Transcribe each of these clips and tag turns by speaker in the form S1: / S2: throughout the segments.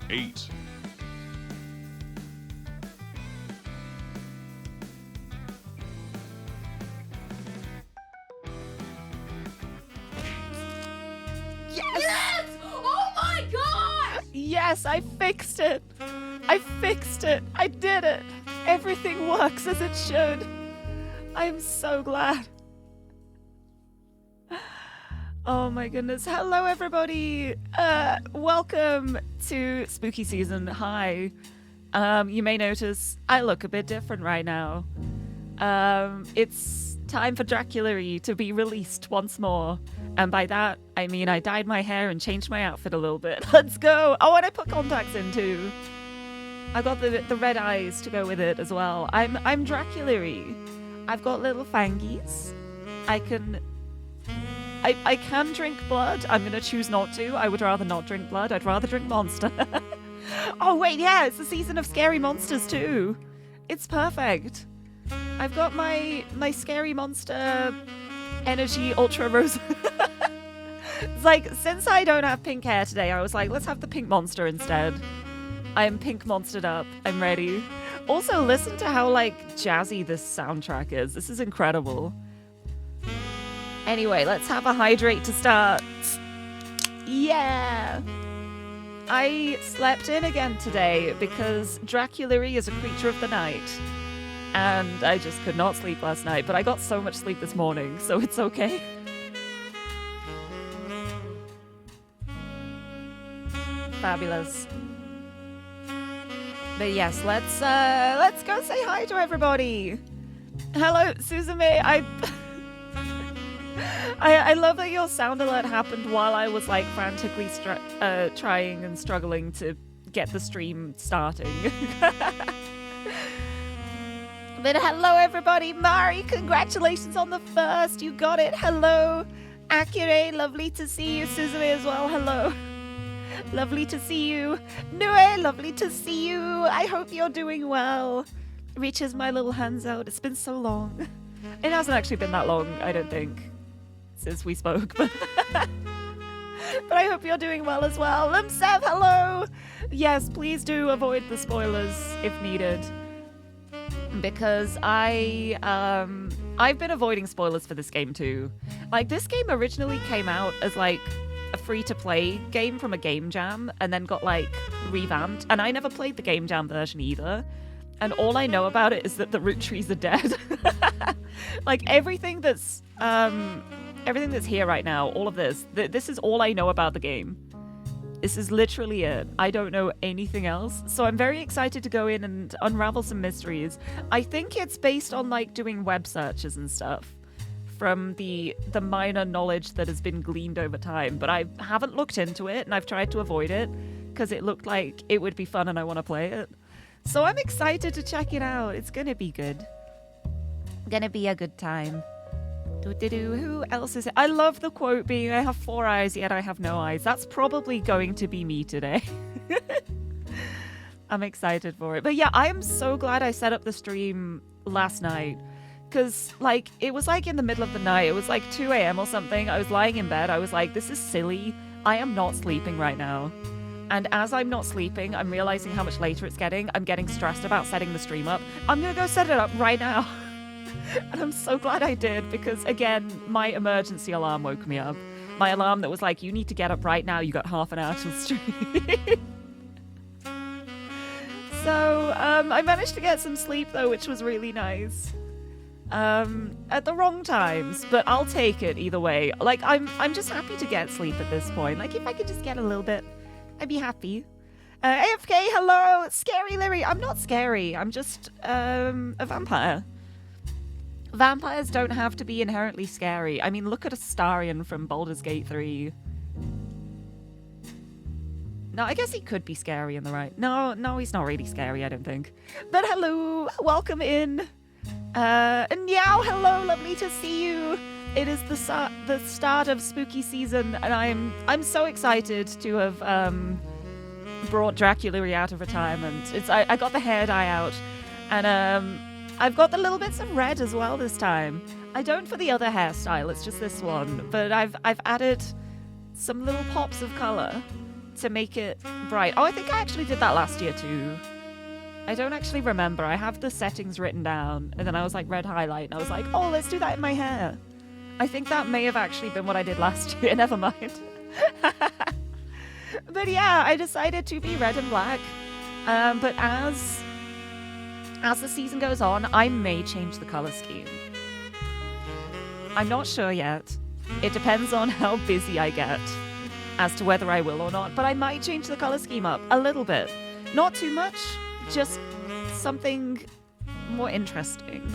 S1: 8.
S2: Yes! Oh my god!
S3: Yes, I fixed it. I fixed it. I did it. Everything works as it should. I'm so glad. Oh my goodness. Hello, everybody. Welcome to Spooky Season. Hi. You may notice I look a bit different right now. It's time for Dracularie to be released once more. And by that, I mean I dyed my hair and changed my outfit a little bit. Let's go. Oh, and I put contacts in too. I got the red eyes to go with it as well. I'm Dracularie. I've got little fangies. I can drink blood. I'm gonna choose not to. I would rather not drink blood. I'd rather drink monster. Oh wait, yeah, it's the season of scary monsters too. It's perfect. I've got my scary monster energy ultra rose. It's like, since I don't have pink hair today, I was like, let's have the pink monster instead. I am pink monstered up. I'm ready. Also, listen to how, like, jazzy this soundtrack is. This is incredible. Anyway, let's have a hydrate to start. Yeah! I slept in again today because Lirie is a creature of the night. And I just could not sleep last night, but I got so much sleep this morning, so it's okay. Fabulous. But yes, let's go say hi to everybody. Hello, Suzume. I love that your sound alert happened while I was like frantically trying and struggling to get the stream starting. But hello everybody, Mari, congratulations on the first. You got it. Hello, Akire, lovely to see you. Suzume as well. Hello. Lovely to see you. Nue, lovely to see you. I hope you're doing well. Reaches my little hands out. It's been so long. It hasn't actually been that long, I don't think, since we spoke. But I hope you're doing well as well. Sev, hello. Yes, please do avoid the spoilers if needed. Because I've been avoiding spoilers for this game too. Like, this game originally came out as like a free-to-play game from a game jam and then got like revamped, and I never played the game jam version either, and all I know about it is that the root trees are dead. Like everything that's here right now, all of this is all I know about the game. This is literally it. I don't know anything else, so I'm very excited to go in and unravel some mysteries. I think it's based on like doing web searches and stuff from the minor knowledge that has been gleaned over time, but I haven't looked into it and I've tried to avoid it because it looked like it would be fun and I want to play it. So I'm excited to check it out. It's gonna be good. Gonna be a good time. Who else is it? I love the quote being, I have 4 eyes yet I have no eyes. That's probably going to be me today. I'm excited for it. But yeah, I am so glad I set up the stream last night. Because, like, it was, like, in the middle of the night. It was, like, 2 a.m. or something. I was lying in bed. I was like, this is silly. I am not sleeping right now. And as I'm not sleeping, I'm realizing how much later it's getting. I'm getting stressed about setting the stream up. I'm going to go set it up right now. And I'm so glad I did because, again, my emergency alarm woke me up. My alarm that was like, you need to get up right now. You got half an hour till stream. So, I managed to get some sleep, though, which was really nice. At the wrong times, but I'll take it either way. Like, I'm just happy to get sleep at this point. Like, if I could just get a little bit, I'd be happy. AFK, hello, scary Lirie. I'm not scary. I'm just, a vampire. Vampires don't have to be inherently scary. I mean, look at Astarion from Baldur's Gate 3. No, I guess he could be scary in the right. No, he's not really scary, I don't think. But hello, welcome in. And Meow, hello, lovely to see you. It is the start of spooky season, and I'm so excited to have brought Lirie out of retirement. I got the hair dye out, and I've got the little bits of red as well this time. I don't for the other hairstyle, it's just this one, but I've added some little pops of color to make it bright. Oh, I think I actually did that last year too. I don't actually remember. I have the settings written down, and then I was like red highlight, and I was like, oh, let's do that in my hair. I think that may have actually been what I did last year. Never mind. But yeah, I decided to be red and black. But as the season goes on, I may change the color scheme. I'm not sure yet. It depends on how busy I get as to whether I will or not, but I might change the color scheme up a little bit. Not too much. Just something more interesting.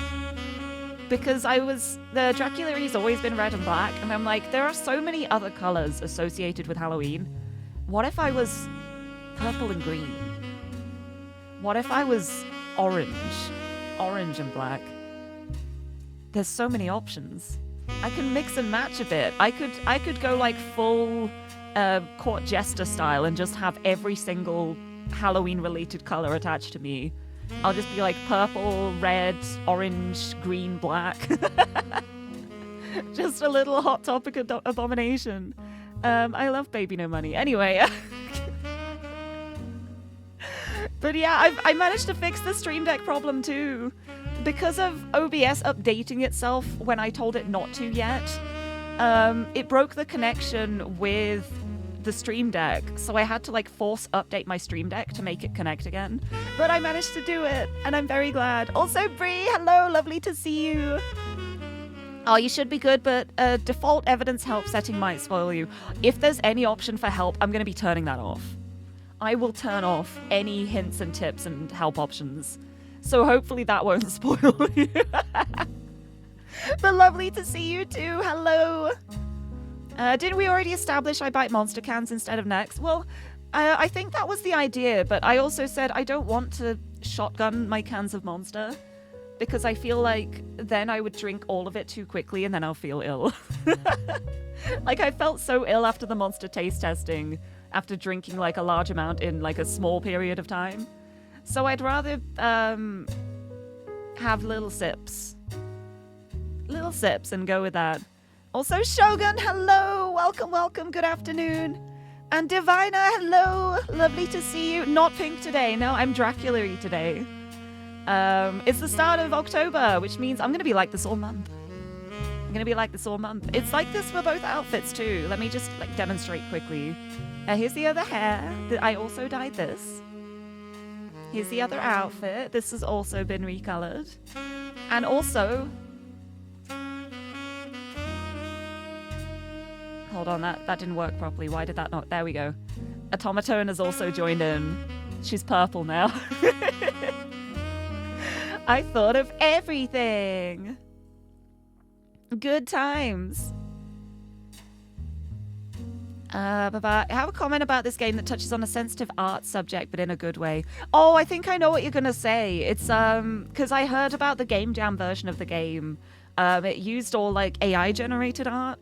S3: Because the Draculary's always been red and black, and I'm like, there are so many other colors associated with Halloween. What if I was purple and green? What if I was orange and black? There's so many options. I can mix and match a bit. I could go like full court jester style and just have every single Halloween related color attached to me. I'll just be like purple, red, orange, green, black. Just a little Hot Topic abomination. I love Baby No Money. Anyway. But yeah, I managed to fix the Stream Deck problem too. Because of OBS updating itself when I told it not to yet, it broke the connection with the Stream Deck, so I had to like force update my Stream Deck to make it connect again. But I managed to do it, and I'm very glad. Also, Bree, hello, lovely to see you. Oh, you should be good, but default evidence help setting might spoil you. If there's any option for help, I'm going to be turning that off. I will turn off any hints and tips and help options. So hopefully that won't spoil you. But lovely to see you too. Hello. Didn't we already establish I bite monster cans instead of necks? Well, I think that was the idea, but I also said I don't want to shotgun my cans of Monster because I feel like then I would drink all of it too quickly and then I'll feel ill. Like I felt so ill after the Monster taste testing after drinking like a large amount in like a small period of time. So I'd rather have little sips. Little sips and go with that. Also, Shogun, hello! Welcome, welcome, good afternoon. And Divina, hello! Lovely to see you. Not pink today, no, I'm Dracula-y today. It's the start of October, which means I'm going to be like this all month. I'm going to be like this all month. It's like this for both outfits too. Let me just like demonstrate quickly. Here's the other hair. I also dyed this. Here's the other outfit. This has also been recolored. And also... Hold on, that didn't work properly. Why did that not? There we go. Automaton has also joined in. She's purple now. I thought of everything. Good times. I have a comment about this game that touches on a sensitive art subject, but in a good way. Oh, I think I know what you're gonna say. It's because I heard about the Game Jam version of the game. It used all like AI generated art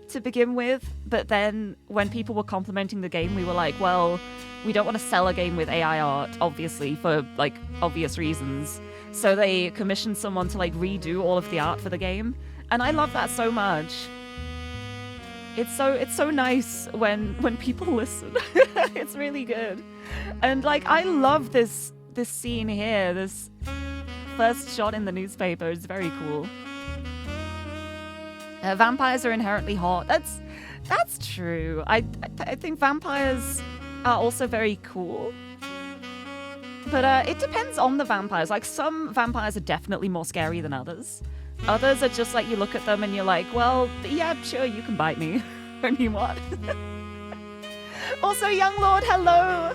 S3: to begin with, but then when people were complimenting the game, we were like, well, we don't want to sell a game with AI art, obviously, for like obvious reasons. So they commissioned someone to like redo all of the art for the game, and I love that so much. It's so nice when people listen. It's really good. And like I love this scene here. This first shot in the newspaper is very cool. Vampires are inherently hot. That's true. I think vampires are also very cool. But it depends on the vampires. Like some vampires are definitely more scary than others. Others are just like you look at them and you're like, well, yeah, sure, you can bite me. I mean, what? Also, Young Lord, hello.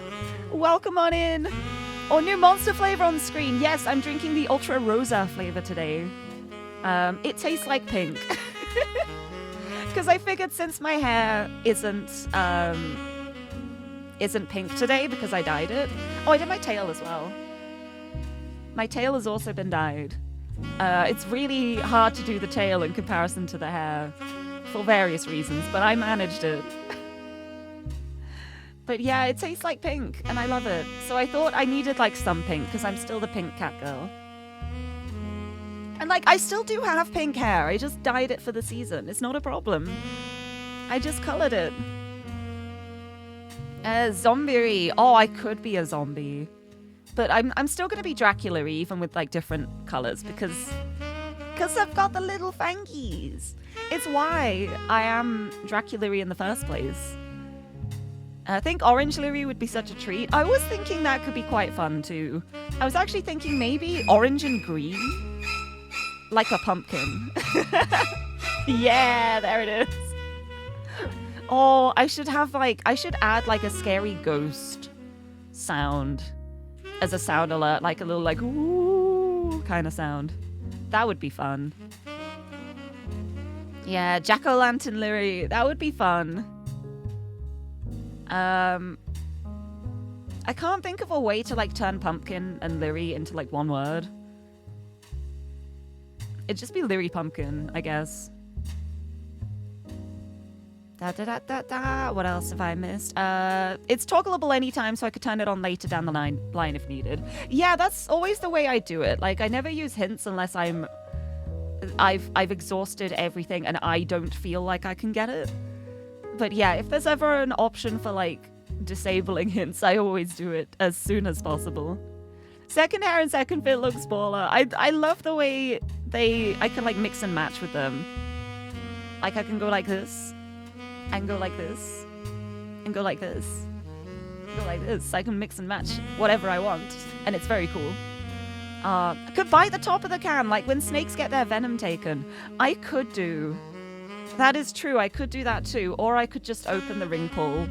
S3: Welcome on in. Oh, new monster flavor on the screen. Yes, I'm drinking the Ultra Rosa flavor today. It tastes like pink. Because I figured since my hair isn't pink today because I dyed it. Oh, I did my tail as well. My tail has also been dyed. It's really hard to do the tail in comparison to the hair for various reasons, but I managed it. But yeah, it tastes like pink and I love it. So I thought I needed like some pink because I'm still the pink cat girl. And like, I still do have pink hair. I just dyed it for the season. It's not a problem. I just colored it. Zombie. Oh, I could be a zombie. But I'm still going to be Dracula-y, even with like different colors because I've got the little fangies. It's why I am Dracula-y in the first place. I think orange Lirie would be such a treat. I was thinking that could be quite fun too. I was actually thinking maybe orange and green. Like a pumpkin. Yeah, there it is. Oh, I should add like a scary ghost sound as a sound alert, like a little like ooh kind of sound. That would be fun. Yeah, jack-o'-lantern Lirie, that would be fun. I can't think of a way to like turn pumpkin and Lirie into like one word. It'd just be Lirie Pumpkin, I guess. What else have I missed? It's toggleable anytime, so I could turn it on later down the line if needed. Yeah, that's always the way I do it. Like, I never use hints unless I've exhausted everything and I don't feel like I can get it. But yeah, if there's ever an option for, like, disabling hints, I always do it as soon as possible. Second hair and second fit looks baller. I love the way I can, like, mix and match with them. Like, I can go like this, and go like this, and go like this, go like this. I can mix and match whatever I want, and it's very cool. I could bite the top of the can, like when snakes get their venom taken. I could do. That is true, I could do that too. Or I could just open the ring pull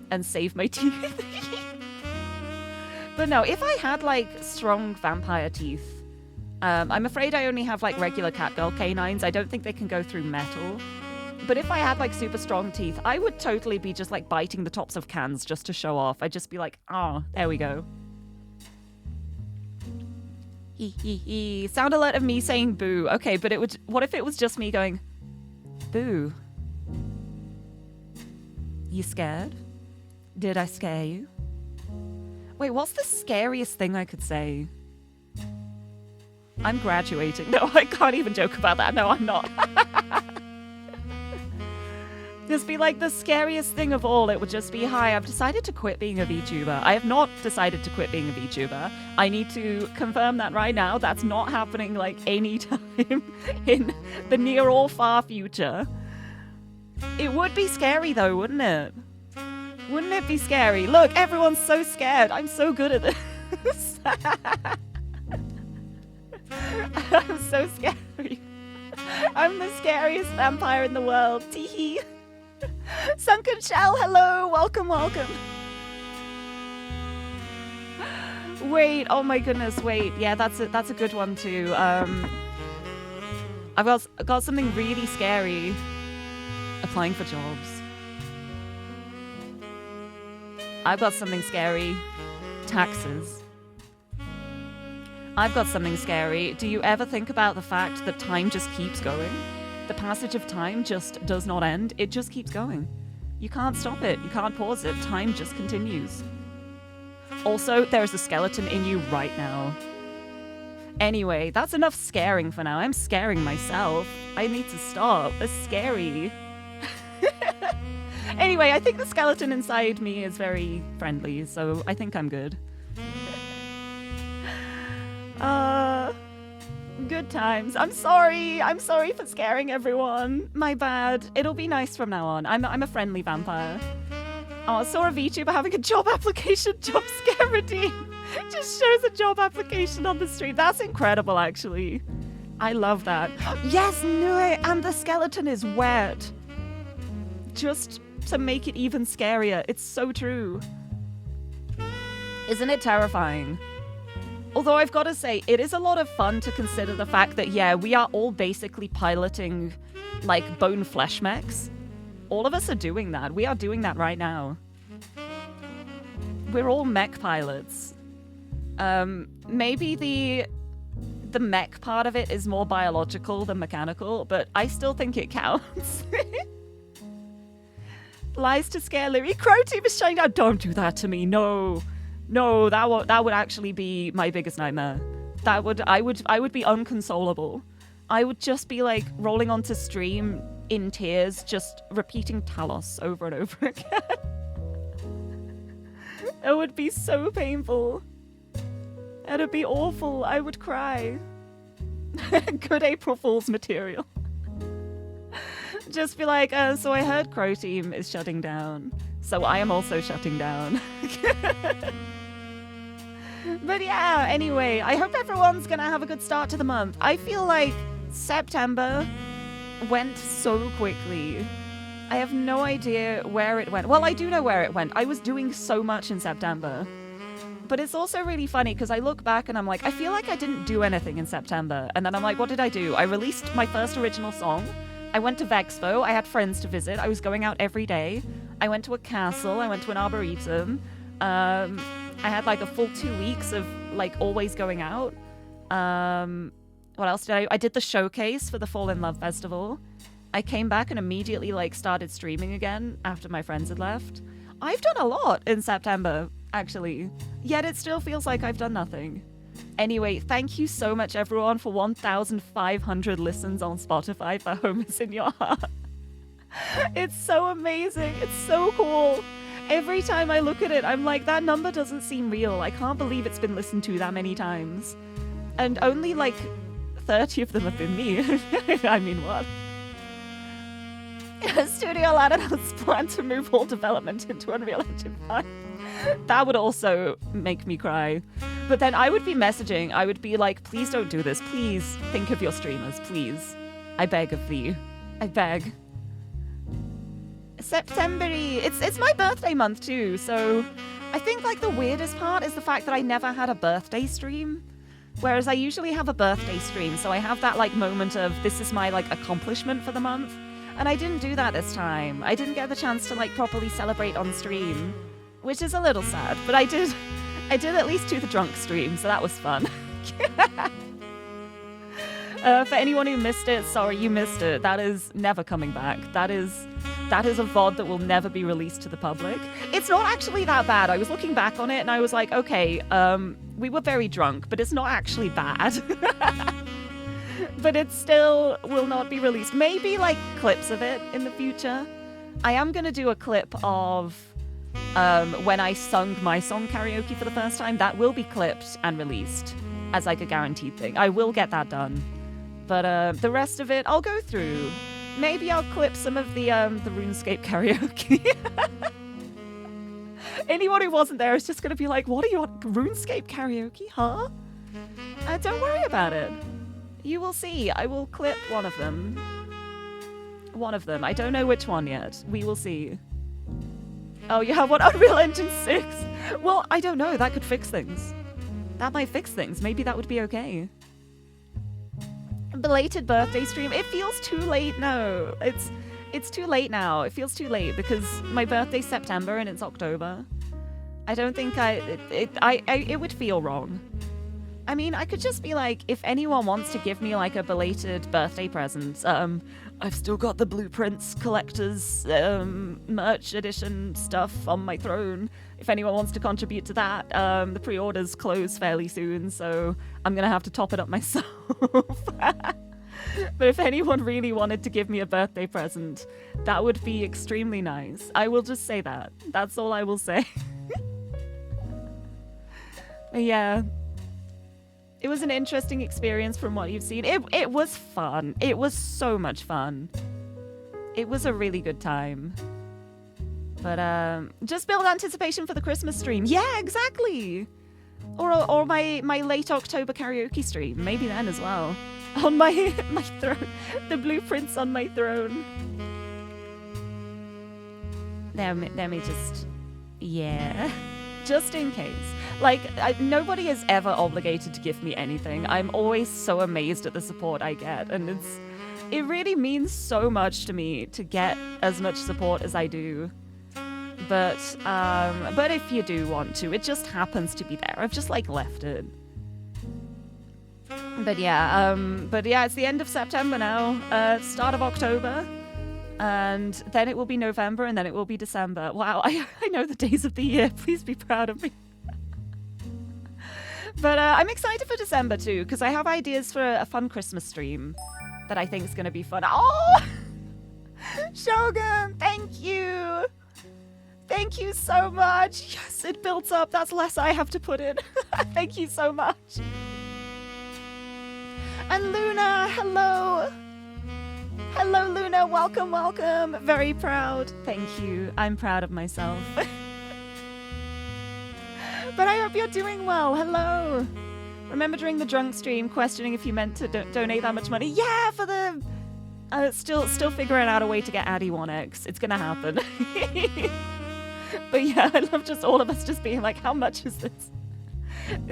S3: and save my teeth. But no, if I had, like, strong vampire teeth, I'm afraid I only have, like, regular catgirl canines. I don't think they can go through metal. But if I had, like, super strong teeth, I would totally be just, like, biting the tops of cans just to show off. I'd just be like, ah, there we go. Hee hee hee. Sound alert of me saying boo. Okay, but what if it was just me going, boo? You scared? Did I scare you? Wait, what's the scariest thing I could say? I'm graduating. No, I can't even joke about that. No, I'm not. Just be like the scariest thing of all. It would just be, hi, I've decided to quit being a VTuber. I have not decided to quit being a VTuber. I need to confirm that right now. That's not happening, like, any time in the near or far future. It would be scary though, wouldn't it? Wouldn't it be scary? Look, everyone's so scared. I'm so good at this. I'm so scary. I'm the scariest vampire in the world. Teehee. Sunken Shell, hello. Welcome, welcome. Wait, oh my goodness, wait. Yeah, that's a good one too. I've got something really scary. Applying for jobs. I've got something scary. Taxes. I've got something scary. Do you ever think about the fact that time just keeps going? The passage of time just does not end. It just keeps going. You can't stop it. You can't pause it. Time just continues. Also, there's a skeleton in you right now. Anyway, that's enough scaring for now. I'm scaring myself. I need to stop. It's scary. Anyway, I think the skeleton inside me is very friendly, so I think I'm good. Good times. I'm sorry. I'm sorry for scaring everyone. My bad. It'll be nice from now on. I'm a friendly vampire. Oh, I saw a VTuber having a job application jump scare redeem. Just shows a job application on the street. That's incredible, actually. I love that. Yes, no, and the skeleton is wet. Just to make it even scarier. It's so true. Isn't it terrifying? Although I've got to say, it is a lot of fun to consider the fact that, yeah, we are all basically piloting, like, bone flesh mechs. All of us are doing that. We are doing that right now. We're all mech pilots. Maybe the mech part of it is more biological than mechanical, but I still think it counts. Lies to scare Lirie. Crow team is shutting down. Don't do that to me. No. No, that would actually be my biggest nightmare. I would be unconsolable. I would just be like rolling onto stream in tears, just repeating Talos over and over again. It would be so painful. It'd be awful. I would cry. Good April Fool's material. Just be like, so I heard Crow Team is shutting down, so I am also shutting down. But yeah, anyway, I hope everyone's gonna have a good start to the month. I feel like September went so quickly. I have no idea where it went. Well, I do know where it went. I was doing so much in September. But it's also really funny because I look back and I'm like, I feel like I didn't do anything in September. And then I'm like, what did I do? I released my first original song. I went to Vexpo. I had friends to visit. I was going out every day. I went to a castle. I went to an arboretum. I had like a full 2 weeks of like always going out. What else did I do? I did the showcase for the Fall in Love Festival. I came back and immediately like started streaming again after my friends had left. I've done a lot in September, actually. Yet it still feels like I've done nothing. Anyway, thank you so much everyone for 1,500 listens on Spotify for Home Is In Your Heart. It's so amazing. It's so cool. Every time I look at it, I'm like, that number doesn't seem real. I can't believe it's been listened to that many times. And only like 30 of them have been me. I mean, what? Studio Aladdin has planned to move all development into Unreal Engine 5. That would also make me cry. But then I would be messaging. I would be like, please don't do this. Please think of your streamers. Please. I beg of thee. I beg. September-y. It's my birthday month too, so I think like the weirdest part is the fact that I never had a birthday stream. Whereas I usually have a birthday stream, so I have that like moment of this is my like accomplishment for the month. And I didn't do that this time. I didn't get the chance to like properly celebrate on stream, which is a little sad, but I did at least do the drunk stream, so that was fun. For anyone who missed it, sorry you missed it. That is never coming back. That is a VOD that will never be released to the public. It's not actually that bad. I was looking back on it and I was like, okay, we were very drunk, but it's not actually bad. But it still will not be released. Maybe like clips of it in the future. I am going to do a clip of when I sung my song karaoke for the first time. That will be clipped and released as like a guaranteed thing. I will get that done. But the rest of it, I'll go through. Maybe I'll clip some of the RuneScape karaoke. Anyone who wasn't there is just going to be like, what are you on? RuneScape karaoke, huh? Don't worry about it. You will see. I will clip one of them. One of them. I don't know which one yet. We will see. Oh, you have one Unreal Engine 6? Well, I don't know. That could fix things. That might fix things. Maybe that would be okay. Belated birthday stream. It feels too late. No, it's too late now. It feels too late because my birthday's September and it's October. I don't think it would feel wrong. I mean, I could just be like, if anyone wants to give me like a belated birthday present, I've still got the Blueprints collector's merch edition stuff on my throne. If anyone wants to contribute to that, the pre-orders close fairly soon, so I'm gonna have to top it up myself. But if anyone really wanted to give me a birthday present, that would be extremely nice. I will just say that. That's all I will say. But yeah. It was an interesting experience from what you've seen. It was fun. It was so much fun. It was a really good time. But just build anticipation for the Christmas stream. Yeah, exactly. Or my late October karaoke stream. Maybe then as well. On my throne. The blueprints on my throne. Let me just... Yeah. Just in case. Like, nobody is ever obligated to give me anything. I'm always so amazed at the support I get, and it really means so much to me to get as much support as I do. But if you do want to, it just happens to be there. I've just like left it. But yeah, it's the end of September now, start of October, and then it will be November, and then it will be December. Wow, I know the days of the year. Please be proud of me. But I'm excited for December too, because I have ideas for a fun Christmas stream that I think is going to be fun. Oh! Shogun, thank you! Thank you so much! Yes, it builds up. That's less I have to put in. Thank you so much. And Luna, hello! Hello, Luna. Welcome, welcome. Very proud. Thank you. I'm proud of myself. But I hope you're doing well. Hello. Remember during the drunk stream questioning if you meant to donate that much money? Yeah, for the... still figuring out a way to get Addy 1X. It's gonna happen. But yeah, I love just all of us just being like, how much is this?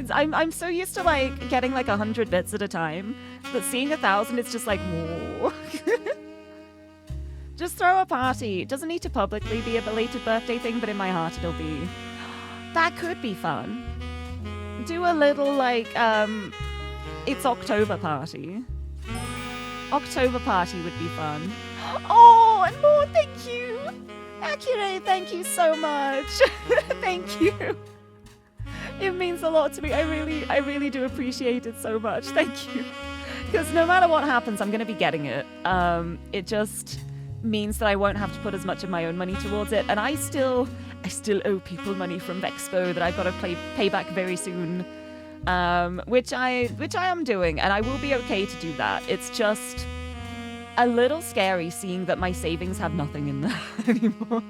S3: I'm so used to like getting like 100 bits at a time that seeing 1,000 it's just like, whoa. Just throw a party. It doesn't need to publicly be a belated birthday thing, but in my heart it'll be... That could be fun. Do a little, like, it's October party. October party would be fun. Oh, and more, thank you. Akire, thank you so much. Thank you. It means a lot to me. I really do appreciate it so much. Thank you. Because no matter what happens, I'm going to be getting it. It just means that I won't have to put as much of my own money towards it. And I still owe people money from Vexpo that I've got to pay back very soon. Which I am doing, and I will be okay to do that. It's just a little scary seeing that my savings have nothing in there anymore.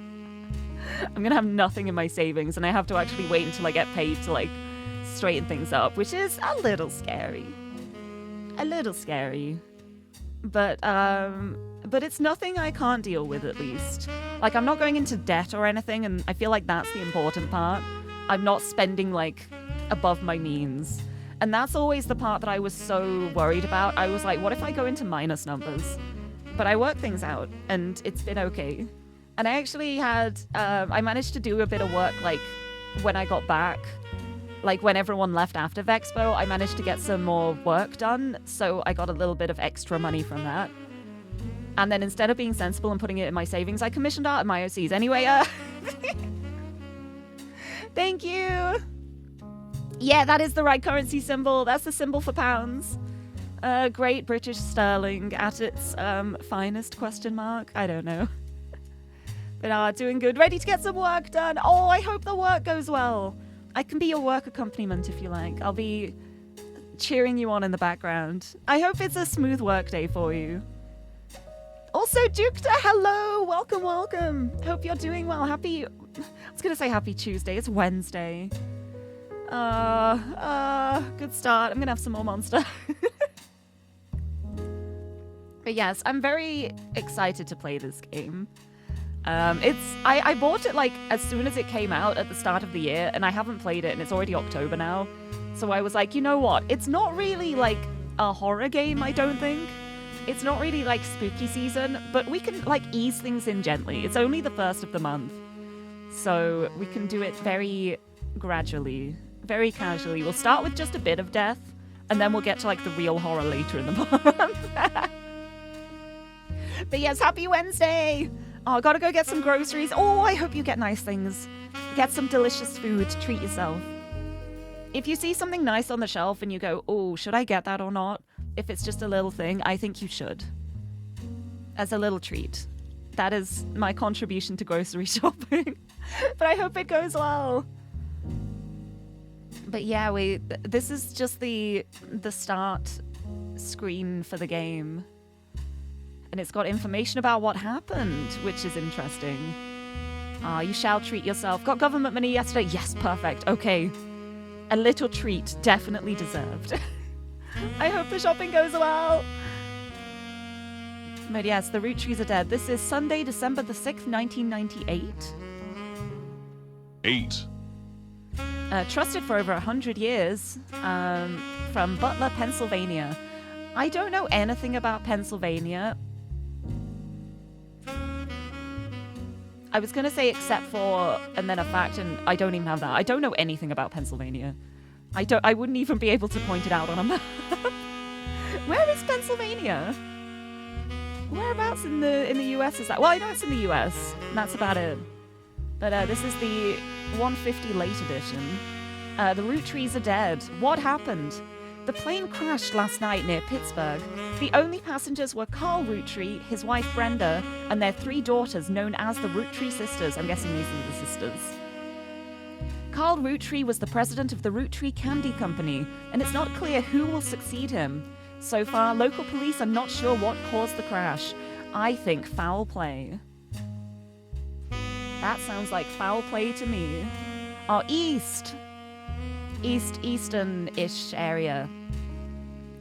S3: I'm gonna have nothing in my savings, and I have to actually wait until I get paid to like straighten things up, which is a little scary. A little scary. But it's nothing I can't deal with, at least. Like, I'm not going into debt or anything, and I feel like that's the important part. I'm not spending like above my means. And that's always the part that I was so worried about. I was like, what if I go into minus numbers? But I worked things out, and it's been okay. And I actually had, I managed to do a bit of work, like, when I got back. Like, when everyone left after Vexpo, I managed to get some more work done, so I got a little bit of extra money from that. And then instead of being sensible and putting it in my savings, I commissioned art at my OCs. Anyway, thank you! Yeah, that is the right currency symbol. That's the symbol for pounds. Great British sterling at its finest, question mark. I don't know. But doing good. Ready to get some work done. Oh, I hope the work goes well. I can be your work accompaniment if you like. I'll be cheering you on in the background. I hope it's a smooth work day for you. Also, Dukta, hello. Welcome, welcome. Hope you're doing well. I was going to say happy Tuesday. It's Wednesday. Good start. I'm gonna have some more Monster. But yes, I'm very excited to play this game. I bought it like as soon as it came out at the start of the year, and I haven't played it, and it's already October now. So I was like, you know what? It's not really like a horror game, I don't think. It's not really like spooky season, but we can like ease things in gently. It's only the first of the month. So we can do it very gradually. Very casually. We'll start with just a bit of death, and then we'll get to like the real horror later in the month. But yes, happy Wednesday! Oh, gotta go get some groceries. Oh, I hope you get nice things. Get some delicious food, treat yourself. If you see something nice on the shelf and you go, oh, should I get that or not? If it's just a little thing, I think you should. As a little treat. That is my contribution to grocery shopping. But I hope it goes well. But yeah, this is just the start screen for the game. And it's got information about what happened, which is interesting. You shall treat yourself. Got government money yesterday? Yes, perfect. Okay. A little treat, definitely deserved. I hope the shopping goes well. But yes, the root trees are dead. This is Sunday, December the 6th, 1998.
S1: 8.
S3: Trusted for over 100 years, from Butler, Pennsylvania. I don't know anything about Pennsylvania. I was going to say except for, and then a fact, and I don't even have that. I don't know anything about Pennsylvania. I wouldn't even be able to point it out on a map. Where is Pennsylvania? Whereabouts in the US is that? Well, I know it's in the US, and that's about it. But this is the 150 late edition. The root trees are dead. What happened? The plane crashed last night near Pittsburgh. The only passengers were Carl Roottree, his wife Brenda, and their 3 daughters known as the Roottree sisters. I'm guessing these are the sisters. Carl Roottree was the president of the Roottree Candy Company, and it's not clear who will succeed him. So far, local police are not sure what caused the crash. I think foul play. That sounds like foul play to me. Oh, eastern-ish area.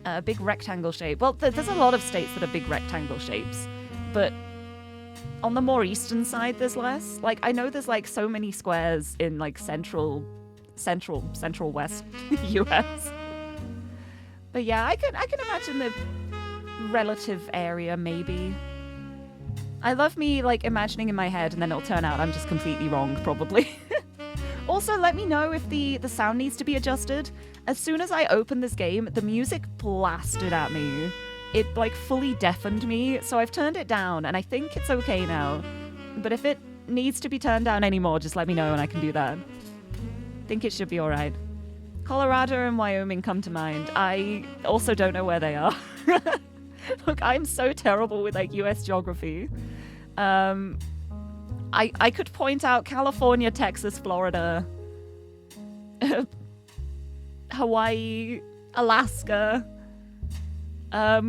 S3: A big rectangle shape. Well, there's a lot of states that are big rectangle shapes, but on the more eastern side, there's less. Like, I know there's like so many squares in like central west US. But yeah, I can imagine the relative area maybe. I love me like imagining in my head, and then it'll turn out I'm just completely wrong, probably. Also, let me know if the sound needs to be adjusted. As soon as I opened this game, the music blasted at me. it like fully deafened me, so I've turned it down, and I think it's okay now. But if it needs to be turned down anymore, just let me know and I can do that. Think it should be alright. Colorado and Wyoming come to mind. I also don't know where they are. Look, I'm so terrible with like US geography. I could point out California, Texas, Florida, Hawaii, Alaska.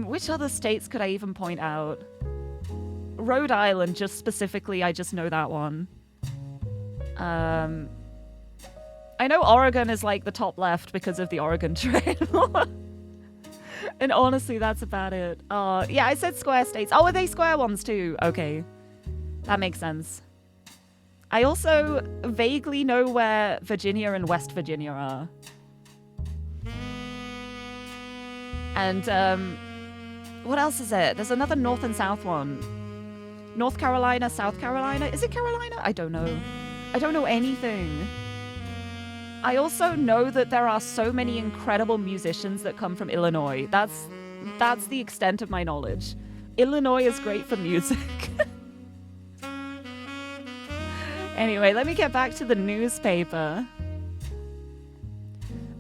S3: Which other states could I even point out? Rhode Island, just specifically, I just know that one. I know Oregon is like the top left because of the Oregon Trail. And honestly, that's about it. Yeah, I said square states. Oh, are they square ones too? Okay. That makes sense. I also vaguely know where Virginia and West Virginia are. And, what else is it? There's another North and South one. North Carolina, South Carolina? Is it Carolina? I don't know. I don't know anything. I also know that there are so many incredible musicians that come from Illinois. That's the extent of my knowledge. Illinois is great for music. Anyway, let me get back to the newspaper.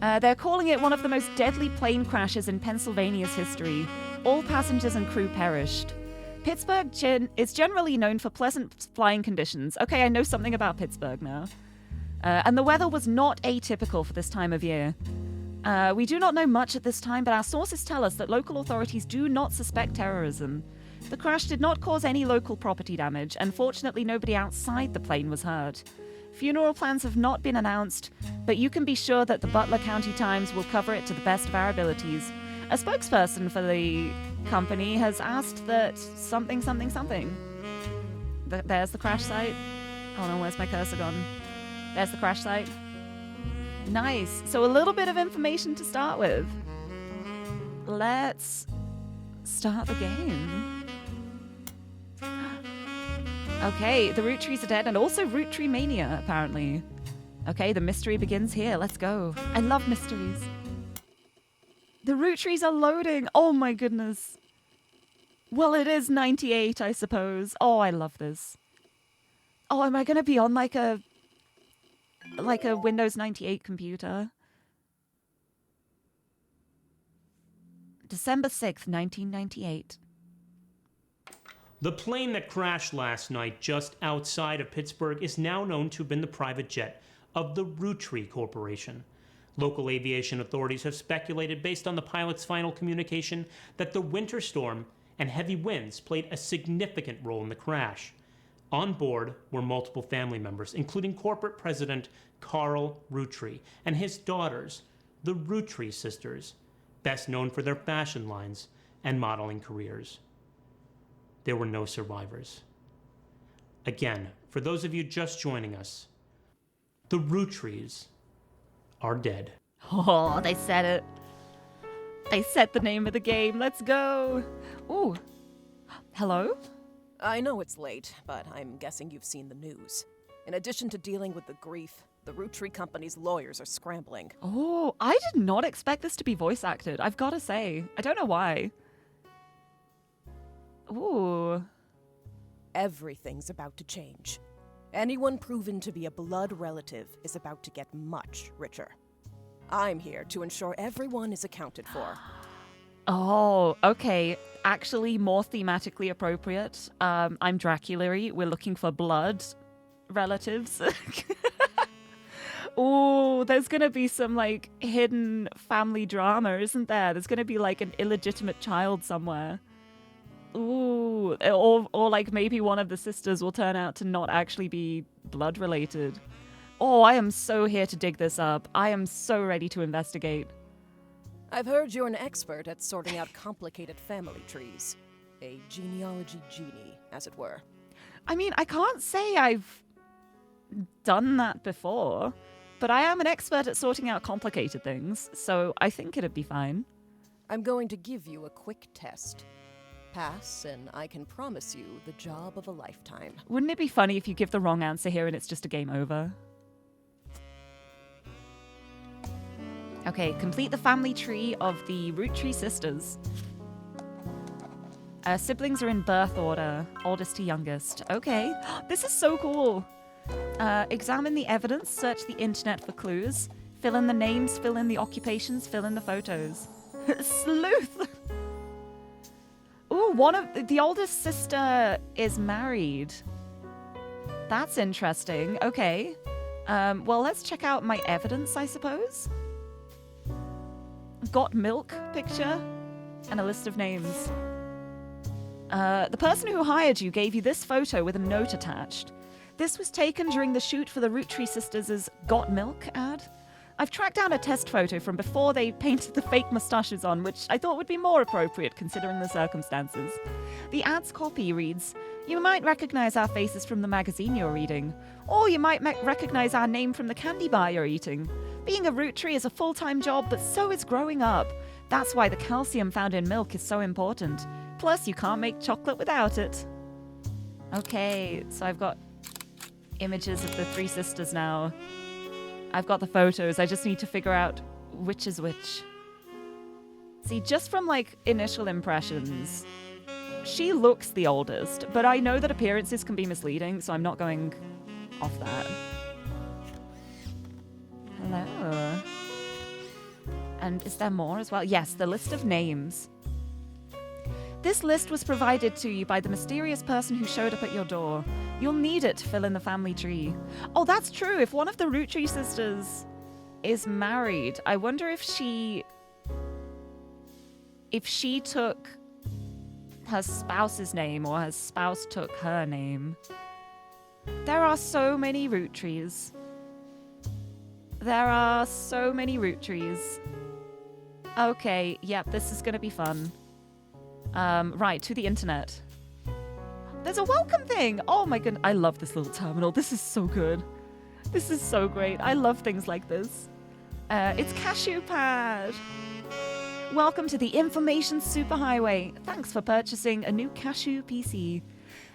S3: They're calling it one of the most deadly plane crashes in Pennsylvania's history. All passengers and crew perished. Pittsburgh is generally known for pleasant flying conditions. Okay, I know something about Pittsburgh now. And the weather was not atypical for this time of year. We do not know much at this time, but our sources tell us that local authorities do not suspect terrorism. The crash did not cause any local property damage, and fortunately nobody outside the plane was hurt. Funeral plans have not been announced, but you can be sure that the Butler County Times will cover it to the best of our abilities. A spokesperson for the company has asked that something. There's the crash site. Oh no, where's my cursor gone? There's the crash site. Nice. So a little bit of information to start with. Let's start the game. Okay, the root trees are dead, and also root tree mania, apparently. Okay, the mystery begins here. Let's go. I love mysteries. The root trees are loading. Oh my goodness. Well, it is 98, I suppose. Oh, I love this. Oh, am I going to be on like a Windows 98 computer? December 6th, 1998.
S4: The plane that crashed last night just outside of Pittsburgh is now known to have been the private jet of the ROOTTREES Corporation. Local aviation authorities have speculated, based on the pilot's final communication, that the winter storm and heavy winds played a significant role in the crash. On board were multiple family members, including corporate president Carl Roottree and his daughters, the Roottree sisters, best known for their fashion lines and modeling careers. There were no survivors. Again, for those of you just joining us, the Rootttrees are dead.
S3: Oh, they said it. They said the name of the game. Let's go. Ooh. Hello?
S5: I know it's late, but I'm guessing you've seen the news. In addition to dealing with the grief, the ROOTTREE company's lawyers are scrambling.
S3: Oh, I did not expect this to be voice acted. I've got to say. I don't know why. Ooh.
S5: Everything's about to change. Anyone proven to be a blood relative is about to get much richer. I'm here to ensure everyone is accounted for.
S3: Oh, okay. Actually, more thematically appropriate. I'm Lirie. We're looking for blood relatives. Ooh, there's gonna be some, like, hidden family drama, isn't there? There's gonna be, like, an illegitimate child somewhere. Ooh, or like maybe one of the sisters will turn out to not actually be blood related. Oh, I am so here to dig this up. I am so ready to investigate.
S5: I've heard you're an expert at sorting out complicated family trees. A genealogy genie, as it were.
S3: I mean, I can't say I've done that before, but I am an expert at sorting out complicated things, so I think it'd be fine.
S5: I'm going to give you a quick test. Pass, and I can promise you the job of a lifetime.
S3: Wouldn't it be funny if you give the wrong answer here and it's just a game over? Okay, complete the family tree of the Roottree sisters. Siblings are in birth order, oldest to youngest. Okay, this is so cool. Examine the evidence, search the internet for clues, fill in the names, fill in the occupations, fill in the photos. Sleuth! Ooh, the oldest sister is married. That's interesting. Okay. Well, let's check out my evidence, I suppose. Got milk picture and a list of names. The person who hired you gave you this photo with a note attached. This was taken during the shoot for the Roottree Sisters' Got Milk ad. I've tracked down a test photo from before they painted the fake mustaches on, which I thought would be more appropriate considering the circumstances. The ad's copy reads, "You might recognize our faces from the magazine you're reading, or you might recognize our name from the candy bar you're eating. Being a root tree is a full-time job, but so is growing up. That's why the calcium found in milk is so important. Plus, you can't make chocolate without it." Okay, so I've got images of the three sisters now. I've got the photos. I just need to figure out which is which. See, just from, like, initial impressions, she looks the oldest, but I know that appearances can be misleading, so I'm not going off that. Hello. And is there more as well? Yes, the list of names. This list was provided to you by the mysterious person who showed up at your door. You'll need it to fill in the family tree. Oh, that's true. If one of the Roottree sisters is married, I wonder if she took her spouse's name or her spouse took her name. There are so many Roottrees. There are so many Roottrees. Okay, yep, this is gonna be fun. Right, to the internet. There's a welcome thing! Oh my goodness, I love this little terminal. This is so good. This is so great. I love things like this. It's Cashew Pad. Welcome to the Information Superhighway. Thanks for purchasing a new Cashew PC.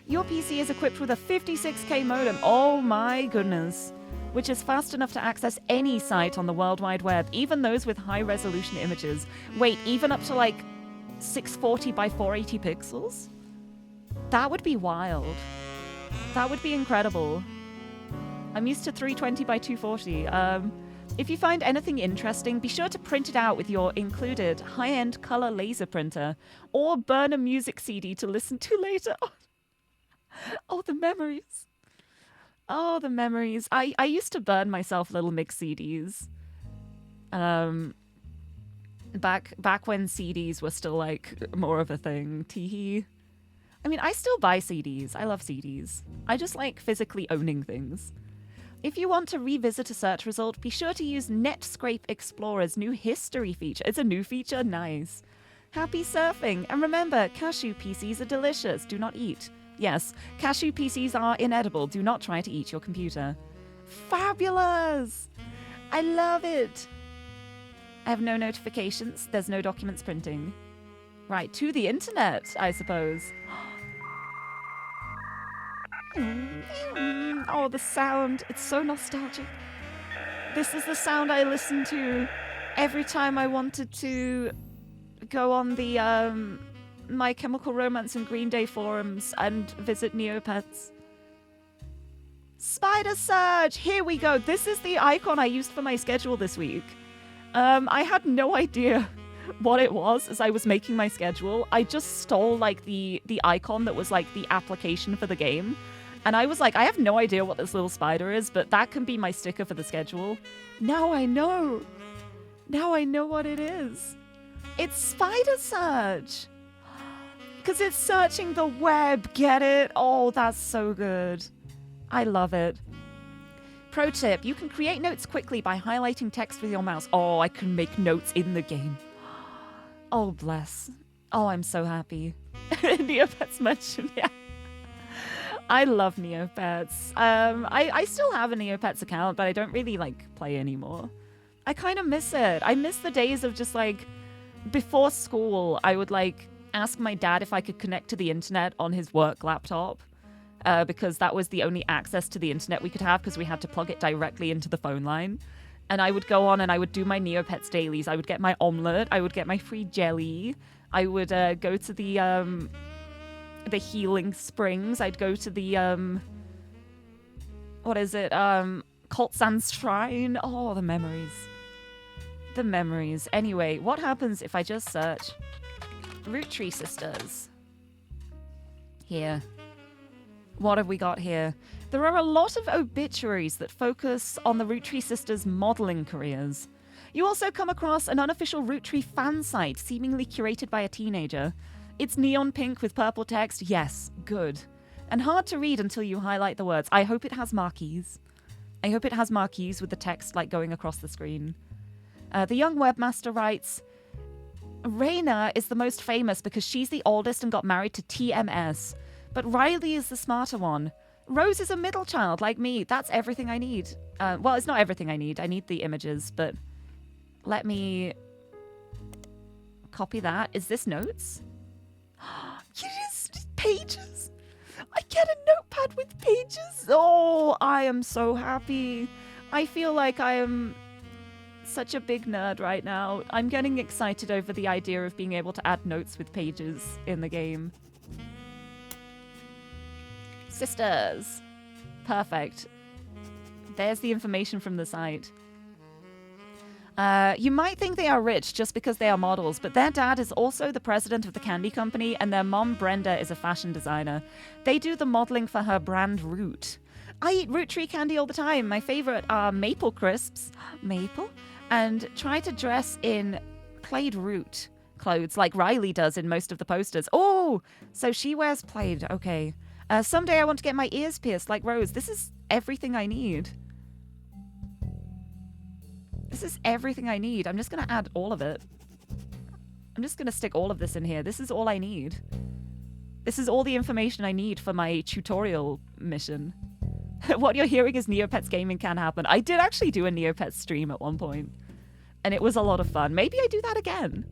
S3: Your PC is equipped with a 56K modem. Oh my goodness. Which is fast enough to access any site on the World Wide Web, even those with high-resolution images. Wait, even up to like 640 by 480 pixels? That would be wild. That would be incredible. I'm used to 320 by 240. If you find anything interesting, be sure to print it out with your included high-end color laser printer, or burn a music CD to listen to later. Oh, the memories. Oh, the memories. I used to burn myself little mix CDs. Back when CDs were still like more of a thing. Teehee. I mean, I still buy CDs. I love CDs. I just like physically owning things. If you want to revisit a search result, be sure to use Netscape Explorer's new history feature. It's a new feature? Nice. Happy surfing. And remember, cashew PCs are delicious. Do not eat. Yes, cashew PCs are inedible. Do not try to eat your computer. Fabulous! I love it. I have no notifications. There's no documents printing. Right, to the internet, I suppose. Oh, the sound. It's so nostalgic. This is the sound I listened to every time I wanted to go on the My Chemical Romance and Green Day forums and visit Neopets. Spider Surge! Here we go. This is the icon I used for my schedule this week. I had no idea what it was as I was making my schedule. I just stole like the icon that was like the application for the game. And I was like, I have no idea what this little spider is, but that can be my sticker for the schedule. Now I know. Now I know what it is. It's Spider Surge. Because it's searching the web, get it? Oh, that's so good. I love it. Pro tip, you can create notes quickly by highlighting text with your mouse. Oh, I can make notes in the game. Oh, bless. Oh, I'm so happy. Neopets mentioned, yeah. I love Neopets. I still have a Neopets account, but I don't really, like, play anymore. I kind of miss it. I miss the days of just, like, before school, I would, like, ask my dad if I could connect to the internet on his work laptop. Because that was the only access to the internet we could have because we had to plug it directly into the phone line. And I would go on and I would do my Neopets dailies. I would get my omelette. I would get my free jelly. I would go to the the healing springs. I'd go to the what is it? Coltsan's Shrine. Oh, the memories. The memories. Anyway, what happens if I just search Root Tree Sisters? Here. What have we got here? There are a lot of obituaries that focus on the Root Tree Sisters' modeling careers. You also come across an unofficial Root Tree fan site, seemingly curated by a teenager. It's neon pink with purple text. Yes, good. And hard to read until you highlight the words. I hope it has marquees. I hope it has marquees with the text like going across the screen. The young webmaster writes, Raina is the most famous because she's the oldest and got married to TMS. But Riley is the smarter one. Rose is a middle child like me. That's everything I need. Well, it's not everything I need. I need the images, but let me copy that. Is this notes? It is pages. I get a notepad with pages. Oh, I am so happy. I feel like I am such a big nerd right now. I'm getting excited over the idea of being able to add notes with pages in the game. Sisters. Perfect. There's the information from the site. You might think they are rich just because they are models, but their dad is also the president of the candy company, and their mom, Brenda, is a fashion designer. They do the modeling for her brand Root. I eat Root Tree candy all the time. My favorite are maple crisps. Maple? And try to dress in plaid Root clothes like Riley does in most of the posters. Oh, so she wears plaid. Okay. Someday I want to get my ears pierced like Rose. This is everything I need. This is everything I need. I'm just going to add all of it. I'm just going to stick all of this in here. This is all I need. This is all the information I need for my tutorial mission. What you're hearing is Neopets gaming can happen. I did actually do a Neopets stream at one point, and it was a lot of fun. Maybe I do that again.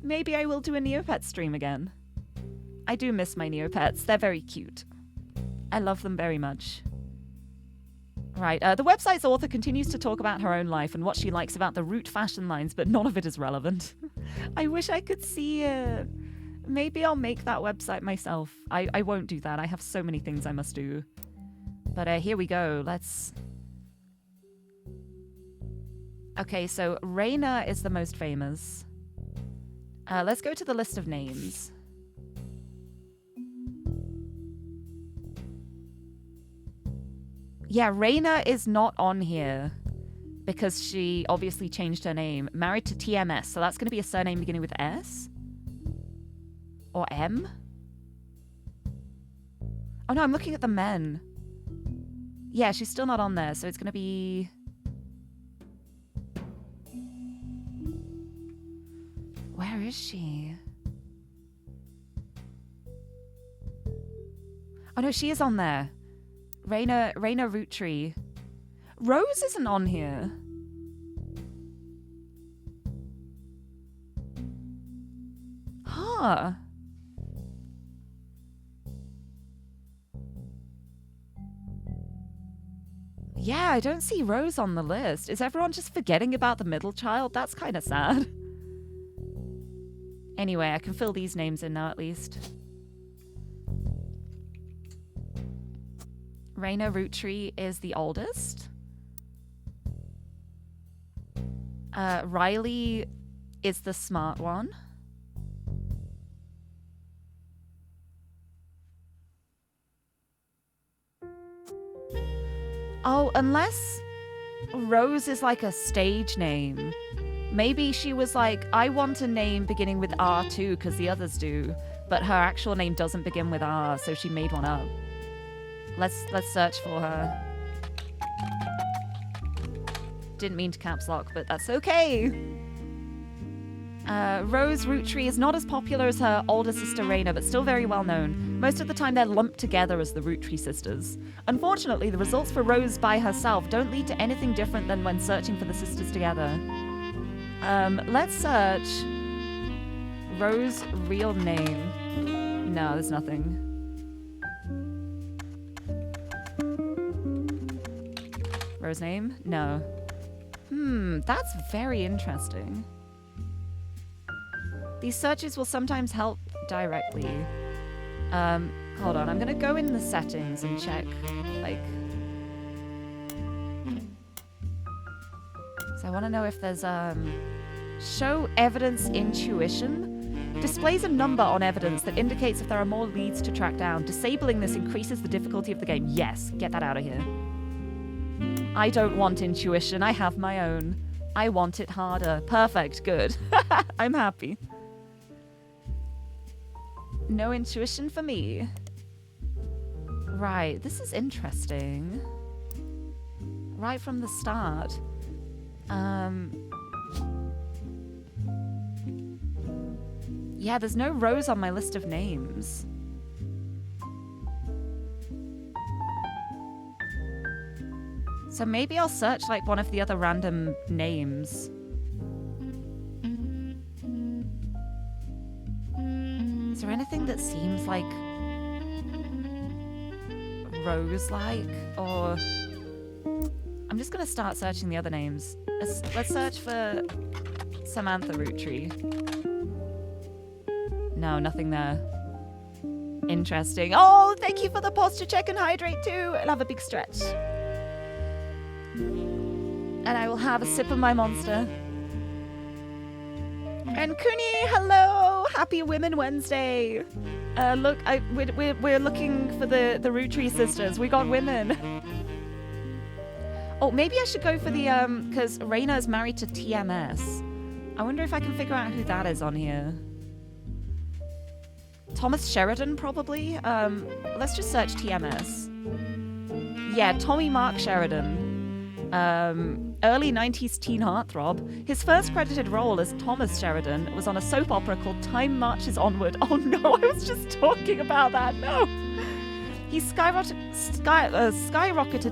S3: Maybe I will do a Neopets stream again. I do miss my Neopets. They're very cute. I love them very much. Right, the website's author continues to talk about her own life and what she likes about the Root fashion lines, but none of it is relevant. I wish I could see it. Maybe I'll make that website myself. I won't do that. I have so many things I must do. But here we go. Let's... Okay, so Raina is the most famous. Let's go to the list of names. Yeah, Raina is not on here because she obviously changed her name. Married to TMS, so that's going to be a surname beginning with S? Or M? Oh no, I'm looking at the men. Yeah, she's still not on there, so it's going to be... Where is she? Oh no, she is on there. Raina ROOTTREE. Rose isn't on here. Huh. Yeah, I don't see Rose on the list. Is everyone just forgetting about the middle child? That's kind of sad. Anyway, I can fill these names in now at least. Raina ROOTTREE is the oldest. Riley is the smart one. Oh, unless Rose is like a stage name. Maybe she was like, I want a name beginning with R too, because the others do. But her actual name doesn't begin with R, so she made one up. Let's search for her. Didn't mean to caps lock, but that's okay. Rose ROOTTREE is not as popular as her older sister Raina, but still very well known. Most of the time they're lumped together as the ROOTTREE sisters. Unfortunately, the results for Rose by herself don't lead to anything different than when searching for the sisters together. Let's search Rose real name. No, there's nothing. Rose name? No. That's very interesting. These searches will sometimes help directly. Hold on, I'm gonna go in the settings and check, like... So I want to know if there's, show evidence intuition. Displays a number on evidence that indicates if there are more leads to track down. Disabling this increases the difficulty of the game. Yes, get that out of here. I don't want intuition, I have my own. I want it harder. Perfect, good. I'm happy. No intuition for me. Right, this is interesting. Right from the start. Yeah, there's no rows on my list of names. So maybe I'll search like one of the other random names. Is there anything that seems like Rose-like? Or I'm just gonna start searching the other names. Let's search for Samantha Roottree. No, nothing there. Interesting. Oh, thank you for the posture check and hydrate too. I'll have a big stretch. And I will have a sip of my monster. And Kuni, hello! Happy Women Wednesday. Look, we're looking for the Roottree sisters. We got women. Oh, maybe I should go for the because Raina is married to TMS. I wonder if I can figure out who that is on here. Thomas Sheridan, probably. Let's just search TMS. Yeah, Tommy Mark Sheridan. Early 90s teen heartthrob. His first credited role as Thomas Sheridan was on a soap opera called Time Marches Onward. Oh no, I was just talking about that. No. He skyrocketed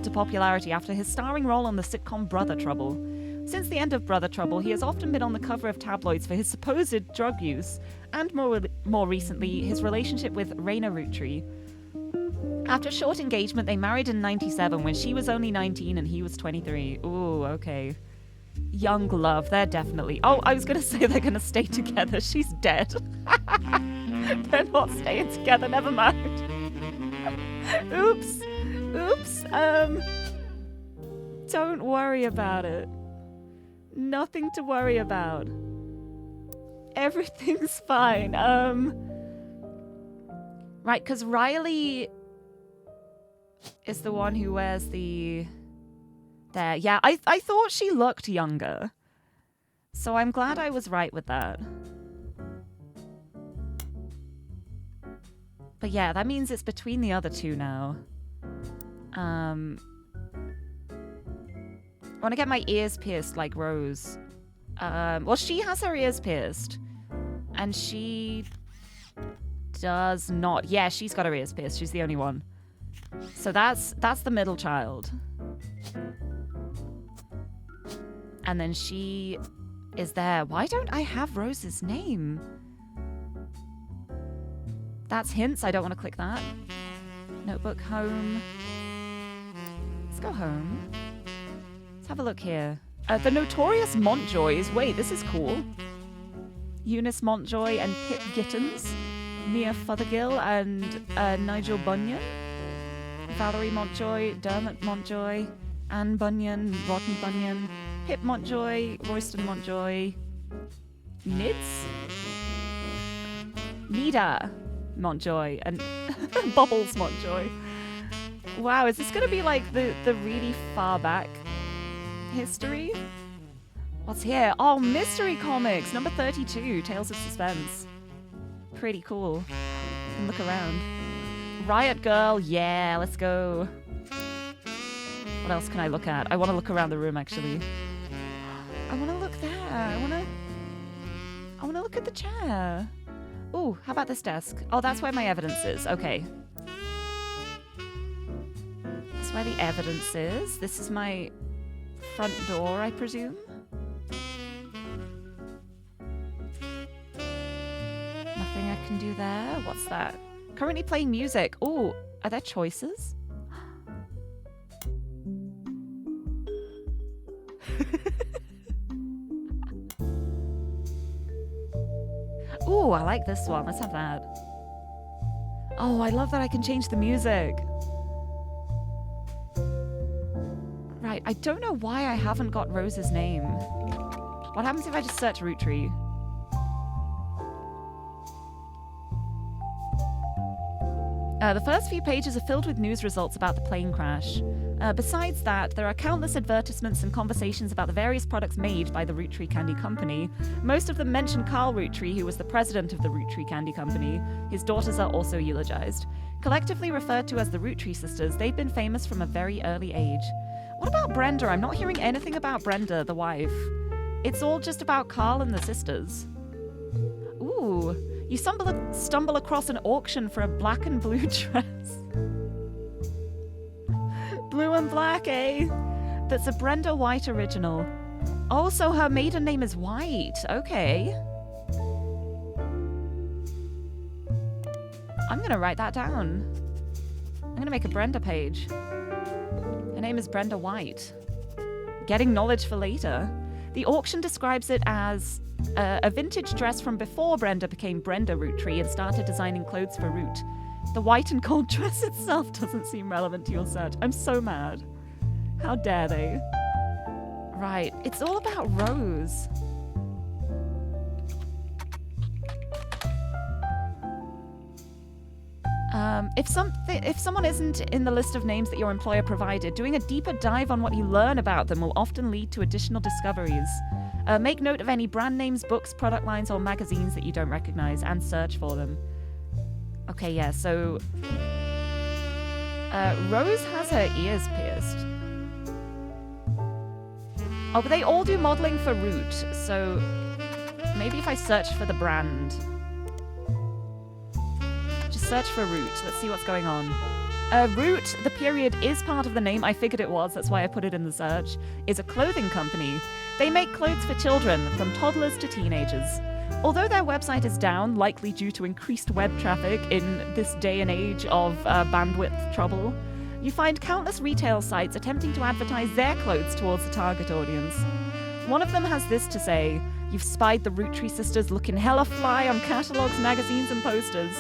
S3: to popularity after his starring role on the sitcom Brother Trouble. Since the end of Brother Trouble, he has often been on the cover of tabloids for his supposed drug use, and more recently, his relationship with Raina Roottree. After a short engagement, they married in 97 when she was only 19 and he was 23. Ooh, okay. Young love, they're definitely... Oh, I was going to say they're going to stay together. She's dead. They're not staying together, never mind. Oops. Oops. Don't worry about it. Nothing to worry about. Everything's fine. Right, because Riley is the one who wears the... There, yeah, I thought she looked younger. So I'm glad I was right with that. But yeah, that means it's between the other two now. I want to get my ears pierced like Rose. Well, she has her ears pierced. And she does not. Yeah, she's got her ears pierced. She's the only one. So that's the middle child. And then she is there. Why don't I have Rose's name? That's hints. I don't want to click that. Notebook, home. Let's go home. Let's have a look here. The Notorious Montjoys. Wait, this is cool. Eunice Montjoy and Pip Gittins. Mia Fothergill and Nigel Bunyan. Valerie Montjoy, Dermot Montjoy, Anne Bunyan, Rodney Bunyan, Pip Montjoy, Royston Montjoy, Nids? Nida Montjoy, and Bubbles Montjoy. Wow, is this going to be like the really far back history? What's here? Oh, Mystery Comics, number 32, Tales of Suspense. Pretty cool. Look around. Riot Girl, yeah, let's go. What else can I look at? I want to look around the room, actually. I want to look there. I want to look at the chair. Ooh, how about this desk? Oh, that's where my evidence is. Okay. That's where the evidence is. This is my front door, I presume. Nothing I can do there. What's that? Currently playing music. Ooh, are there choices? Ooh, I like this one. Let's have that. Oh, I love that I can change the music. Right, I don't know why I haven't got Rose's name. What happens if I just search Root Tree? The first few pages are filled with news results about the plane crash. Besides that, there are countless advertisements and conversations about the various products made by the Root Tree Candy Company. Most of them mention Carl Root Tree, who was the president of the Root Tree Candy Company. His daughters are also eulogized. Collectively referred to as the Root Tree Sisters, they've been famous from a very early age. What about Brenda? I'm not hearing anything about Brenda, the wife. It's all just about Carl and the sisters. Ooh. You stumble across an auction for a black and blue dress. Blue and black, eh? That's a Brenda White original. Oh, so her maiden name is White. Okay. I'm gonna write that down. I'm gonna make a Brenda page. Her name is Brenda White. Getting knowledge for later. The auction describes it as a vintage dress from before Brenda became Brenda Root Tree and started designing clothes for Root. The white and gold dress itself doesn't seem relevant to your search. I'm so mad. How dare they? Right, it's all about Rose. If someone isn't in the list of names that your employer provided, doing a deeper dive on what you learn about them will often lead to additional discoveries. Make note of any brand names, books, product lines, or magazines that you don't recognize and search for them. Okay, yeah, so... Rose has her ears pierced. Oh, but they all do modeling for Root, so... Maybe if I search for the brand... Just search for Root. Let's see what's going on. Root, the period is part of the name. I figured it was. That's why I put it in the search. Is a clothing company. They make clothes for children, from toddlers to teenagers. Although their website is down, likely due to increased web traffic in this day and age of bandwidth trouble, you find countless retail sites attempting to advertise their clothes towards the target audience. One of them has this to say: "You've spied the Root Tree Sisters looking hella fly on catalogs, magazines, and posters.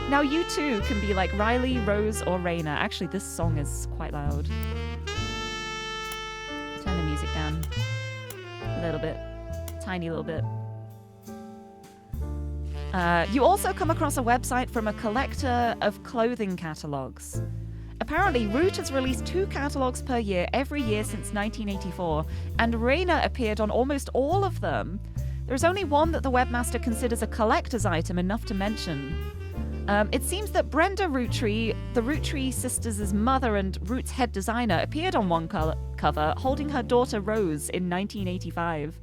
S3: Now you too can be like Riley, Rose, or Raina." Actually, this song is quite loud. Turn the music down a little bit. Tiny little bit. You also come across a website from a collector of clothing catalogs. Apparently, Root has released 2 catalogs per year every year since 1984, and Raina appeared on almost all of them. There's only one that the webmaster considers a collector's item enough to mention. It seems that Brenda Root Tree, the Root Tree Sisters' mother and Root's head designer, appeared on one cover holding her daughter Rose in 1985.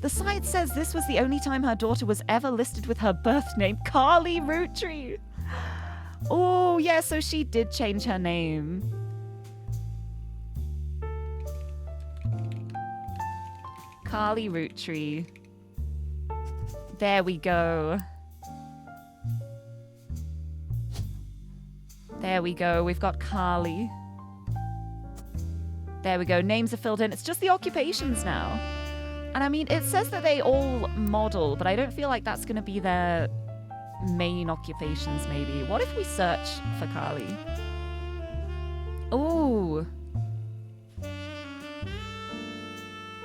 S3: The site says this was the only time her daughter was ever listed with her birth name, Carly Root Tree. Oh, yeah, so she did change her name. Carly Root Tree. There we go. There we go. We've got Carly. There we go. Names are filled in. It's just the occupations now. And I mean, it says that they all model, but I don't feel like that's going to be their main occupations, maybe. What if we search for Carly? Ooh.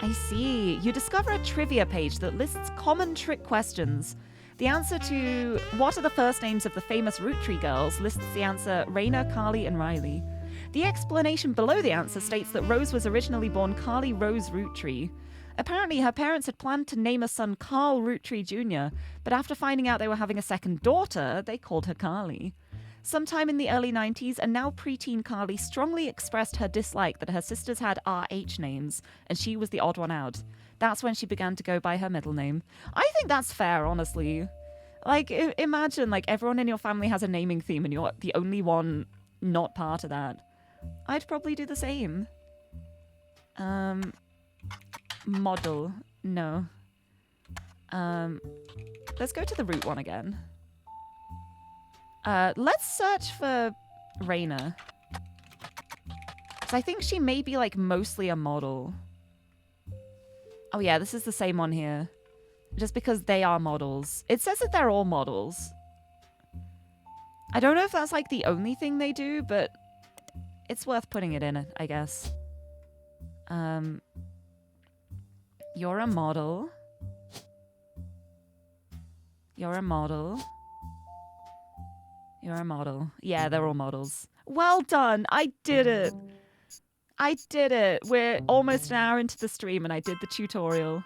S3: I see. You discover a trivia page that lists common trick questions. The answer to what are the first names of the famous Root Tree girls lists the answer Raina, Carly, and Riley. The explanation below the answer states that Rose was originally born Carly Rose Root Tree. Apparently, her parents had planned to name a son Carl Root Tree Jr., but after finding out they were having a second daughter, they called her Carly. Sometime in the early 90s, a now preteen Carly strongly expressed her dislike that her sisters had RH names, and she was the odd one out. That's when she began to go by her middle name. I think that's fair, honestly. Like, imagine, like, everyone in your family has a naming theme and you're the only one not part of that. I'd probably do the same. Model. No. Let's go to the Root one again. Let's search for Raina. So I think she may be, like, mostly a model. Oh yeah, this is the same one here. Just because they are models. It says that they're all models. I don't know if that's like the only thing they do, but it's worth putting it in, I guess. You're a model. You're a model. You're a model. Yeah, they're all models. Well done. I did it. I did it. We're almost an hour into the stream and I did the tutorial.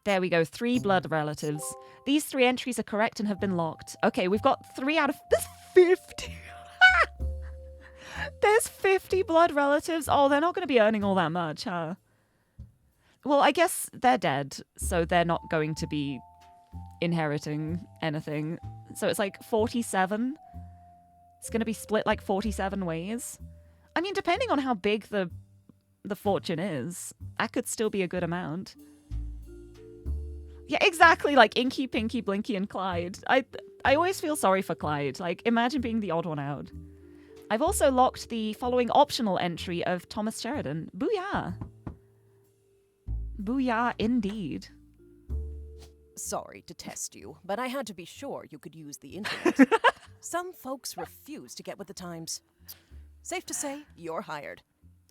S3: There we go. 3 blood relatives. These 3 entries are correct and have been locked. Okay, we've got 3 out of... There's 50. There's 50 blood relatives. Oh, they're not going to be earning all that much, huh? Well, I guess they're dead, so they're not going to be inheriting anything. So it's like 47. It's going to be split like 47 ways. I mean, depending on how big the fortune is, that could still be a good amount. Yeah, exactly, like Inky, Pinky, Blinky, and Clyde. I always feel sorry for Clyde. Like, imagine being the odd one out. I've also locked the following optional entry of Thomas Sheridan. Booyah! Booyah indeed.
S5: Sorry to test you, but I had to be sure you could use the internet. Some folks refuse to get with the times. Safe to say, you're hired.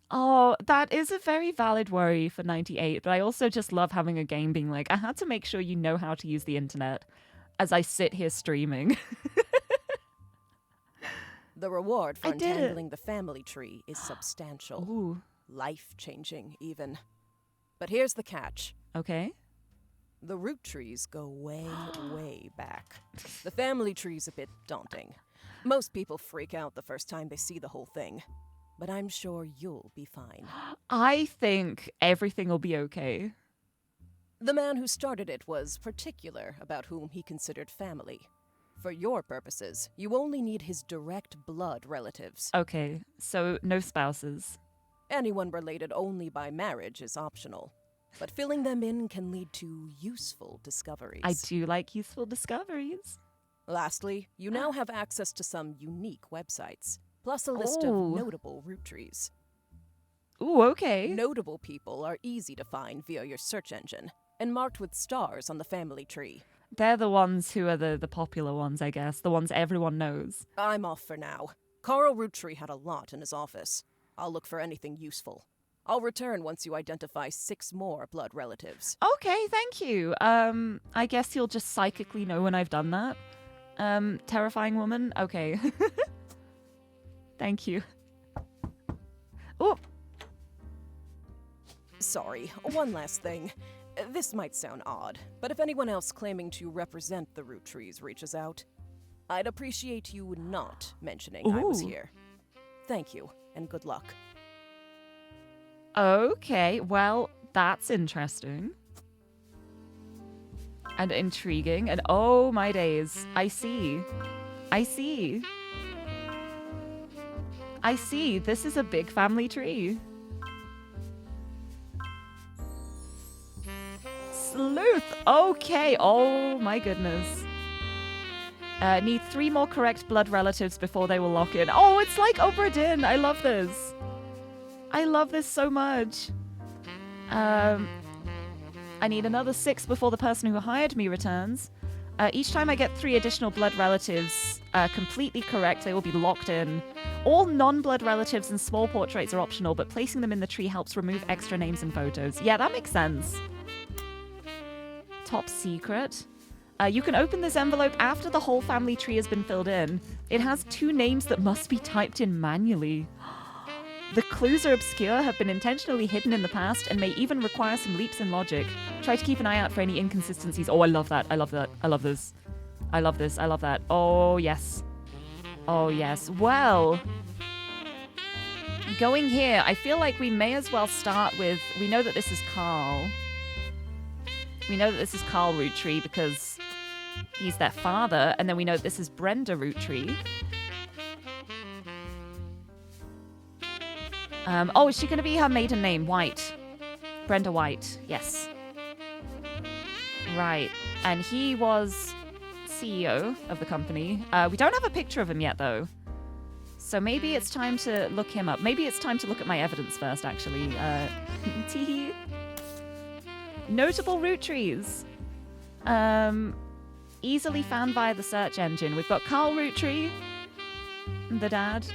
S3: Oh, that is a very valid worry for 98, but I also just love having a game being like, I had to make sure you know how to use the internet as I sit here streaming.
S5: The reward for untangling the family tree is substantial.
S3: Ooh.
S5: Life-changing, even. But here's the catch.
S3: Okay.
S5: The root trees go way, way back. The family tree's a bit daunting. Most people freak out the first time they see the whole thing. But I'm sure you'll be fine.
S3: I think everything will be okay.
S5: The man who started it was particular about whom he considered family. For your purposes, you only need his direct blood relatives.
S3: Okay, so no spouses.
S5: Anyone related only by marriage is optional. But filling them in can lead to useful discoveries.
S3: I do like useful discoveries.
S5: Lastly, you now have access to some unique websites, plus a list of notable root trees.
S3: Ooh, okay.
S5: Notable people are easy to find via your search engine, and marked with stars on the family tree.
S3: They're the ones who are the popular ones, I guess. The ones everyone knows.
S5: I'm off for now. Carl Roottree had a lot in his office. I'll look for anything useful. I'll return once you identify 6 more blood relatives.
S3: Okay, thank you. I guess you'll just psychically know when I've done that. Terrifying woman? Okay. Thank you. Oh!
S5: Sorry, one last thing. This might sound odd, but if anyone else claiming to represent the root trees reaches out, I'd appreciate you not mentioning I was here. Thank you, and good luck.
S3: Okay, well, that's interesting. And intriguing, and oh my days. I see. I see. I see. This is a big family tree. Sleuth. Okay. Oh my goodness. Need 3 more correct blood relatives before they will lock in. Oh, it's like Obra Dinn. I love this. I love this so much. I need another 6 before the person who hired me returns. Each time I get 3 additional blood relatives completely correct, they will be locked in. All non-blood relatives and small portraits are optional, but placing them in the tree helps remove extra names and photos. Yeah, that makes sense. Top secret. You can open this envelope after the whole family tree has been filled in. It has 2 names that must be typed in manually. The clues are obscure, have been intentionally hidden in the past, and may even require some leaps in logic. Try to keep an eye out for any inconsistencies. Oh, I love that. I love that. I love this. I love this. I love that. Oh, yes. Oh, yes. Well, going here, I feel like we may as well start with... We know that this is Carl. We know that this is Carl Roottree because he's their father, and then we know that this is Brenda Roottree. Oh, is she going to be her maiden name? White. Brenda White. Yes. Right. And he was CEO of the company. We don't have a picture of him yet, though. So maybe it's time to look him up. Maybe it's time to look at my evidence first, actually. Teehee. Notable root trees. Easily found via the search engine. We've got Carl Roottree, the dad.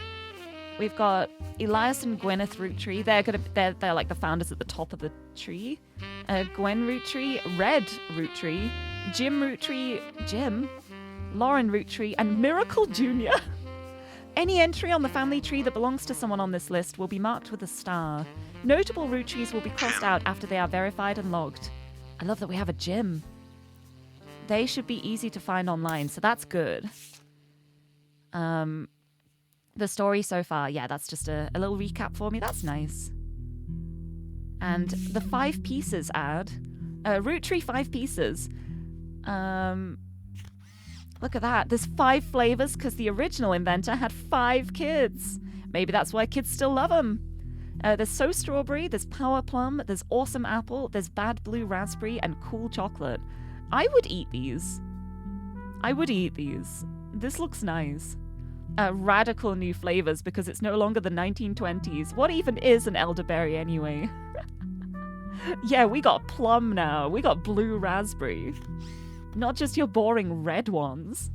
S3: We've got Elias and Gwyneth Roottree. They're like the founders at the top of the tree. Gwen Roottree, Red Roottree, Jim Roottree, Jim, Lauren Roottree, and Miracle Jr. Any entry on the family tree that belongs to someone on this list will be marked with a star. Notable Roottrees will be crossed out after they are verified and logged. I love that we have a Jim. They should be easy to find online, so that's good. The story so far, yeah, that's just a little recap for me. That's nice. And the 5 pieces ad. Roottree 5 pieces. Look at that. There's 5 flavors because the original inventor had 5 kids. Maybe that's why kids still love them. There's So Strawberry, there's Power Plum, there's Awesome Apple, there's Bad Blue Raspberry, and Cool Chocolate. I would eat these. This looks nice. Radical new flavors because it's no longer the 1920s. What even is an elderberry anyway? Yeah, we got plum now. We got blue raspberry. Not just your boring red ones.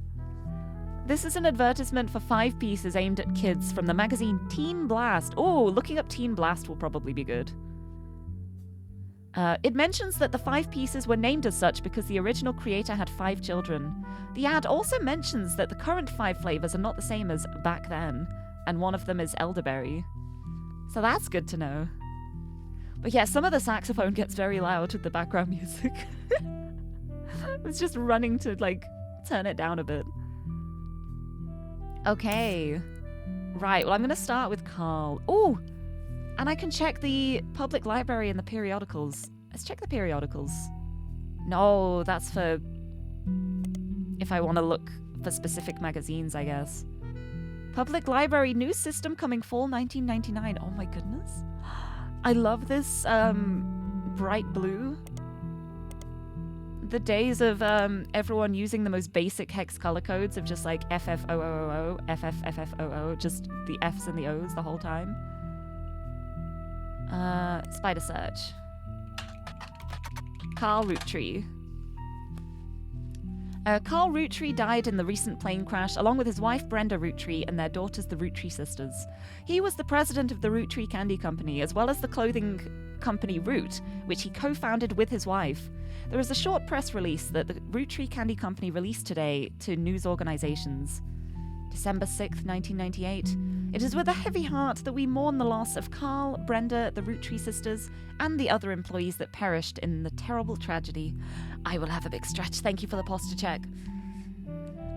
S3: This is an advertisement for 5 pieces aimed at kids from the magazine Teen Blast. Oh, looking up Teen Blast will probably be good. It mentions that the 5 pieces were named as such because the original creator had 5 children. The ad also mentions that the current 5 flavors are not the same as back then, and one of them is elderberry. So that's good to know. But yeah, some of the saxophone gets very loud with the background music. It's just running to, like, turn it down a bit. Okay. Right, well, I'm going to start with Carl. Oh! And I can check the public library and the periodicals. Let's check the periodicals. No, that's for if I want to look for specific magazines, I guess. Public library news system coming fall 1999. Oh my goodness. I love this bright blue. The days of everyone using the most basic hex color codes of just like FF0000, FFFFOO, just the Fs and the Os the whole time. Spider search. Carl Roottree. Carl Roottree died in the recent plane crash along with his wife Brenda Roottree and their daughters the Roottree sisters. He was the president of the Roottree Candy Company as well as the clothing company Root, which he co-founded with his wife. There is a short press release that the Roottree Candy Company released today to news organizations. December 6th, 1998. It is with a heavy heart that we mourn the loss of Carl, Brenda, the Roottree sisters, and the other employees that perished in the terrible tragedy. I will have a big stretch. Thank you for the posture check.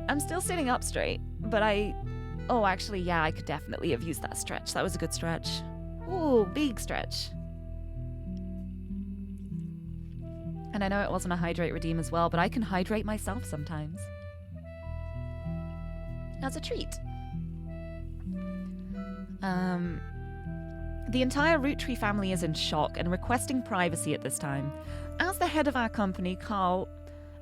S3: I'm still sitting up straight, but oh, actually, yeah, I could definitely have used that stretch. That was a good stretch. Ooh, big stretch. And I know it wasn't a hydrate redeem as well, but I can hydrate myself sometimes. As a treat. The entire Roottree family is in shock and requesting privacy at this time. As the head of our company, Carl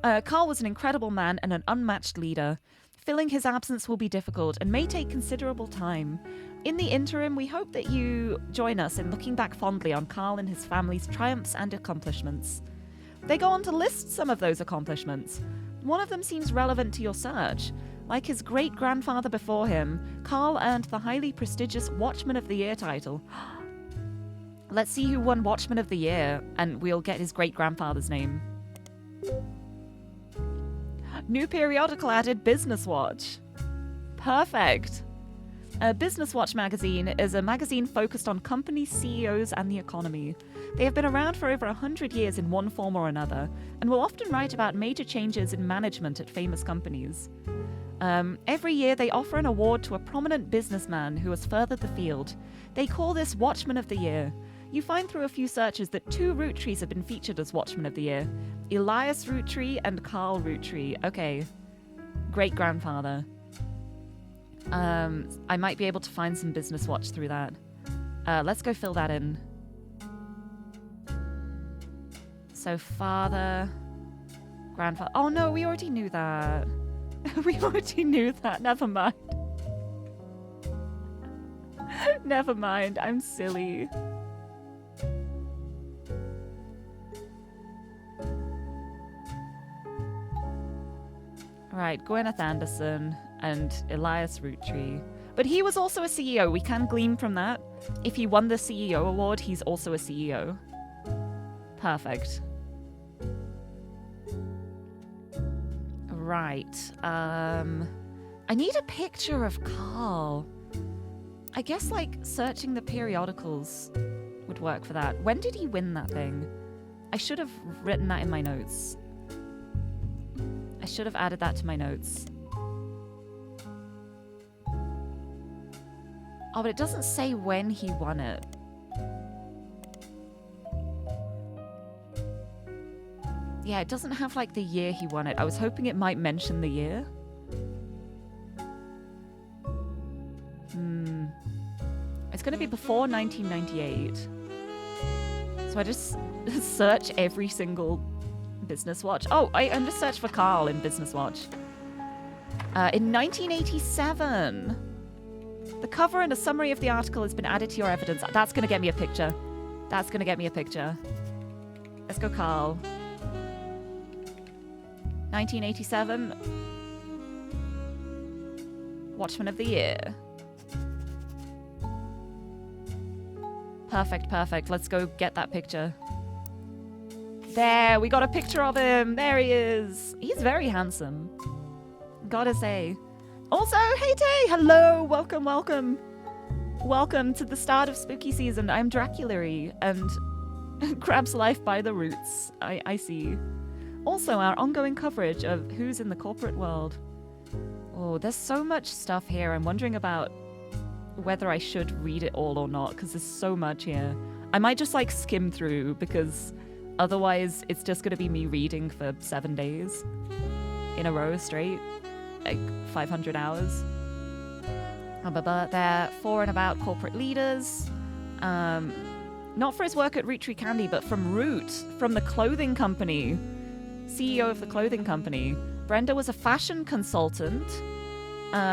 S3: was an incredible man and an unmatched leader. Filling his absence will be difficult and may take considerable time. In the interim, we hope that you join us in looking back fondly on Carl and his family's triumphs and accomplishments. They go on to list some of those accomplishments. One of them seems relevant to your search. Like his great-grandfather before him, Carl earned the highly prestigious Watchman of the Year title. Let's see who won Watchman of the Year, and we'll get his great-grandfather's name. New periodical added, Business Watch. Perfect. Business Watch magazine is a magazine focused on companies, CEOs, and the economy. They have been around for over 100 years in one form or another, and will often write about major changes in management at famous companies. Every year they offer an award to a prominent businessman who has furthered the field. They call this Watchman of the Year. You find through a few searches that 2 Roottrees have been featured as Watchman of the Year. Elias Roottree and Carl Roottree. Okay. Great-grandfather. I might be able to find some Business Watch through that. Let's go fill that in. So father, grandfather. Oh no, we already knew that. We already knew that. Never mind. Never mind. I'm silly. Right, Gwyneth Anderson and Elias Roottree. But he was also a CEO. We can glean from that. If he won the CEO award, he's also a CEO. Perfect. Right. I need a picture of Carl. I guess, like, searching the periodicals would work for that. When did he win that thing? I should have written that in my notes. I should have added that to my notes. Oh, but it doesn't say when he won it. Yeah, it doesn't have, like, the year he won it. I was hoping it might mention the year. It's going to be before 1998. So I just search every single Business Watch. Oh, I'm just search for Carl in Business Watch. In 1987. The cover and a summary of the article has been added to your evidence. That's going to get me a picture. That's going to get me a picture. Let's go, Carl. 1987. Watchman of the Year. Perfect, perfect. Let's go get that picture. There, we got a picture of him. There he is. He's very handsome. Gotta say. Also, hey Tay! Hello! Welcome, welcome. Welcome to the start of spooky season. I'm Lirie and grabs life by the roots. I see. Also, our ongoing coverage of who's in the corporate world. Oh, there's so much stuff here. I'm wondering about whether I should read it all or not, because there's so much here. I might just, like, skim through, because otherwise it's just going to be me reading for 7 days in a row straight. Like, 500 hours. They're for and about corporate leaders. Not for his work at ROOTTREE Candy, but from Root, from the clothing company. CEO of the clothing company. Brenda was a fashion consultant,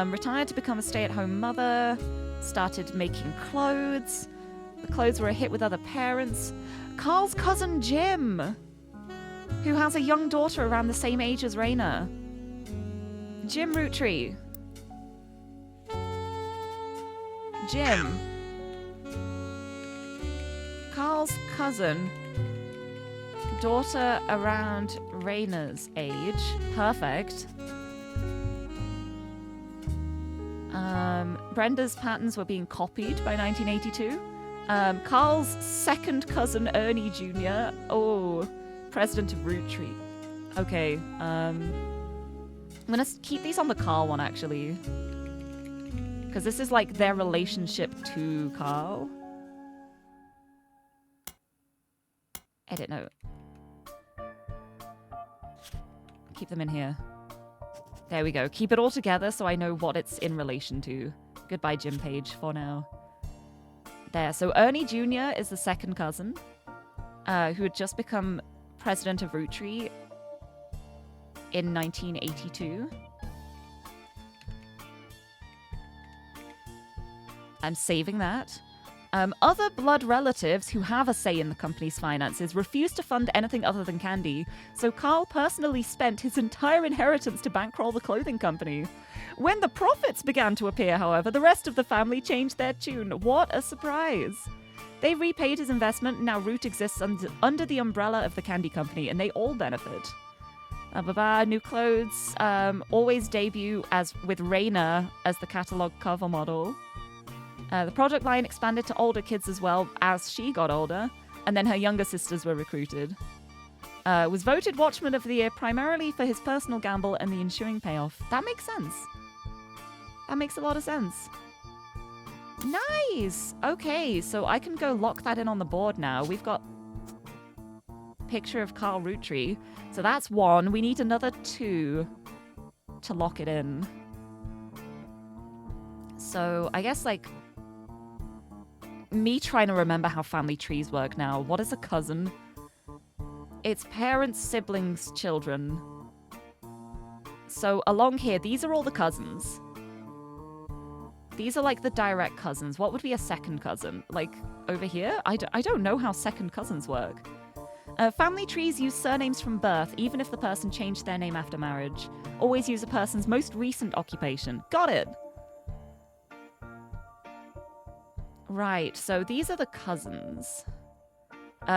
S3: retired to become a stay-at-home mother, started making clothes. The clothes were a hit with other parents. Carl's cousin Jim, who has a young daughter around the same age as Raina. Jim ROOTTREE. Jim. Carl's cousin. Daughter around Raina's age. Perfect. Brenda's patterns were being copied by 1982. Carl's second cousin Ernie Jr. Oh, president of ROOTTREE. Okay. I'm gonna keep these on the Carl one, actually. Because this is like their relationship to Carl. Edit note. Keep them in here. There we go. Keep it all together so I know what it's in relation to. Goodbye, Jim Page, for now. There. So Ernie Jr. is the second cousin, who had just become president of ROOTTREE in 1982. I'm saving that. Other blood relatives who have a say in the company's finances refuse to fund anything other than candy, so Carl personally spent his entire inheritance to bankroll the clothing company. When the profits began to appear, however, the rest of the family changed their tune. What a surprise! They repaid his investment, and now Root exists under the umbrella of the candy company, and they all benefit. New clothes always debut with Raina as the catalogue cover model. The product line expanded to older kids as well as she got older, and then her younger sisters were recruited. Was voted Watchman of the Year primarily for his personal gamble and the ensuing payoff. That makes sense. That makes a lot of sense. Nice! Okay, so I can go lock that in on the board now. We've got picture of Carl ROOTTREE. So that's 1. We need another 2 to lock it in. So I guess, like, me trying to remember how family trees work now. What is a cousin? It's parents, siblings, children. So along here, these are all the cousins. These are like the direct cousins. What would be a second cousin? Like over here? I don't know how second cousins work. Family trees use surnames from birth, even if the person changed their name after marriage. Always use a person's most recent occupation. Got it. Right, so these are the cousins.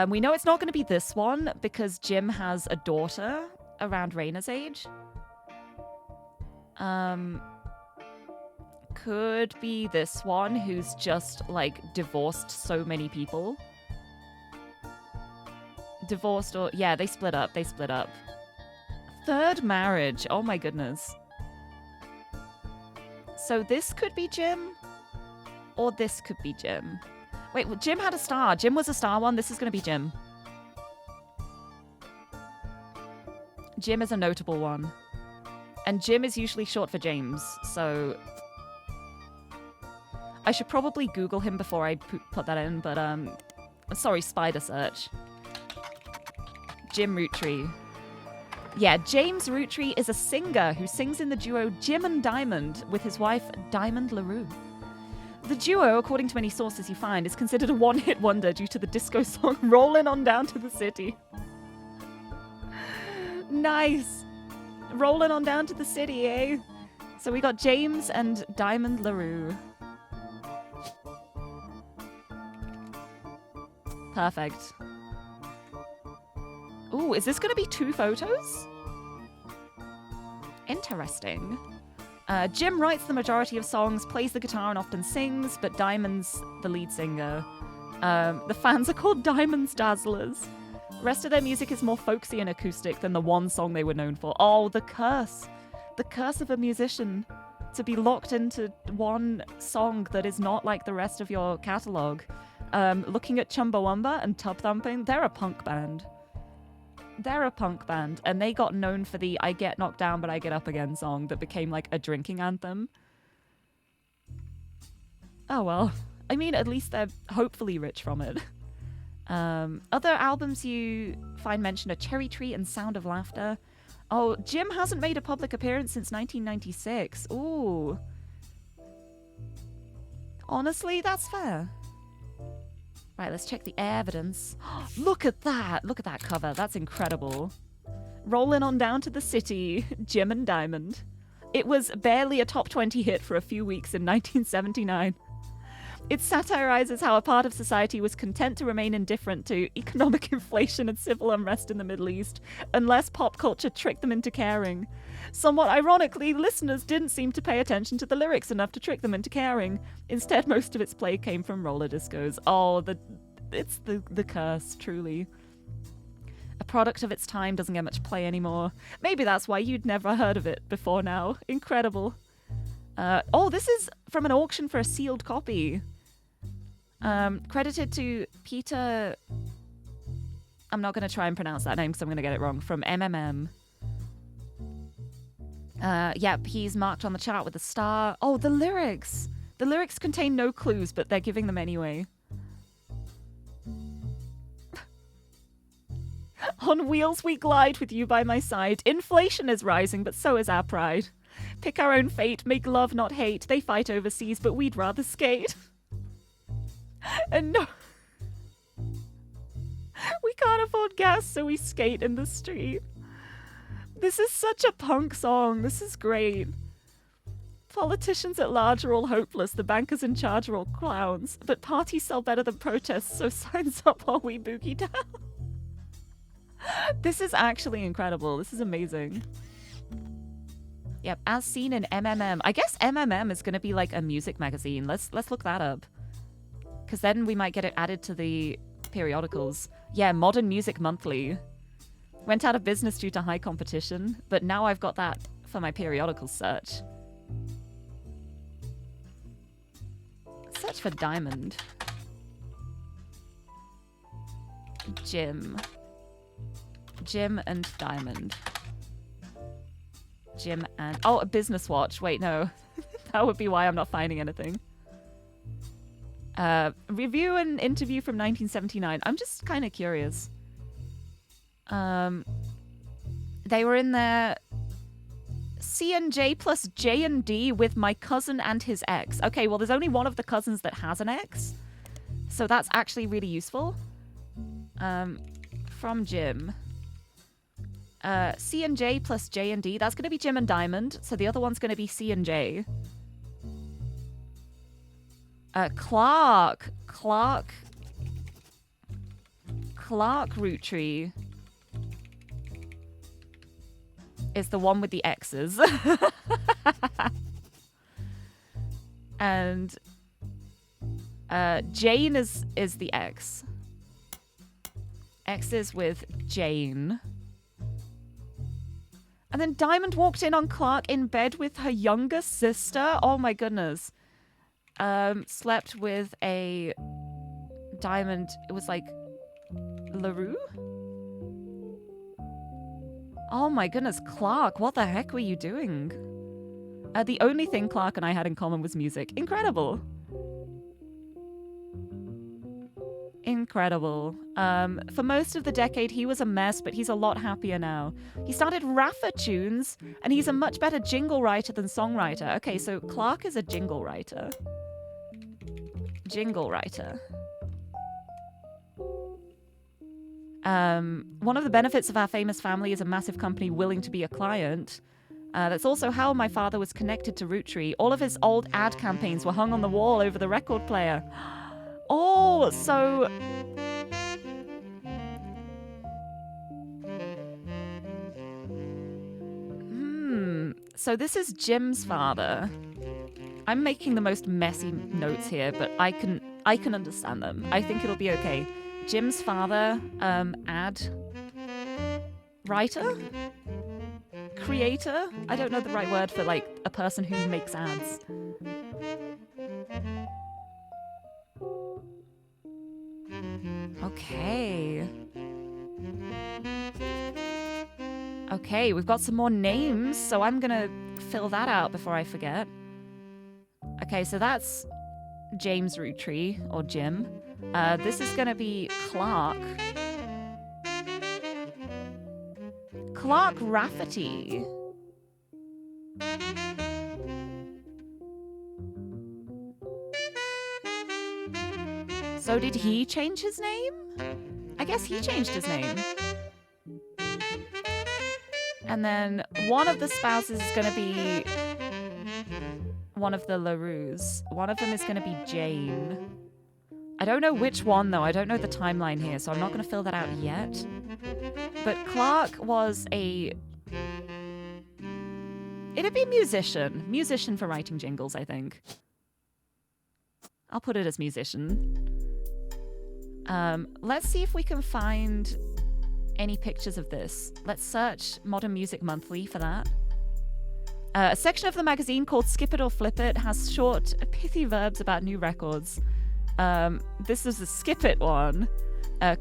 S3: We know it's not going to be this one because Jim has a daughter around Raina's age. Could be this one who's just, like, divorced so many people. Divorced or... Yeah, they split up. They split up. Third marriage. Oh my goodness. So this could be Jim. Or this could be Jim. Wait, well, Jim had a star. Jim was a star one. This is going to be Jim. Jim is a notable one. And Jim is usually short for James, so... I should probably Google him before I put that in, but, sorry, spider search. Jim Roottree. Yeah, James Roottree is a singer who sings in the duo Jim and Diamond with his wife, Diamond LaRue. The duo, according to many sources you find, is considered a one-hit wonder due to the disco song Rollin' On Down to the City. Nice! Rollin' on down to the city, eh? So we got James and Diamond LaRue. Perfect. Ooh, is this going to be 2 photos? Interesting. Jim writes the majority of songs, plays the guitar and often sings, but Diamond's the lead singer. The fans are called Diamond's Dazzlers. The rest of their music is more folksy and acoustic than the one song they were known for. Oh, the curse. The curse of a musician. To be locked into one song that is not like the rest of your catalogue. Looking at Chumbawamba and Tub Thumping, they're a punk band. They're a punk band, and they got known for the I Get Knocked Down But I Get Up Again song that became like a drinking anthem. Oh well. I mean, at least they're hopefully rich from it. Other albums you find mentioned are Cherry Tree and Sound of Laughter. Oh, Jim hasn't made a public appearance since 1996. Ooh. Honestly, that's fair. Right, let's check the evidence. Look at that! Look at that cover. That's incredible. Rollin' on down to the city, Jim and Diamond. It was barely a top 20 hit for a few weeks in 1979. It satirizes how a part of society was content to remain indifferent to economic inflation and civil unrest in the Middle East, unless pop culture tricked them into caring. Somewhat ironically, listeners didn't seem to pay attention to the lyrics enough to trick them into caring. Instead, most of its play came from roller discos. Oh, it's the curse, truly. A product of its time doesn't get much play anymore. Maybe that's why you'd never heard of it before now. Incredible. Oh, this is from an auction for a sealed copy. Credited to Peter... I'm not going to try and pronounce that name because I'm going to get it wrong. From MMM. Yep, he's marked on the chart with a star. Oh, the lyrics! The lyrics contain no clues, but they're giving them anyway. On wheels we glide with you by my side. Inflation is rising, but so is our pride. Pick our own fate, make love not hate. They fight overseas, but we'd rather skate. And no... We can't afford gas, so we skate in the street. This is such a punk song. This is great. Politicians at large are all hopeless. The bankers in charge are all clowns. But parties sell better than protests, so signs up while we boogie down. This is actually incredible. This is amazing. Yep, as seen in MMM. I guess MMM is going to be like a music magazine. Let's look that up. Because then we might get it added to the periodicals. Yeah, Modern Music Monthly. Went out of business due to high competition, but now I've got that for my periodical search. Search for Diamond. Jim. Jim and Diamond. Jim and... Oh, a business watch. Wait, no. That would be why I'm not finding anything. Review and interview from 1979. I'm just kind of curious. They were in there. C&J plus J&D with my cousin and his ex. Okay, well, there's only one of the cousins that has an ex. So that's actually really useful. From Jim. C&J plus J&D. That's going to be Jim and Diamond. So the other one's going to be C&J. Clark root tree is the one with the X's. And Jane is the X. X is with Jane. And then Diamond walked in on Clark in bed with her younger sister. Oh my goodness. Slept with a Diamond. It was like Lirie? Oh my goodness, Clark, what the heck were you doing? The only thing Clark and I had in common was music. Incredible. Incredible. For most of the decade, he was a mess, but he's a lot happier now. He started Raffa tunes, and he's a much better jingle writer than songwriter. Okay, so Clark is a jingle writer. Jingle writer. One of the benefits of our famous family is a massive company willing to be a client. That's also how my father was connected to ROOTTREE. All of his old ad campaigns were hung on the wall over the record player. Oh, so... So this is Jim's father. I'm making the most messy notes here, but I can understand them. I think it'll be okay. Jim's father, ad writer? Creator? I don't know the right word for, like, a person who makes ads. Okay. Okay, we've got some more names, so I'm gonna fill that out before I forget. Okay, so that's James ROOTTREE, or Jim. This is gonna be Clark. Clark Rafferty. So did he change his name? I guess he changed his name. And then one of the spouses is going to be one of the LaRues. One of them is going to be Jane. I don't know which one, though. I don't know the timeline here, so I'm not going to fill that out yet. But Clark was a... It'd be musician. Musician for writing jingles, I think. I'll put it as musician. Let's see if we can find any pictures of this. Let's search Modern Music Monthly for that. A section of the magazine called Skip It or Flip It has short, pithy verbs about new records. This is the Skip It one.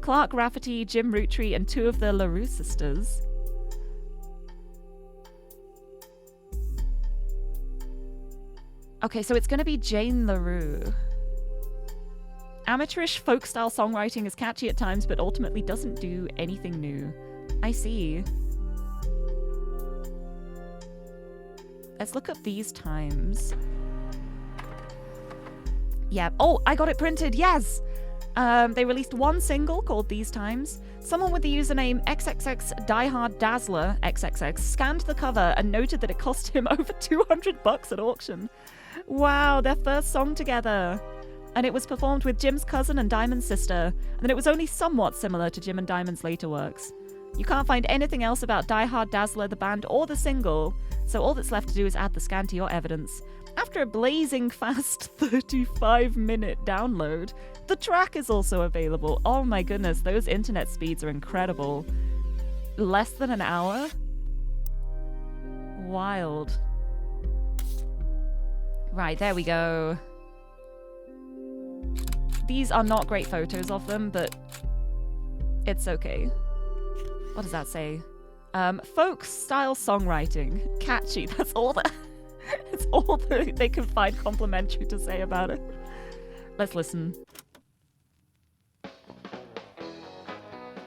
S3: Clark Rafferty, Jim ROOTTREE, and two of the LaRue sisters. Okay, so it's going to be Jane LaRue. Amateurish folk-style songwriting is catchy at times, but ultimately doesn't do anything new. I see. Let's look up these times. Yeah. Oh, I got it printed. Yes! They released one single called These Times. Someone with the username XXX Diehard Dazzler XXX scanned the cover and noted that it cost him over $200 at auction. Wow, their first song together. And it was performed with Jim's cousin and Diamond's sister, and it was only somewhat similar to Jim and Diamond's later works. You can't find anything else about Die Hard Dazzler, the band, or the single, so all that's left to do is add the scan to your evidence. After a blazing fast 35-minute download, the track is also available. Oh my goodness, those internet speeds are incredible. Less than an hour? Wild. Right, there we go. These are not great photos of them, but it's okay. What does that say? Folk style songwriting. Catchy. That's all that it's all that they can find complimentary to say about it. Let's listen.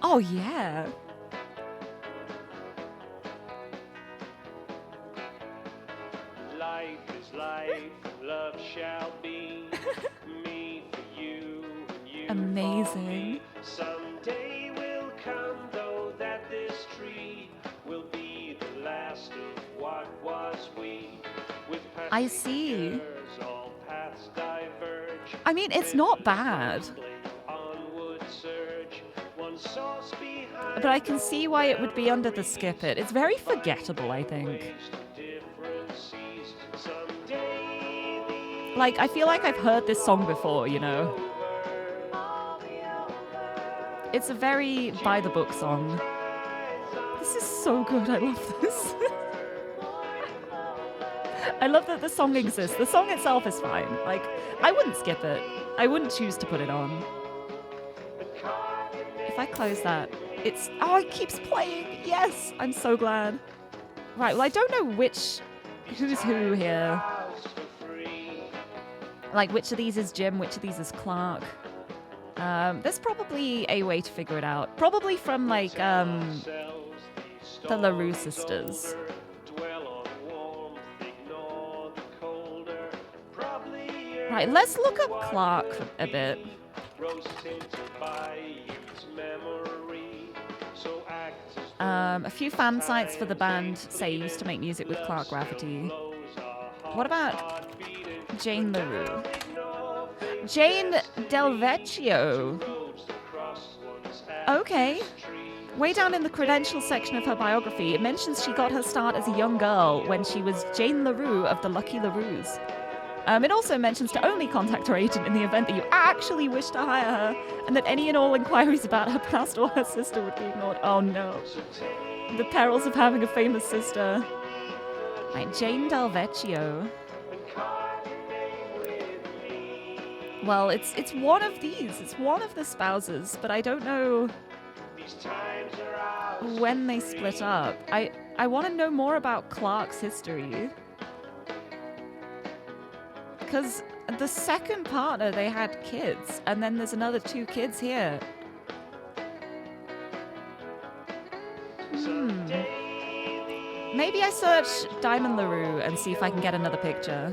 S3: Oh yeah.
S6: Life is life, love shall be. Me for you and you
S3: Amazing.
S6: for me. Someday will come, though, that this tree will be the last of what was we. With
S3: I see.
S6: passing years, all paths diverge.
S3: I mean, it's not bad. But I can see why it would be under the skip it. It's very forgettable, I think. Like, I feel like I've heard this song before, you know? It's a very by-the-book song. This is so good, I love this. I love that the song exists. The song itself is fine. Like, I wouldn't skip it. I wouldn't choose to put it on. If I close that, it's... Oh, it keeps playing! Yes! I'm so glad. Right, well, I don't know who's who here. Like, which of these is Jim, which of these is Clark. There's probably a way to figure it out. Probably from, like, the Lirie sisters. Right, let's look up Clark a bit. A few fan sites for the band say he used to make music with Clark Gravity. What about Jane Lirie? Jane Del Vecchio. Okay. Way down in the credentials section of her biography, it mentions she got her start as a young girl when she was Jane Lirie of the Lucky Larues. It also mentions to only contact her agent in the event that you actually wish to hire her, and that any and all inquiries about her past or her sister would be ignored. Oh no. The perils of having a famous sister. Right, Jane Del Vecchio. Well, it's one of these. It's one of the spouses, but I don't know when they split up. I want to know more about Clark's history. Because the second partner, they had kids, and then there's another 2 kids here. Maybe I search Diamond Lirie and see if I can get another picture.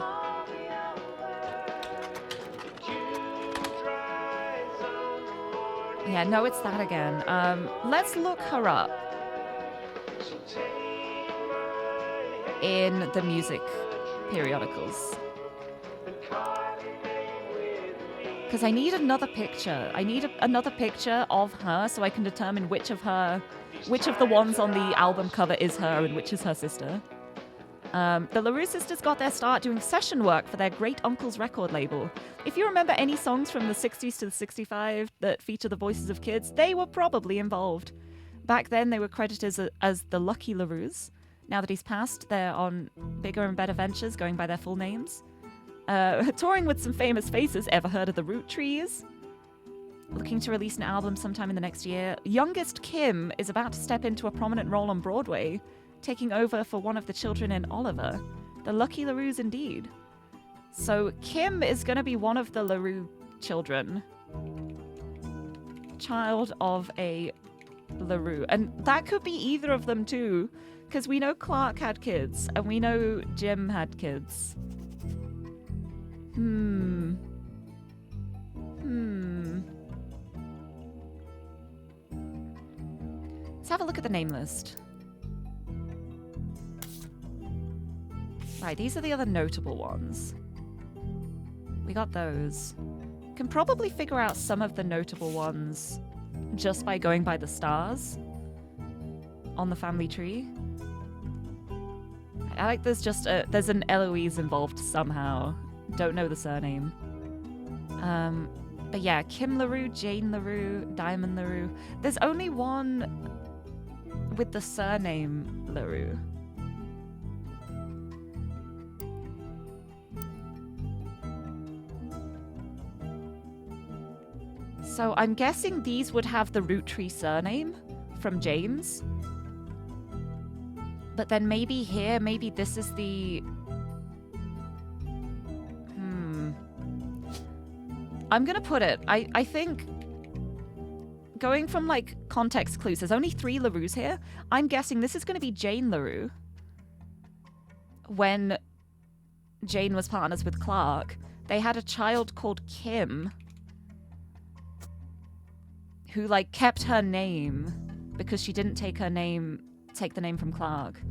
S3: Yeah, no, it's that again. Let's look her up in the music periodicals. Because I need another picture. I need another picture of her so I can determine which of the ones on the album cover is her and which is her sister. The Lirie sisters got their start doing session work for their great-uncle's record label. If you remember any songs from the 60s to the 65 that feature the voices of kids, they were probably involved. Back then, they were credited as the Lucky Larues. Now that he's passed, they're on bigger and better ventures going by their full names. Touring with some famous faces. Ever heard of the ROOTTREES? Looking to release an album sometime in the next year. Youngest Kim is about to step into a prominent role on Broadway, taking over for one of the children in Oliver. The Lucky Larues indeed. So Kim is going to be one of the Lirie children. Child of a Lirie. And that could be either of them too, because we know Clark had kids, and we know Jim had kids. Let's have a look at the name list. Right, these are the other notable ones. We got those. Can probably figure out some of the notable ones just by going by the stars on the family tree. I like there's an Eloise involved somehow. Don't know the surname. But yeah, Kim Lirie, Jane Lirie, Diamond Lirie. There's only one with the surname Lirie. So I'm guessing these would have the ROOTTREE surname from James. But then maybe here, maybe this is the... I'm gonna put it, I think, going from like context clues, there's only 3 Larues here. I'm guessing this is gonna be Jane Lirie. When Jane was partners with Clark, they had a child called Kim who like kept her name because she didn't take the name from Clark.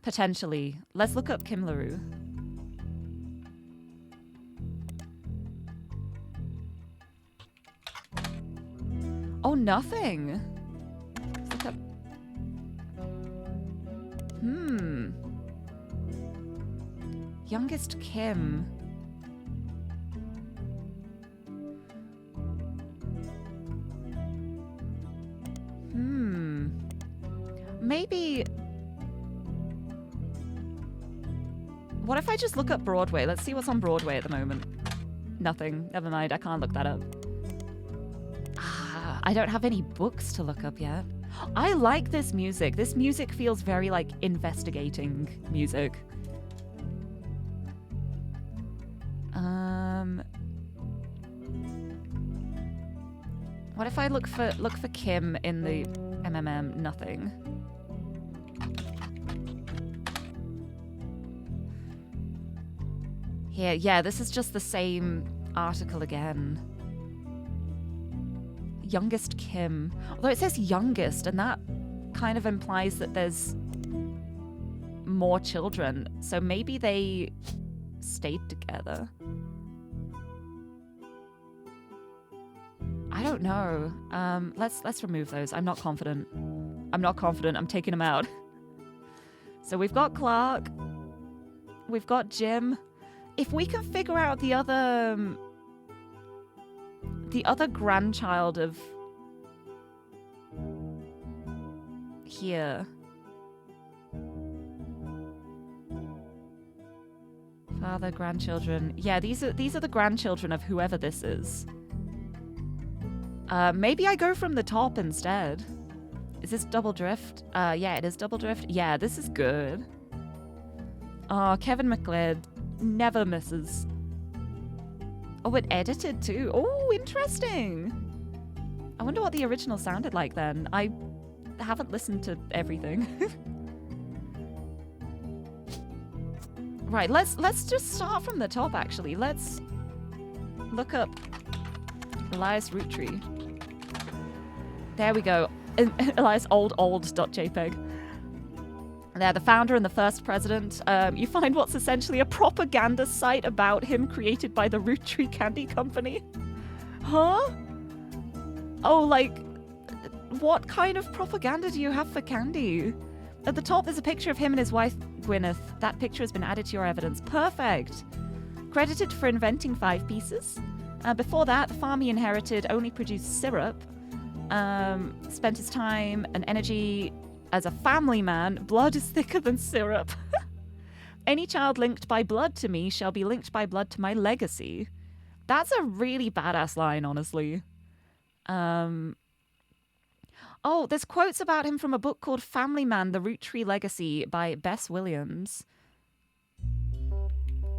S3: Potentially. Let's look up Kim Lirie. Oh, nothing. Let's look up. Youngest Kim. Maybe... What if I just look up Broadway? Let's see what's on Broadway at the moment. Nothing. Never mind, I can't look that up. I don't have any books to look up yet. I like this music. This music feels very, like, investigating music. What if I look for Kim in the MMM? Nothing. Here, yeah, this is just the same article again. Youngest Kim. Although it says youngest, and that kind of implies that there's more children. So maybe they stayed together. I don't know. Let's remove those. I'm not confident. I'm taking them out. So we've got Clark. We've got Jim. If we can figure out the other grandchild of here. Father, grandchildren. Yeah, these are the grandchildren of whoever this is. Maybe I go from the top instead. Is this double drift? Yeah, it is double drift. Yeah, this is good. Oh, Kevin McLeod never misses. Oh, it edited too. Oh, interesting. I wonder what the original sounded like then. I haven't listened to everything. Right, let's just start from the top actually. Let's look up Elias Roottree. There we go. Elias old.jpg. There, the founder and the first president. You find what's essentially a propaganda site about him created by the Roottree Candy Company. Huh? Oh, like, what kind of propaganda do you have for candy? At the top, there's a picture of him and his wife, Gwyneth. That picture has been added to your evidence. Perfect. Credited for inventing 5 pieces. Before that, the farm he inherited only produced syrup. Spent his time and energy as a family man. Blood is thicker than syrup. Any child linked by blood to me shall be linked by blood to my legacy. That's a really badass line, honestly. Oh, there's quotes about him from a book called Family Man, The Roottree Legacy by Bess Williams.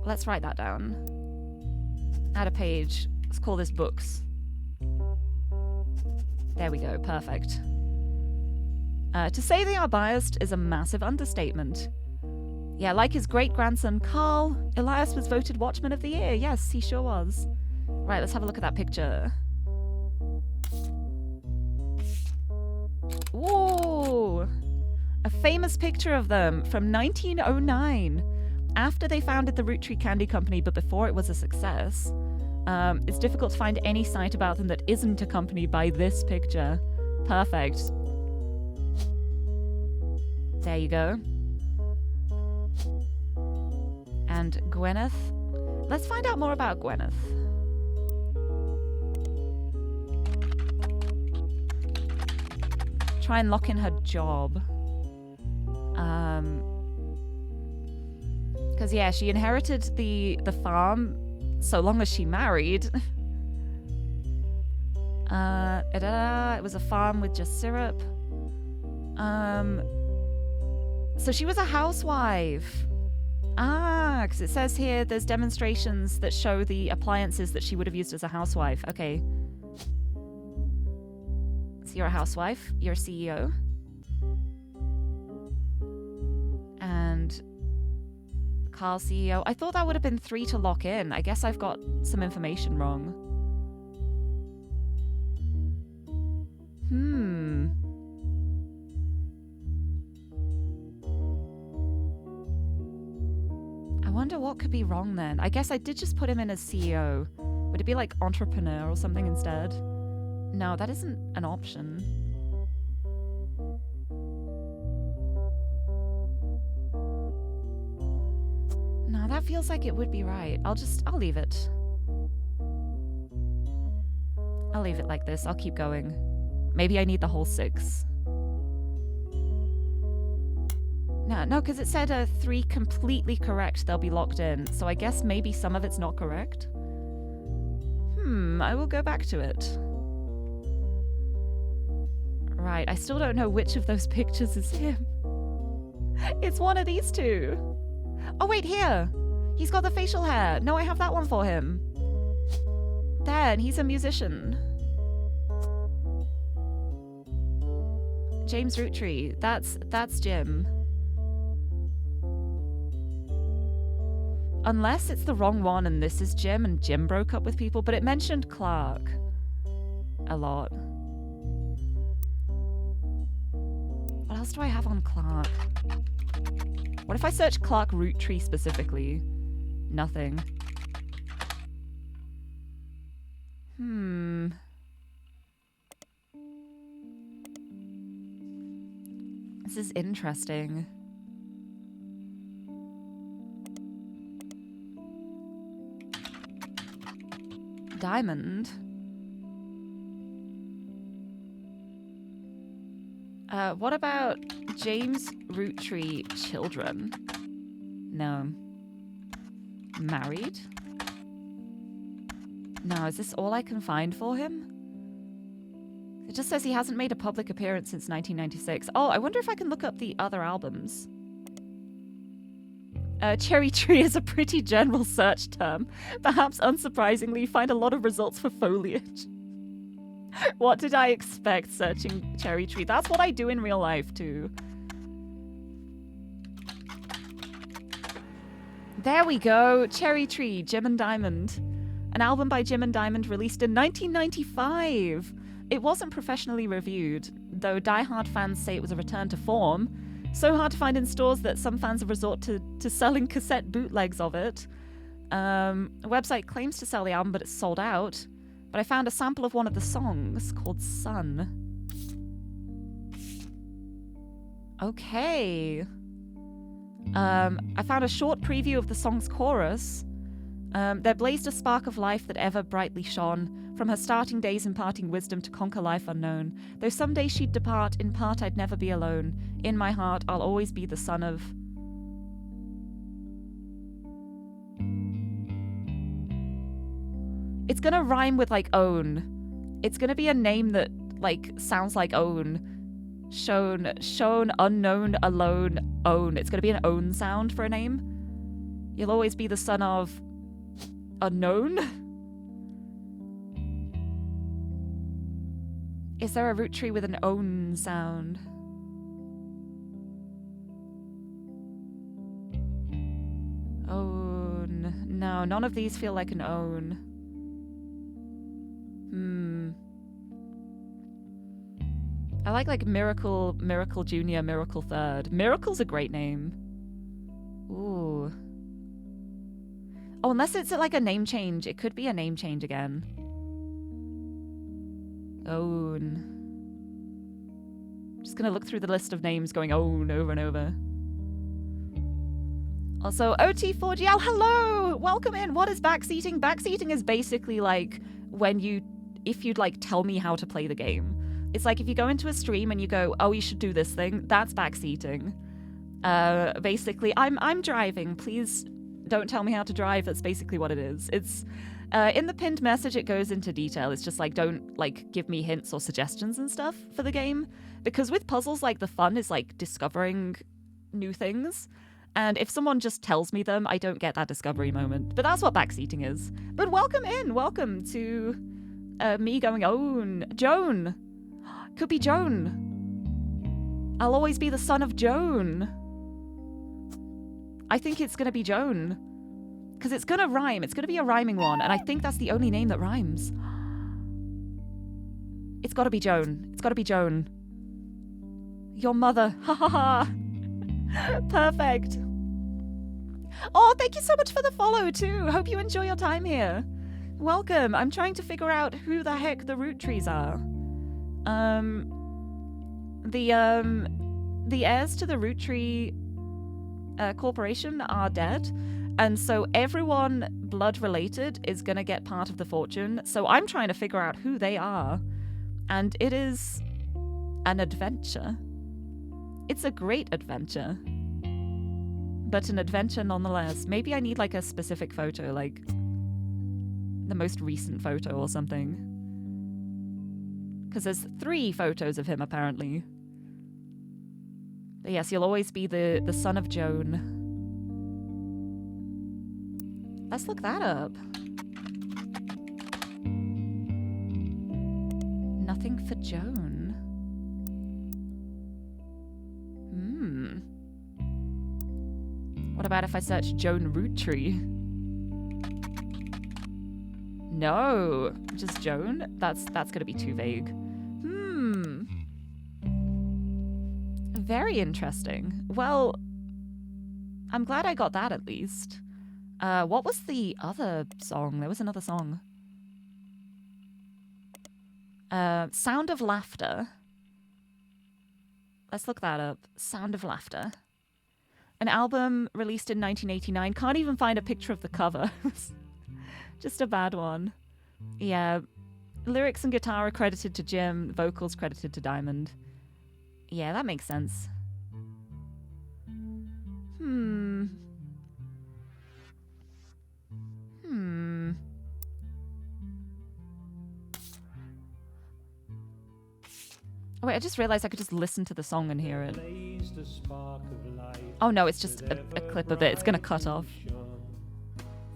S3: Let's write that down. Add a page. Let's call this books. There we go. Perfect. To say they are biased is a massive understatement. Yeah, like his great-grandson Carl, Elias was voted Watchman of the Year. Yes, he sure was. Right, let's have a look at that picture. Whoa! A famous picture of them from 1909, after they founded the Roottree Candy Company, but before it was a success. It's difficult to find any site about them that isn't accompanied by this picture. Perfect. There you go. And Gwyneth. Let's find out more about Gwyneth. Try and lock in her job. Because, yeah, she inherited the farm so long as she married. It was a farm with just syrup. So she was a housewife. Because it says here there's demonstrations that show the appliances that she would have used as a housewife. Okay. So you're a housewife. You're a CEO. And Carl CEO. I thought that would have been 3 to lock in. I guess I've got some information wrong. I wonder what could be wrong then. I guess I did just put him in as CEO. Would it be like entrepreneur or something instead? No, that isn't an option. No, that feels like it would be right. I'll leave it. I'll leave it like this. I'll keep going. Maybe I need the whole 6. No, because it said 3 completely correct, they'll be locked in. So I guess maybe some of it's not correct. I will go back to it. Right, I still don't know which of those pictures is him. It's one of these 2. Oh, wait, here. He's got the facial hair. No, I have that one for him. There, and he's a musician. James Roottree. That's Jim. Unless it's the wrong one and this is Jim and Jim broke up with people, but it mentioned Clark a lot. What else do I have on Clark? What if I search Clark Roottree specifically? Nothing. This is interesting. Diamond. What about James Roottree children? No. Married? No, is this all I can find for him? It just says he hasn't made a public appearance since 1996. Oh, I wonder if I can look up the other albums. Cherry tree is a pretty general search term. Perhaps unsurprisingly, find a lot of results for foliage. What did I expect searching cherry tree? That's what I do in real life too. There we go. Cherry Tree, Jim and Diamond. An album by Jim and Diamond released in 1995. It wasn't professionally reviewed, though die-hard fans say it was a return to form. So hard to find in stores that some fans have resorted to selling cassette bootlegs of it. The website claims to sell the album, but it's sold out. But I found a sample of one of the songs called Sun. Okay. I found a short preview of the song's chorus. There blazed a spark of life that ever brightly shone, from her starting days imparting wisdom to conquer life unknown. Though someday she'd depart, in part I'd never be alone. In my heart, I'll always be the son of... It's gonna rhyme with, like, own. It's gonna be a name that, like, sounds like own. Shown, unknown, alone, own. It's gonna be an own sound for a name. You'll always be the son of... unknown? Is there a root tree with an own sound? Own. No, none of these feel like an own. I like Miracle, Miracle Junior, Miracle Third. Miracle's a great name. Ooh. Oh, unless it's like a name change. It could be a name change again. Own. Just gonna look through the list of names going own over and over. Also, OT4GL, hello! Welcome in. What is backseating? Backseating is basically like when if you'd like tell me how to play the game. It's like if you go into a stream and you go, oh, you should do this thing. That's backseating. Basically, I'm driving. Please don't tell me how to drive. That's basically what it is. It's in the pinned message, it goes into detail. It's just like, don't like give me hints or suggestions and stuff for the game. Because with puzzles, like the fun is like discovering new things. And if someone just tells me them, I don't get that discovery moment. But that's what backseating is. But welcome in. Welcome to me going, own. Joan. Could be Joan. I'll always be the son of Joan. I think it's going to be Joan. Because it's going to rhyme. It's going to be a rhyming one. And I think that's the only name that rhymes. It's got to be Joan. It's got to be Joan. Your mother. Ha ha ha. Perfect. Oh, thank you so much for the follow too. Hope you enjoy your time here. Welcome. I'm trying to figure out who the heck the root trees are. The heirs to the root tree corporation are dead, and so everyone blood related is gonna get part of the fortune. So I'm trying to figure out who they are, and it is an adventure. It's a great adventure, but an adventure nonetheless. Maybe I need like a specific photo, like the most recent photo or something. Because there's 3 photos of him, apparently. But yes, you'll always be the son of Joan. Let's look that up. Nothing for Joan. What about if I search Joan Roottree? No, just Joan? That's gonna be too vague. Very interesting. Well, I'm glad I got that at least. What was the other song? There was another song. Sound of Laughter. Let's look that up. Sound of Laughter. An album released in 1989. Can't even find a picture of the cover. Just a bad one. Yeah. Lyrics and guitar are credited to Jim. Vocals credited to Diamond. Yeah, that makes sense. Oh, wait, I just realized I could just listen to the song and hear it. Oh no, it's just a clip of it. It's gonna cut off.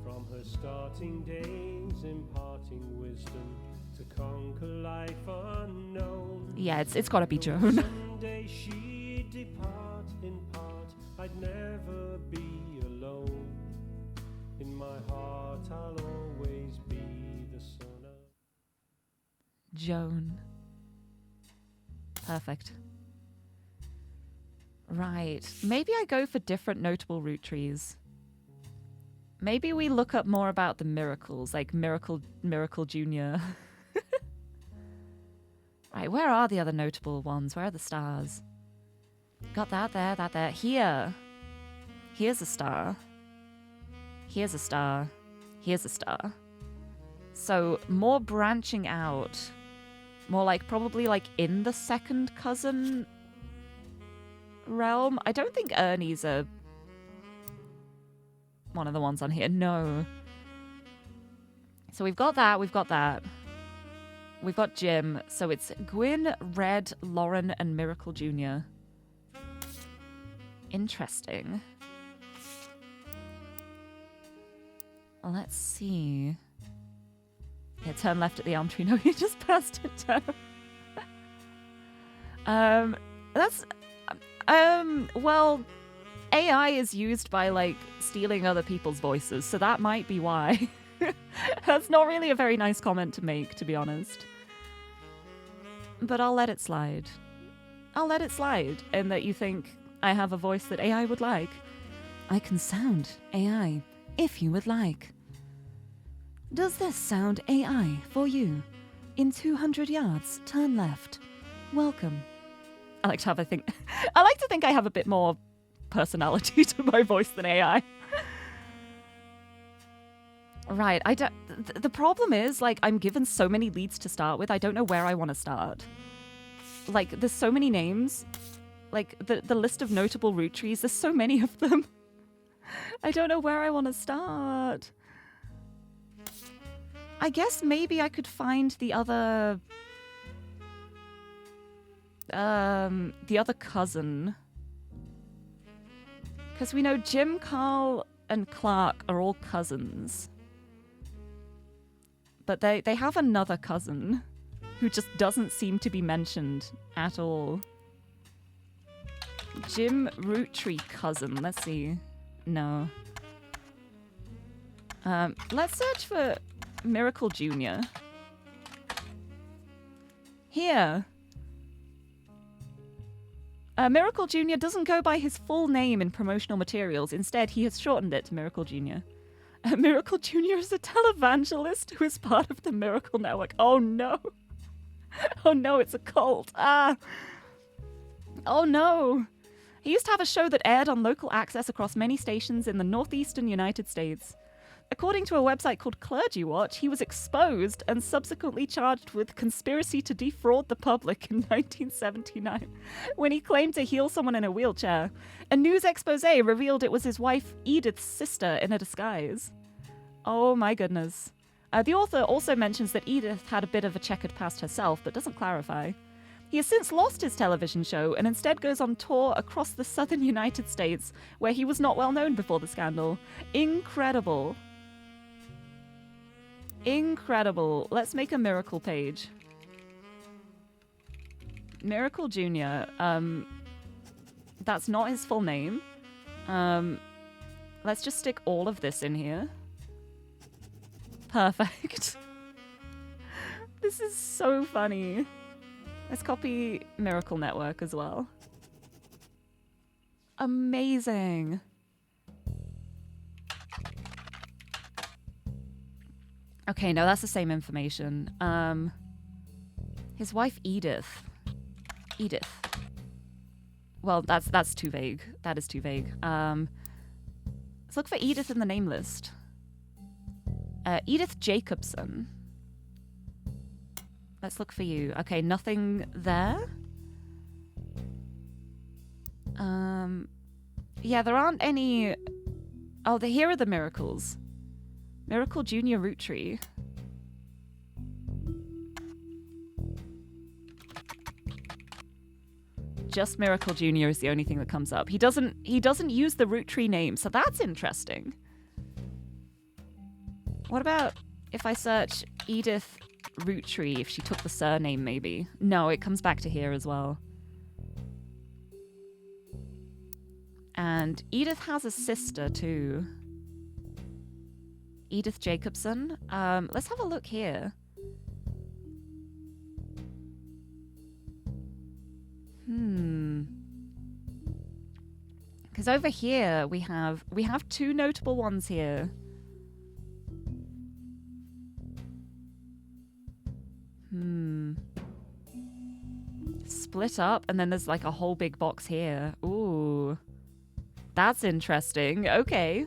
S6: From her starting days, imparting wisdom to conquer life unknown.
S3: Yeah, it's gotta be Joan.
S6: Someday she'd depart in part. I'd never be alone. In my heart, I'll always be the son of
S3: Joan. Perfect. Right. Maybe I go for different notable root trees. Maybe we look up more about the miracles, like Miracle Jr. Right, where are the other notable ones? Where are the stars? Got that there, that there. Here. Here's a star. Here's a star. Here's a star. So, more branching out. More like, probably like in the second cousin realm. I don't think Ernie's one of the ones on here. No. So we've got that, we've got that. We've got Jim. So it's Gwyn, Red, Lauren, and Miracle Jr. Interesting. Let's see. Yeah, turn left at the elm tree. No, you just passed it down. Well, AI is used by, like, stealing other people's voices, so that might be why. That's not really a very nice comment to make, to be honest. But I'll let it slide. I'll let it slide, in that you think I have a voice that AI would like. I can sound AI, if you would like. Does this sound AI for you? In 200 yards, turn left. Welcome. I like to think I have a bit more personality to my voice than AI. Right, the problem is, like, I'm given so many leads to start with, I don't know where I want to start. Like, there's so many names. Like, the list of notable root trees, there's so many of them. I don't know where I want to start. I guess maybe I could find the other cousin. Because we know Jim, Carl, and Clark are all cousins. But they have another cousin who just doesn't seem to be mentioned at all. Jim Roottree cousin. Let's see. No. Let's search for Miracle Jr. Here. Miracle Jr. doesn't go by his full name in promotional materials. Instead, he has shortened it to Miracle Jr. Miracle Jr. is a televangelist who is part of the Miracle Network. Oh no. Oh no, it's a cult. Ah. Oh no. He used to have a show that aired on local access across many stations in the northeastern United States. According to a website called Clergy Watch, he was exposed and subsequently charged with conspiracy to defraud the public in 1979 when he claimed to heal someone in a wheelchair. A news expose revealed it was his wife Edith's sister in a disguise. Oh my goodness. The author also mentions that Edith had a bit of a checkered past herself, but doesn't clarify. He has since lost his television show and instead goes on tour across the southern United States, where he was not well known before the scandal. Incredible. Incredible. Let's make a Miracle page. Miracle Jr. That's not his full name. Let's just stick all of this in here. Perfect. This is so funny. Let's copy Miracle Network as well. Amazing. Okay, no, that's the same information. His wife Edith. Edith. Well, that's too vague. That is too vague. Let's look for Edith in the name list. Edith Jacobson. Let's look for you. Okay, nothing there. Yeah, there aren't any... Oh, here are the miracles. Miracle Jr. Root Tree. Just Miracle Jr. is the only thing that comes up. He doesn't use the root tree name, so that's interesting. What about if I search Edith Root Tree, if she took the surname maybe? No, it comes back to here as well. And Edith has a sister too. Edith Jacobson. Let's have a look here. Because over here we have two notable ones here. Split up, and then there's like a whole big box here. Ooh. That's interesting. Okay.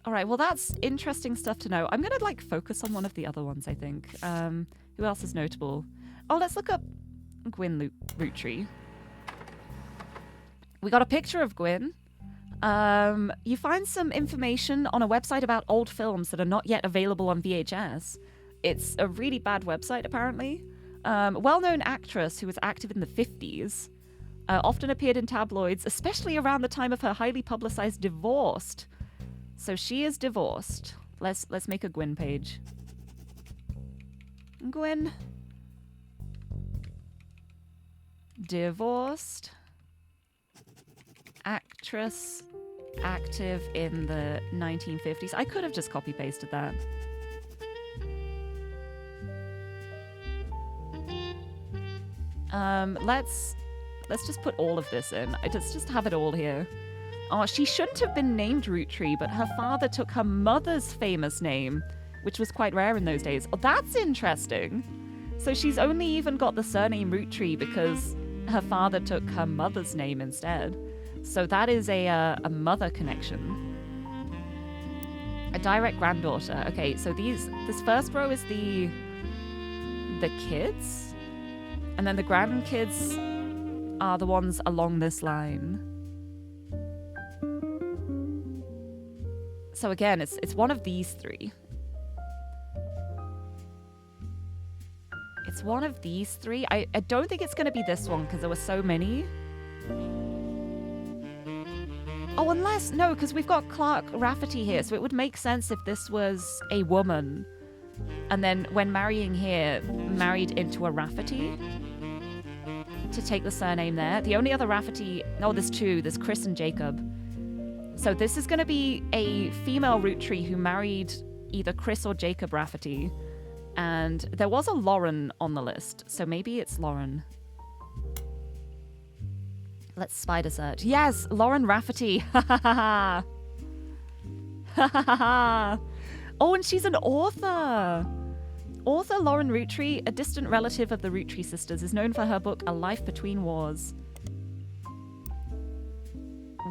S3: Alright, well that's interesting stuff to know. I'm gonna like focus on one of the other ones, I think. Who else is notable? Oh, let's look up Gwyn Root Tree. We got a picture of Gwyn. You find some information on a website about old films that are not yet available on VHS. It's a really bad website, apparently. Well-known actress who was active in the 50s. Often appeared in tabloids, especially around the time of her highly publicized divorce. So she is divorced. Let's make a Gwyn page. Gwyn. Divorced. Actress. Active in the 1950s. I could have just copy-pasted that. Let's just put all of this in. Let's just have it all here. Oh, she shouldn't have been named Root Tree, but her father took her mother's famous name, which was quite rare in those days. Oh, that's interesting. So she's only even got the surname Root Tree because her father took her mother's name instead. So that is a mother connection. A direct granddaughter. Okay, so this first row is the kids, and then the grandkids are the ones along this line. So again, it's one of these three. It's one of these three. I don't think it's going to be this one because there were so many. Oh, unless... No, because we've got Clark Rafferty here, so it would make sense if this was a woman. And then when marrying here, married into a Rafferty to take the surname there. The only other Rafferty... No, there's two. There's Chris and Jacob. So this is going to be a female Root Tree who married either Chris or Jacob Rafferty. And there was a Lauren on the list, so maybe it's Lauren. Let's spider search. Yes, Lauren Rafferty. Ha ha ha ha. Ha ha ha ha. Oh, and she's an author. Author Lauren Roottree, a distant relative of the Roottree sisters, is known for her book A Life Between Wars.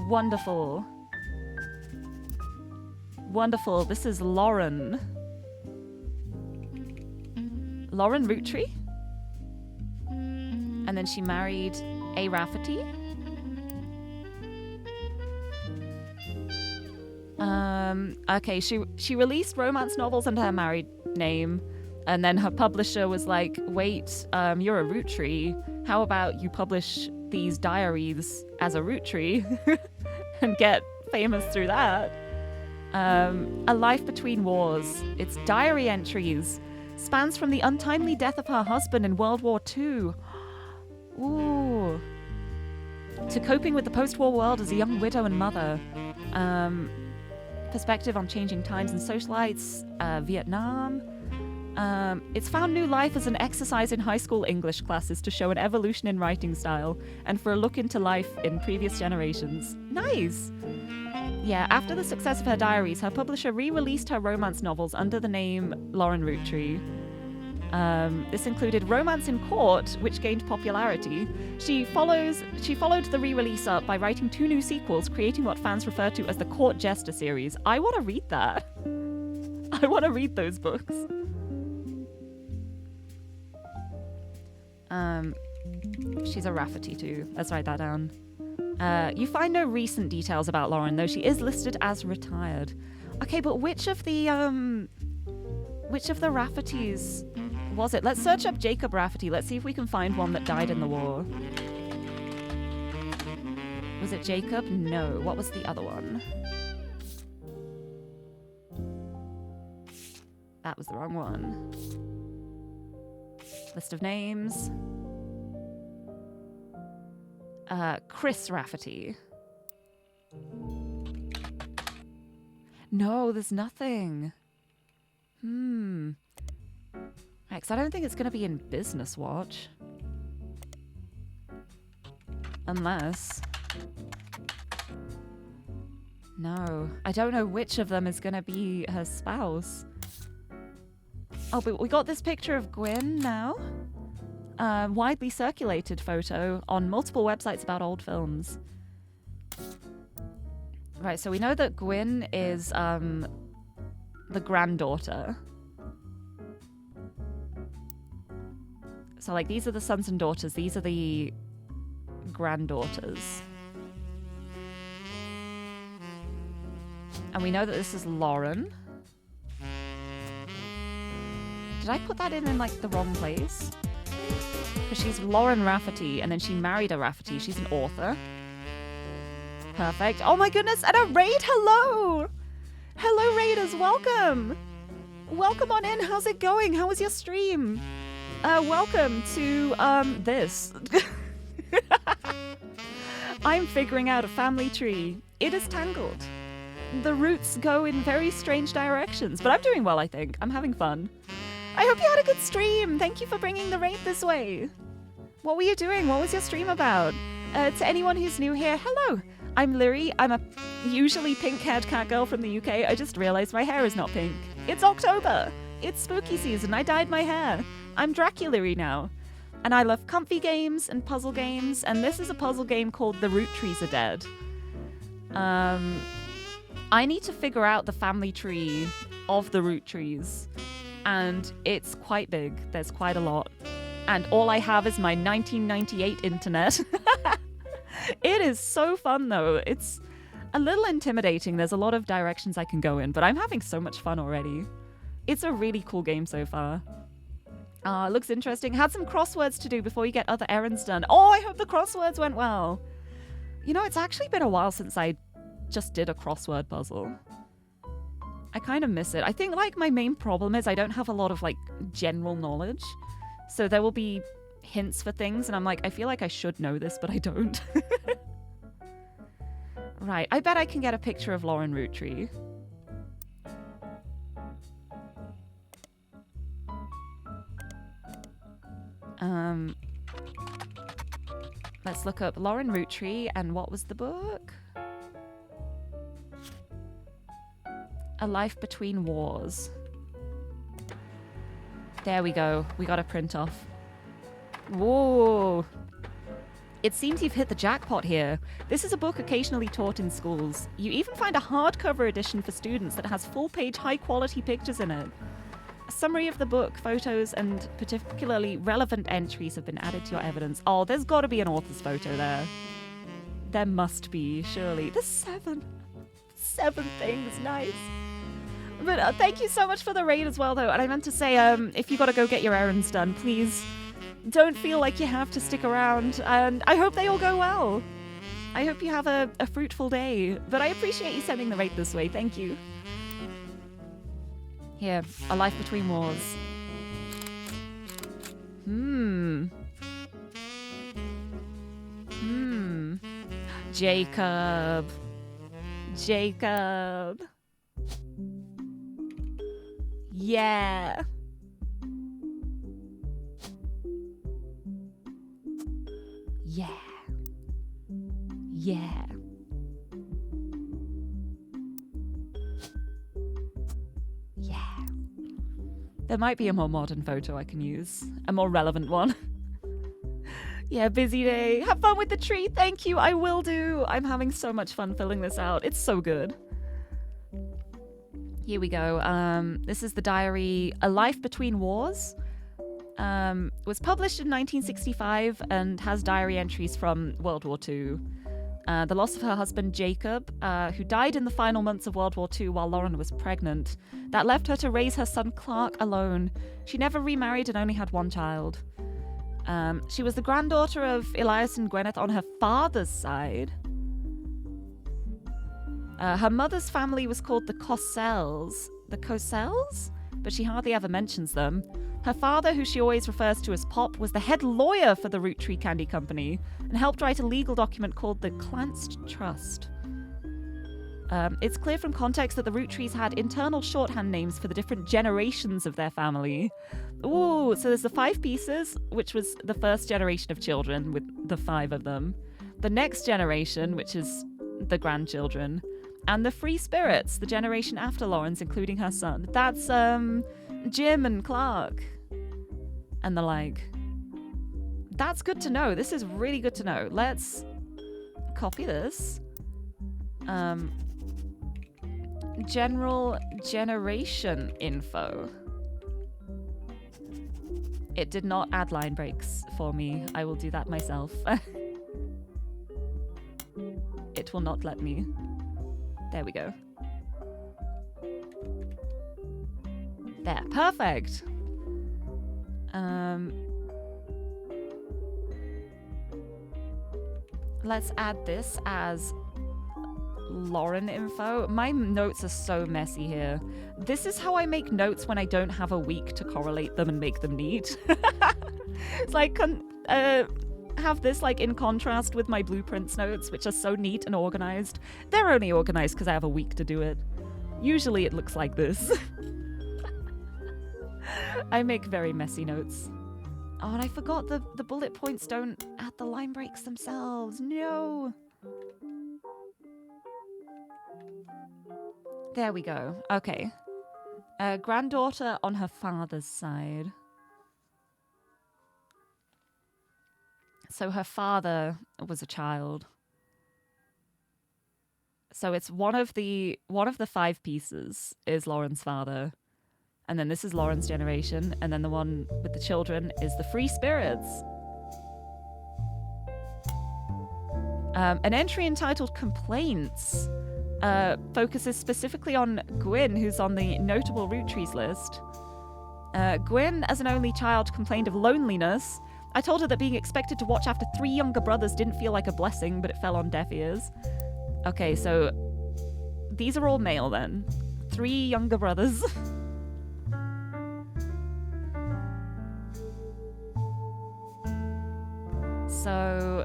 S3: Wonderful. Wonderful. This is Lauren. Lauren Roottree? And then she married A. Rafferty. Okay, she released romance novels under her married name, and then her publisher was like, wait, you're a Roottree. How about you publish these diaries as a Roottree and get famous through that? A Life Between Wars. It's diary entries. Spans from the untimely death of her husband in World War II. Ooh. To coping with the post-war world as a young widow and mother. Perspective on changing times and socialites, Vietnam. It's found new life as an exercise in high school English classes to show an evolution in writing style and for a look into life in previous generations. Nice! Yeah, after the success of her diaries, her publisher re-released her romance novels under the name Lauren Roottree. This included Romance in Court, which gained popularity. She followed the re-release up by writing 2 new sequels, creating what fans refer to as the Court Jester series. I want to read that. I want to read those books. She's a Rafferty too. Let's write that down. You find no recent details about Lauren, though she is listed as retired. Okay, but which of the Raffertys was it? Let's search up Jacob Rafferty. Let's see if we can find one that died in the war. Was it Jacob? No. What was the other one? That was the wrong one. List of names. Chris Rafferty. No, there's nothing. Right, 'cause I don't think it's going to be in Business Watch. Unless... No, I don't know which of them is going to be her spouse. Oh, but we got this picture of Gwyn now. Widely circulated photo on multiple websites about old films. Right, so we know that Gwyn is the granddaughter. So, like, these are the sons and daughters. These are the granddaughters. And we know that this is Lauren. Did I put that in like, the wrong place? Because she's Lauren Rafferty, and then she married a Rafferty. She's an author. Perfect. Oh my goodness, and a raid! Hello! Hello, raiders, welcome! Welcome on in, how's it going? How was your stream? Welcome to, this. I'm figuring out a family tree. It is tangled. The roots go in very strange directions, but I'm doing well, I think. I'm having fun. I hope you had a good stream. Thank you for bringing the raid this way. What were you doing? What was your stream about? To anyone who's new here, hello. I'm Lirie. I'm a usually pink-haired cat girl from the UK. I just realized my hair is not pink. It's October. It's spooky season. I dyed my hair. I'm Dracula now. And I love comfy games and puzzle games, and this is a puzzle game called The ROOTTREES Are Dead. I need to figure out the family tree of the Rootttrees, and it's quite big. There's quite a lot. And all I have is my 1998 internet. It is so fun, though. It's a little intimidating. There's a lot of directions I can go in, but I'm having so much fun already. It's a really cool game so far. Looks interesting. Had some crosswords to do before you get other errands done. Oh, I hope the crosswords went well. You know, it's actually been a while since I just did a crossword puzzle. I kind of miss it. I think, like, my main problem is I don't have a lot of, like, general knowledge. So there will be hints for things, and I'm like, I feel like I should know this, but I don't. Right, I bet I can get a picture of Lauren Roottree. Let's look up Lauren Roottree and what was the book? A Life Between Wars. There we go. We got a print off. Whoa. It seems you've hit the jackpot here. This is a book occasionally taught in schools. You even find a hardcover edition for students that has full-page, high-quality pictures in it. A summary of the book, photos, and particularly relevant entries have been added to your evidence. Oh, there's got to be an author's photo there. There must be, surely. There's 7 things. Nice. But thank you so much for the raid as well, though. And I meant to say, if you got to go get your errands done, please don't feel like you have to stick around. And I hope they all go well. I hope you have a fruitful day. But I appreciate you sending the raid this way. Thank you. Here, A Life Between Wars. Jacob. Yeah. Yeah. Yeah. Yeah. There might be a more modern photo I can use. A more relevant one. Yeah, busy day. Have fun with the tree. Thank you. I will do. I'm having so much fun filling this out. It's so good. Here we go. This is the diary, A Life Between Wars. Was published in 1965 and has diary entries from World War II. The loss of her husband, Jacob, who died in the final months of World War II while Lauren was pregnant. That left her to raise her son, Clark, alone. She never remarried and only had one child. She was the granddaughter of Elias and Gwyneth on her father's side. Her mother's family was called the Cossells. The Cossells? But she hardly ever mentions them. Her father, who she always refers to as Pop, was the head lawyer for the Roottree Candy Company and helped write a legal document called the Clanced Trust. It's clear from context that the Roottrees had internal shorthand names for the different generations of their family. Ooh, so there's the 5 pieces, which was the first generation of children with the 5 of them. The next generation, which is the grandchildren. And the Free Spirits, the generation after Lauren's, including her son. That's, Jim and Clark. And the like. That's good to know. This is really good to know. Let's copy this. General generation info. It did not add line breaks for me. I will do that myself. It will not let me. There we go. There, perfect. Let's add this as Lauren info. My notes are so messy here. This is how I make notes when I don't have a week to correlate them and make them neat. It's like, have this like in contrast with my blueprints notes, which are so neat and organized. They're only organized because I have a week to do it. Usually it looks like this. I make very messy notes. Oh, and I forgot the bullet points don't add the line breaks themselves. No. There we go. Okay. Granddaughter on her father's side. So her father was a child. So it's one of the 5 pieces is Lauren's father. And then this is Lauren's generation. And then the one with the children is the Free Spirits. An entry entitled Complaints focuses specifically on Gwyn, who's on the notable Roottrees list. Gwyn, as an only child, complained of loneliness. I told her that being expected to watch after 3 younger brothers didn't feel like a blessing, but it fell on deaf ears. Okay, so these are all male then. 3 younger brothers. So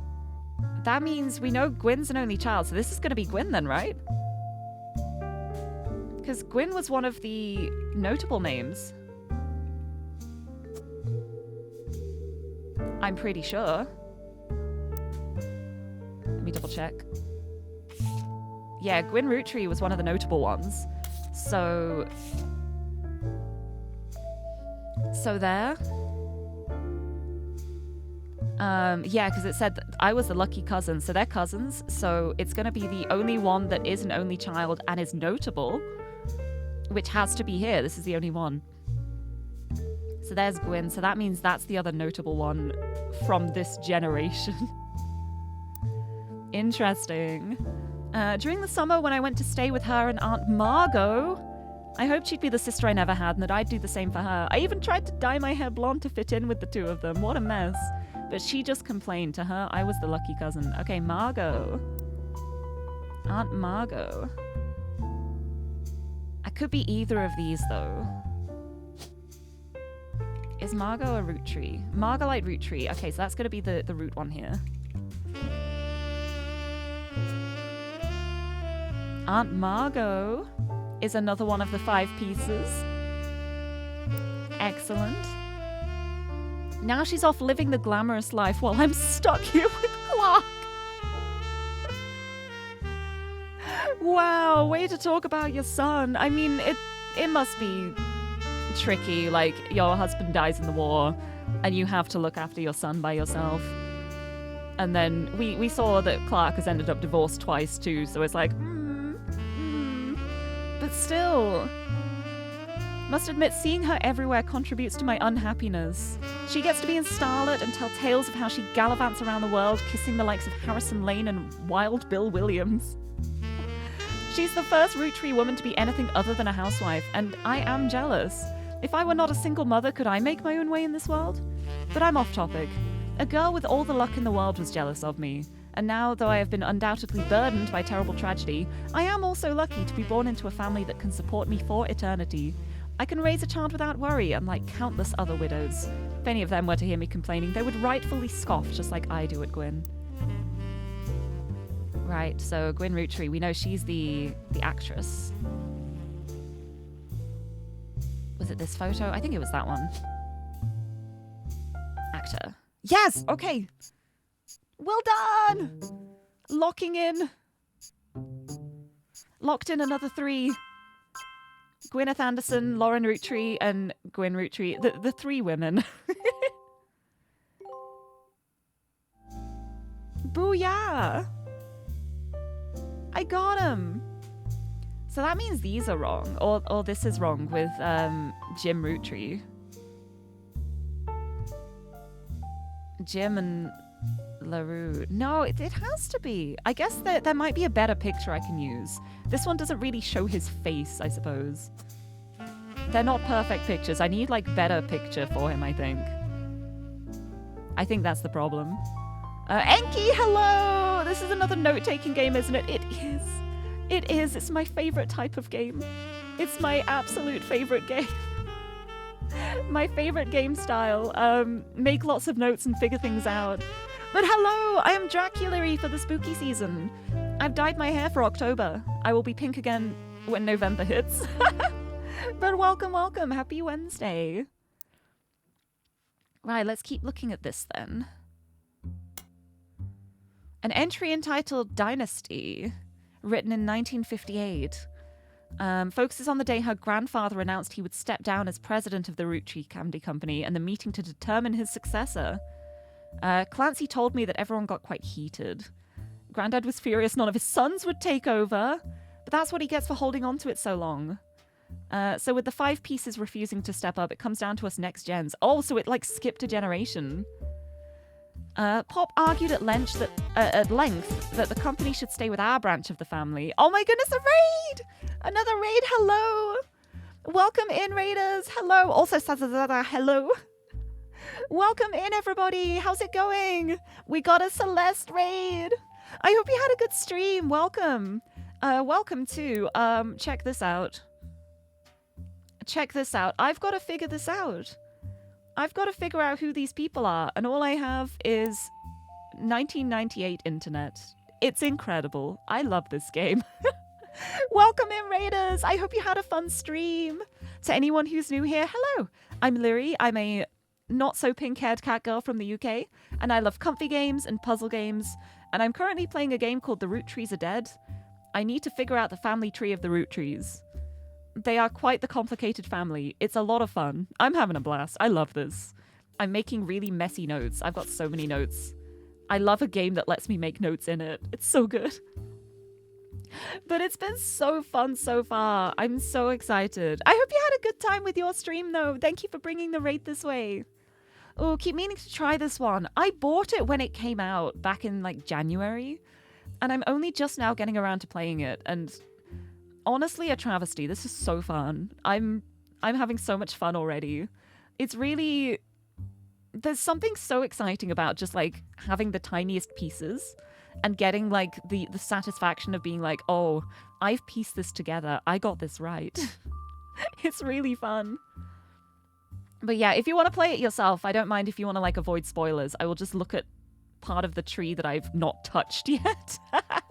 S3: that means we know Gwyn's an only child, so this is going to be Gwyn then, right? Because Gwyn was one of the notable names. I'm pretty sure. double check. Yeah, Gwyn Roottree was one of the notable ones. So there. Yeah, because it said that I was the lucky cousin, so they're cousins. So it's going to be the only one that is an only child and is notable, which has to be here. This is the only one. So there's Gwyn. So that means that's the other notable one from this generation. Interesting. During the summer when I went to stay with her and Aunt Margot, I hoped she'd be the sister I never had and that I'd do the same for her. I even tried to dye my hair blonde to fit in with the two of them. What a mess. But she just complained. To her, I was the lucky cousin. Okay, Margot. Aunt Margot. I could be either of these, though. Is Margot a root tree? Margolite root tree. Okay, so that's going to be the root one here. Aunt Margot is another one of the 5 pieces. Excellent. Now she's off living the glamorous life while I'm stuck here with Clark. Wow, way to talk about your son. I mean, it must be tricky, like your husband dies in the war and you have to look after your son by yourself. And then we saw that Clark has ended up divorced twice too, so it's like, But still, must admit, seeing her everywhere contributes to my unhappiness. She gets to be in Starlet and tell tales of how she gallivants around the world, kissing the likes of Harrison Lane and Wild Bill Williams. She's the first root tree woman to be anything other than a housewife, and I am jealous. If I were not a single mother, could I make my own way in this world? But I'm off topic. A girl with all the luck in the world was jealous of me. And now, though I have been undoubtedly burdened by terrible tragedy, I am also lucky to be born into a family that can support me for eternity. I can raise a child without worry, unlike countless other widows. If any of them were to hear me complaining, they would rightfully scoff, just like I do at Gwyn. Right, so Gwyn Roottree, we know she's the actress. Was it this photo? I think it was that one. Actor. Yes! Okay! Well done! Locking in. Locked in another 3. Gwyneth Anderson, Lauren Roottree, and Gwyn Roottree. The 3 women. Booyah! I got him! So that means these are wrong. Or this is wrong with Jim Roottree. Jim and LaRue. No, it has to be. I guess there might be a better picture I can use. This one doesn't really show his face, I suppose. They're not perfect pictures. I need, like, better picture for him, I think. I think that's the problem. Enki, hello! This is another note-taking game, isn't it? It is. It is. It's my favorite type of game. It's my absolute favorite game. My favorite game style. Make lots of notes and figure things out. But hello, I am Lirie for the spooky season. I've dyed my hair for October. I will be pink again when November hits. But welcome, welcome. Happy Wednesday. Right, let's keep looking at this then. An entry entitled Dynasty, written in 1958. Focuses on the day her grandfather announced he would step down as president of the Roottree Candy Company and the meeting to determine his successor. Clancy told me that everyone got quite heated. Granddad was furious none of his sons would take over, but that's what he gets for holding on to it so long. So with the 5 pieces refusing to step up, it comes down to us next gens. Oh, so it, like, skipped a generation. Pop argued at length that the company should stay with our branch of the family. Oh my goodness, a raid! Another raid, hello! Welcome in, raiders! Hello! Also, hello! Welcome in, everybody! How's it going? We got a Celeste raid! I hope you had a good stream. Welcome! Welcome to, check this out. Check this out. I've got to figure this out. I've got to figure out who these people are, and all I have is 1998 internet. It's incredible. I love this game. Welcome in, raiders. I hope you had a fun stream. To anyone who's new here, hello. I'm Lirie. I'm a not-so-pink-haired cat girl from the UK, and I love comfy games and puzzle games And I'm currently playing a game called The ROOTTREES Are Dead. I need to figure out the family tree of the root trees. They are quite the complicated family. It's a lot of fun. I'm having a blast. I love this. I'm making really messy notes. I've got so many notes. I love a game that lets me make notes in it. It's so good. But it's been so fun so far. I'm so excited. I hope you had a good time with your stream, though. Thank you for bringing the raid this way. Oh, keep meaning to try this one. I bought it when it came out back in, like, January. And I'm only just now getting around to playing it. And honestly, a travesty. This is so fun. I'm having so much fun already. It's really... There's something so exciting about just, like, having the tiniest pieces and getting, like, the satisfaction of being like, oh, I've pieced this together. I got this right. It's really fun. But yeah, if you want to play it yourself, I don't mind if you want to, like, avoid spoilers. I will just look at part of the tree that I've not touched yet. But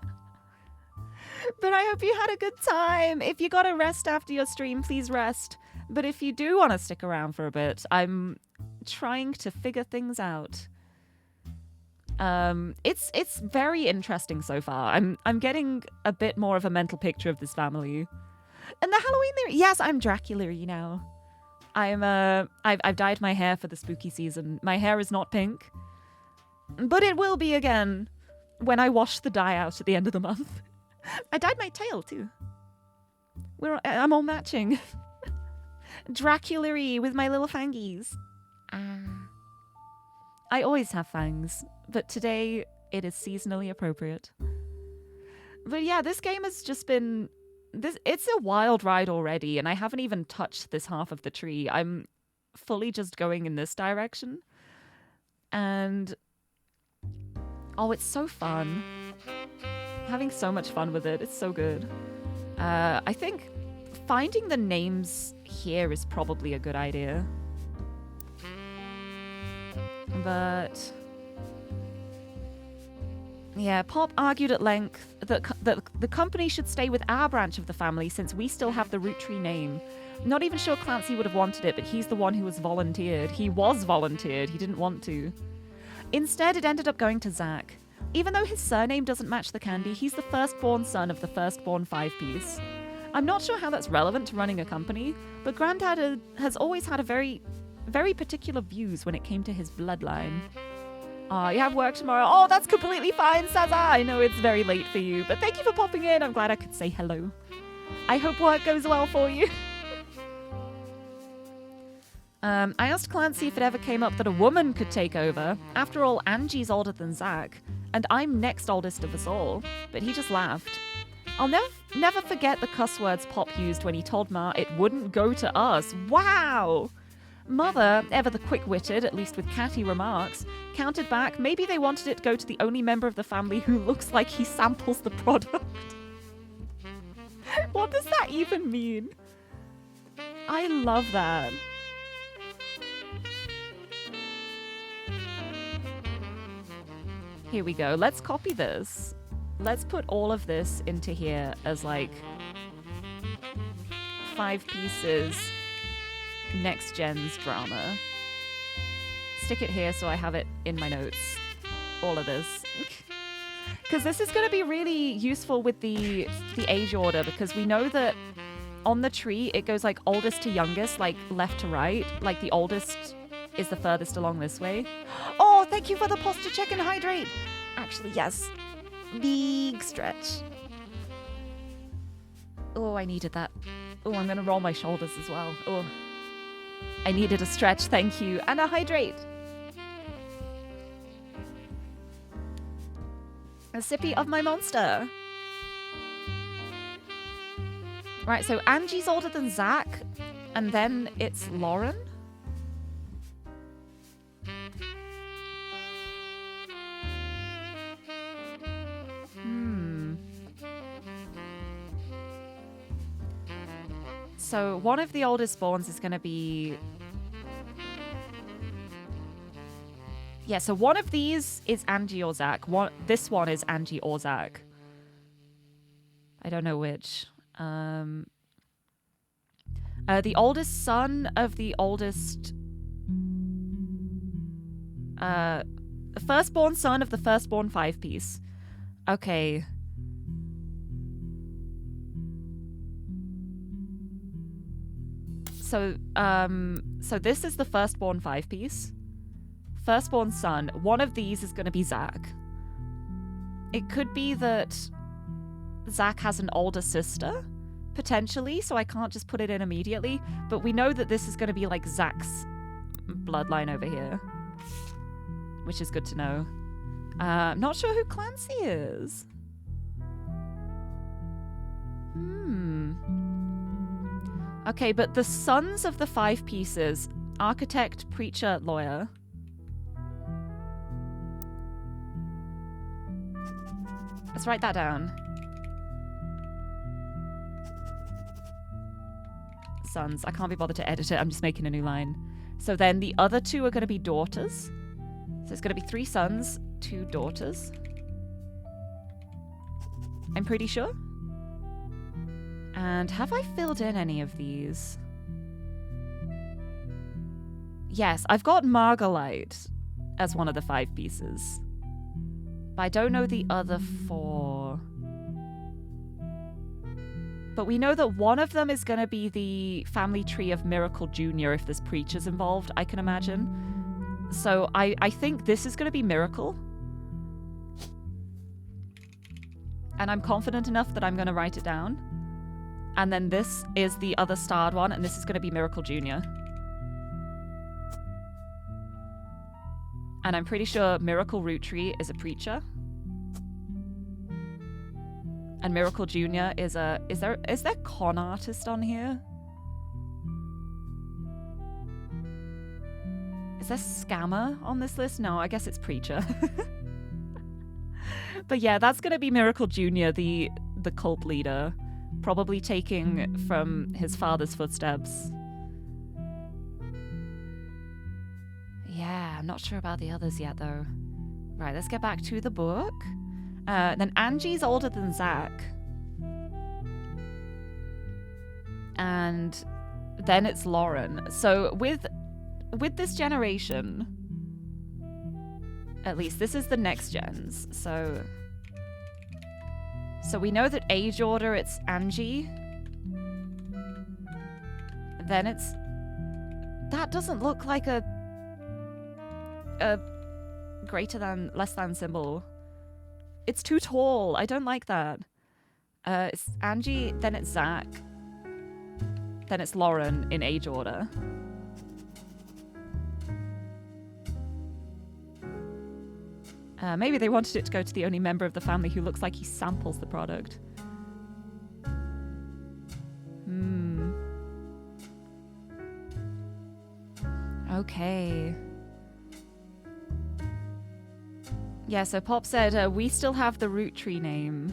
S3: I hope you had a good time. If you gotta rest after your stream, please rest. But if you do want to stick around for a bit, I'm trying to figure things out. It's very interesting so far. I'm getting a bit more of a mental picture of this family. And the Halloween Lirie. Yes, I'm Dracula Lirie now. I've dyed my hair for the spooky season. My hair is not pink, but it will be again when I wash the dye out at the end of the month. I dyed my tail too. I'm all matching. Dracula Lirie with my little fangies. I always have fangs, but today it is seasonally appropriate. But yeah, this game has just been... It's a wild ride already, and I haven't even touched this half of the tree. I'm fully just going in this direction. And... oh, it's so fun. Having so much fun with it. It's so good. I think finding the names here is probably a good idea. But... yeah, Pop argued at length that the company should stay with our branch of the family since we still have the root tree name. Not even sure Clancy would have wanted it, but he's the one who was volunteered. He was volunteered. He didn't want to. Instead, it ended up going to Zach. Even though his surname doesn't match the candy, he's the firstborn son of the firstborn 5-piece. I'm not sure how that's relevant to running a company, but Granddad has always had a very particular views when it came to his bloodline. You have work tomorrow. Oh, that's completely fine, Saza. I know it's very late for you, but thank you for popping in. I'm glad I could say hello. I hope work goes well for you. I asked Clancy if it ever came up that a woman could take over. After all, Angie's older than Zach, and I'm next oldest of us all. But he just laughed. I'll never forget the cuss words Pop used when he told Ma it wouldn't go to us. Wow! Mother, ever the quick-witted, at least with catty remarks, countered back maybe they wanted it to go to the only member of the family who looks like he samples the product. What does that even mean? I love that. Here we go. Let's copy this. Let's put all of this into here as like 5 pieces. Next Gen's drama. Stick it here so I have it in my notes. All of this. Because this is going to be really useful with the age order, because we know that on the tree it goes like oldest to youngest, like left to right. Like the oldest is the furthest along this way. Oh, thank you for the posture check and hydrate. Actually, yes. Big stretch. Oh, I needed that. Oh, I'm going to roll my shoulders as well. Oh. I needed a stretch, thank you. And a hydrate. A sippy of my monster. Right, so Angie's older than Zach, and then it's Lauren. So one of the oldest spawns is going to be... yeah, so one of these is Angie or Zach. This one is Angie or Zach. I don't know which. The oldest son of the oldest... the firstborn son of the firstborn 5-piece. Okay. So this is the firstborn 5-piece. Firstborn son. One of these is going to be Zach. It could be that Zach has an older sister, potentially, so I can't just put it in immediately. But we know that this is going to be like Zach's bloodline over here, which is good to know. Not sure who Clancy is. Okay, but the sons of the 5 pieces, architect, preacher, lawyer. Let's write that down. Sons. I can't be bothered to edit it. I'm just making a new line. So then the other 2 are going to be daughters. So it's going to be 3 sons, 2 daughters. I'm pretty sure. And have I filled in any of these? Yes, I've got Margalite as one of the 5 pieces. But I don't know the other 4. But we know that one of them is going to be the family tree of Miracle Jr. if there's preachers involved, I can imagine. So I think this is going to be Miracle. And I'm confident enough that I'm going to write it down. And then this is the other starred one, and this is going to be Miracle Jr. And I'm pretty sure Miracle Root Tree is a preacher. And Miracle Jr. is a... Is there con artist on here? Is there scammer on this list? No, I guess it's preacher. But yeah, that's going to be Miracle Jr., the cult leader. Probably taking from his father's footsteps. Yeah, I'm not sure about the others yet, though. Right, let's get back to the book. Then Angie's older than Zach. And then it's Lauren. So with this generation, at least this is the next gens. So we know that age order, it's Angie. Then it's... That doesn't look like a greater than, less than symbol. It's too tall. I don't like that. It's Angie, then it's Zach. Then it's Lauren in age order. Maybe they wanted it to go to the only member of the family who looks like he samples the product. Okay. Yeah, so Pop said, we still have the root tree name.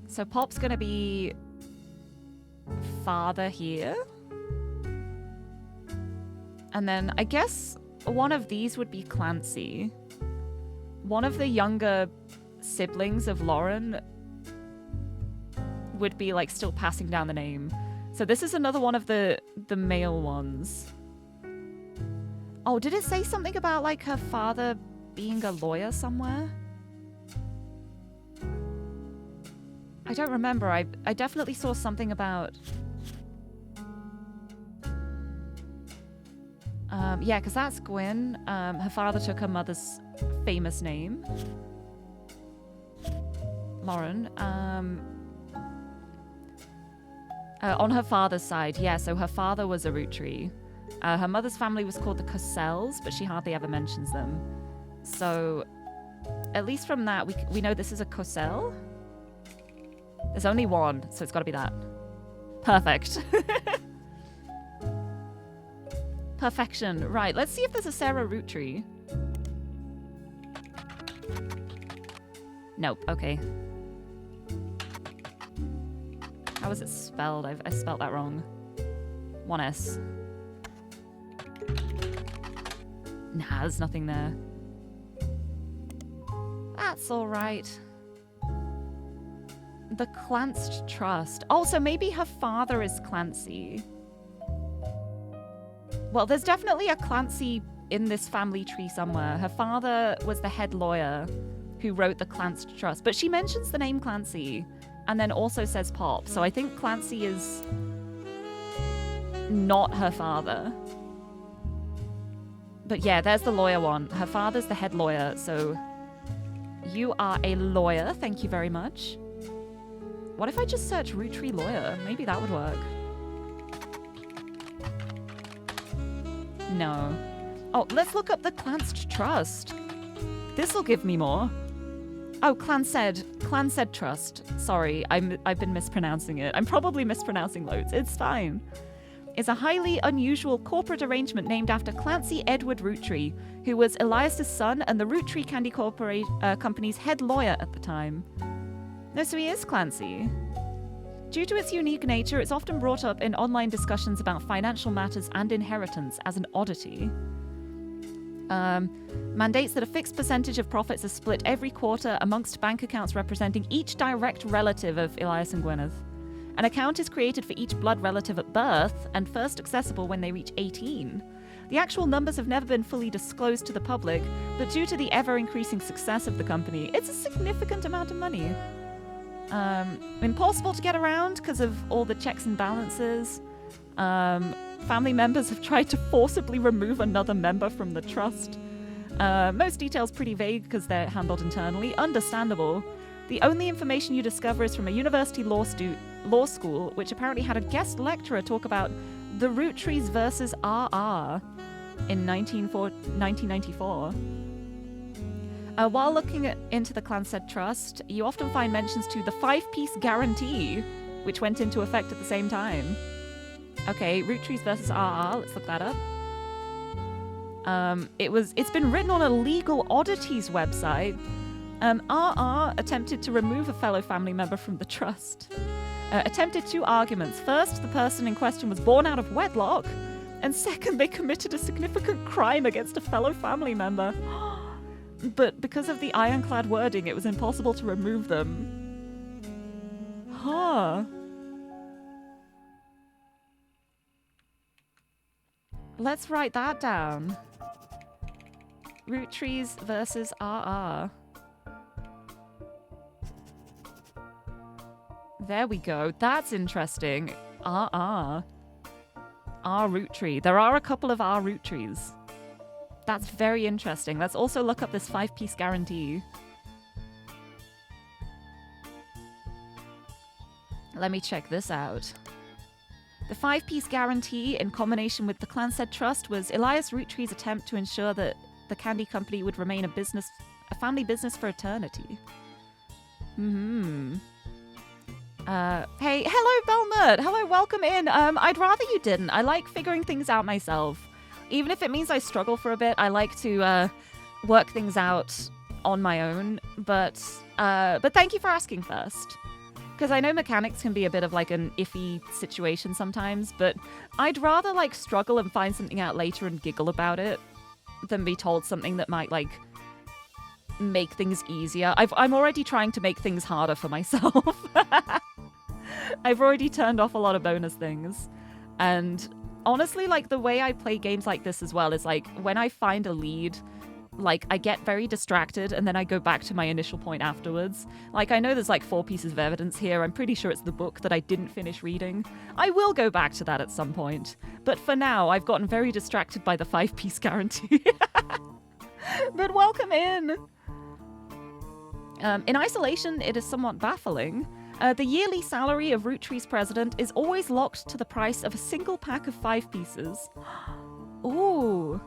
S3: So Pop's gonna be father here. And then I guess one of these would be Clancy. One of the younger siblings of Lauren would be like still passing down the name. So this is another one of the male ones. Oh, did it say something about like her father being a lawyer somewhere? I don't remember. I definitely saw something about... yeah, because that's Gwyn. Her father took her mother's famous name. Lauren. On her father's side, yeah, so her father was a root tree. Her mother's family was called the Cossells, but she hardly ever mentions them. So, at least from that, we know this is a Cossell. There's only one, so it's got to be that. Perfect. Perfection. Right, let's see if there's a Sarah root tree. Nope, okay. How is it spelled? I spelled that wrong. 1S. Nah, there's nothing there. That's alright. The Clanced Trust. Oh, so maybe her father is Clancy. Well, there's definitely a Clancy in this family tree somewhere. Her father was the head lawyer who wrote the Clancy Trust, but she mentions the name Clancy and then also says Pop. So I think Clancy is not her father. But yeah, there's the lawyer one. Her father's the head lawyer, so you are a lawyer. Thank you very much. What if I just search Root Tree Lawyer? Maybe that would work. No. Oh, let's look up the Clanced Trust. This'll give me more. Oh, Clanced Trust. Sorry, I've been mispronouncing it. I'm probably mispronouncing loads. It's fine. It's a highly unusual corporate arrangement named after Clancy Edward Roottree, who was Elias's son and the Roottree Candy Company's head lawyer at the time. No, so he is Clancy. Due to its unique nature, it's often brought up in online discussions about financial matters and inheritance as an oddity. Mandates that a fixed percentage of profits is split every quarter amongst bank accounts representing each direct relative of Elias and Gwyneth. An account is created for each blood relative at birth and first accessible when they reach 18. The actual numbers have never been fully disclosed to the public, but due to the ever-increasing success of the company, it's a significant amount of money. Impossible to get around because of all the checks and balances. Family members have tried to forcibly remove another member from the trust. Most details pretty vague because they're handled internally. Understandable. The only information you discover is from a university law school, which apparently had a guest lecturer talk about the Rootttrees versus RR in 1994. While looking into the Clanced Trust, you often find mentions to the 5-piece guarantee, which went into effect at the same time. Okay, Rootttrees versus RR, let's look that up. It's been written on a Legal Oddities website. RR attempted to remove a fellow family member from the trust. Attempted 2 arguments. First, the person in question was born out of wedlock, and second, they committed a significant crime against a fellow family member. But because of the ironclad wording, it was impossible to remove them. Huh. Let's write that down. Rootttrees versus RR. There we go. That's interesting. R Roottree. There are a couple of R Roottrees. That's very interesting. Let's also look up this 5-piece guarantee. Let me check this out. The 5-piece guarantee, in combination with the Clanced Trust, was Elias Roottree's attempt to ensure that the candy company would remain a family business for eternity. Hey, hello, Belmert. Hello, welcome in. I'd rather you didn't. I like figuring things out myself. Even if it means I struggle for a bit, I like to work things out on my own. But thank you for asking first. Because I know mechanics can be a bit of like an iffy situation sometimes, but I'd rather like struggle and find something out later and giggle about it than be told something that might like make things easier. I'm already trying to make things harder for myself. I've already turned off a lot of bonus things. And honestly, like the way I play games like this as well is like when I find a lead, like I get very distracted and then I go back to my initial point afterwards. Like I know there's like 4 pieces of evidence here. I'm pretty sure it's the book that I didn't finish reading. I will go back to that at some point. But for now, I've gotten very distracted by the 5-piece guarantee. But welcome in. In isolation, it is somewhat baffling. The yearly salary of Roottree's president is always locked to the price of a single pack of 5 pieces. Ooh.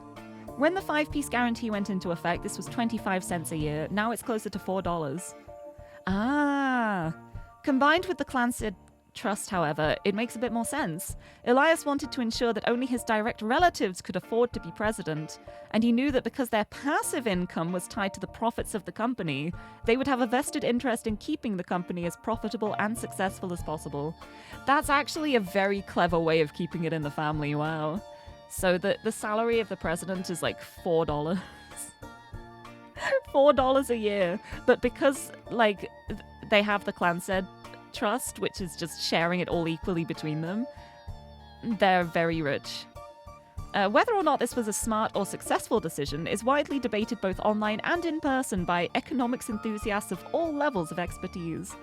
S3: When the 5-piece guarantee went into effect, this was 25 cents a year. Now it's closer to $4. Ah. Combined with the Clanced Trust, however, it makes a bit more sense. Elias wanted to ensure that only his direct relatives could afford to be president, and he knew that because their passive income was tied to the profits of the company, they would have a vested interest in keeping the company as profitable and successful as possible. That's actually a very clever way of keeping it in the family, wow. So the salary of the president is like $4. $4 a year. But because, like, they have the Clanced Trust, which is just sharing it all equally between them, they're very rich. Whether or not this was a smart or successful decision is widely debated both online and in person by economics enthusiasts of all levels of expertise.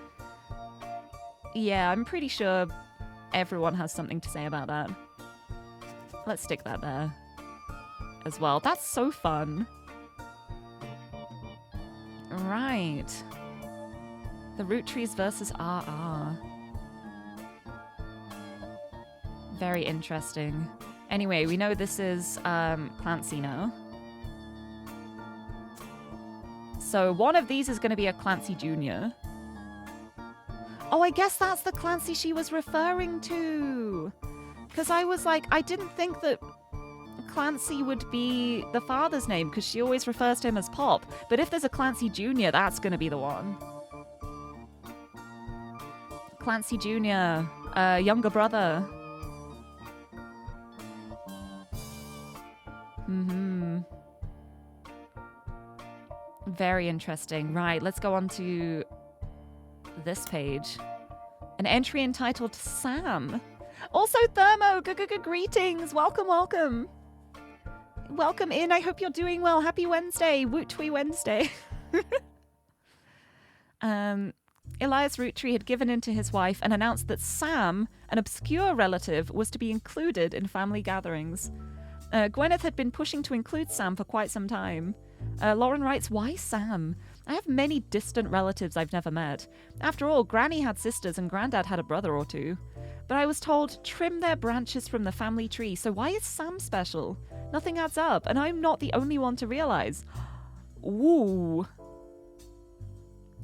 S3: Yeah, I'm pretty sure everyone has something to say about that. Let's stick that there as well. That's so fun. Right. The root trees versus RR. Very interesting. Anyway, we know this is Clancy now. So one of these is going to be a Clancy Jr. Oh, I guess that's the Clancy she was referring to. Because I was like, I didn't think that Clancy would be the father's name because she always refers to him as Pop. But if there's a Clancy Jr., that's going to be the one. Clancy Jr., younger brother. Very interesting. Right, let's go on to this page. An entry entitled Sam. Also, Thermo, greetings. Welcome, welcome. Welcome in. I hope you're doing well. Happy Wednesday. Woot-twee Wednesday. Elias Roottree had given in to his wife and announced that Sam, an obscure relative, was to be included in family gatherings. Gwyneth had been pushing to include Sam for quite some time. Lauren writes, why Sam? I have many distant relatives I've never met. After all, Granny had sisters and Grandad had a brother or two. But I was told, trim their branches from the family tree, so why is Sam special? Nothing adds up, and I'm not the only one to realize. Ooh.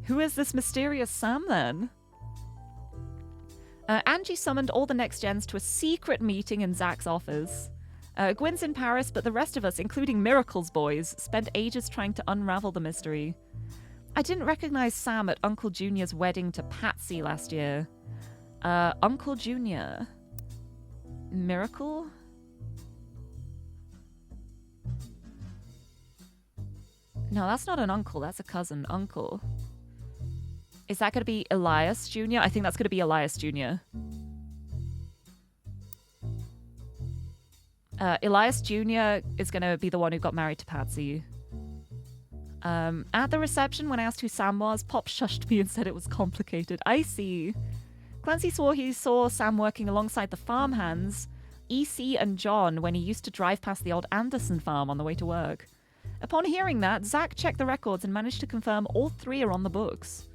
S3: Who is this mysterious Sam, then? Angie summoned all the next gens to a secret meeting in Zach's office. Gwyn's in Paris, but the rest of us, including Miracle's boys, spent ages trying to unravel the mystery. I didn't recognize Sam at Uncle Junior's wedding to Patsy last year. Uncle Junior. Miracle? No, that's not an uncle. That's a cousin. Uncle. Is that going to be Elias Jr.? I think that's going to be Elias Jr. Elias Jr. is going to be the one who got married to Patsy. At the reception, when I asked who Sam was, Pop shushed me and said it was complicated. I see. Clancy swore he saw Sam working alongside the farmhands, EC and John, when he used to drive past the old Anderson farm on the way to work. Upon hearing that, Zach checked the records and managed to confirm all three are on the books.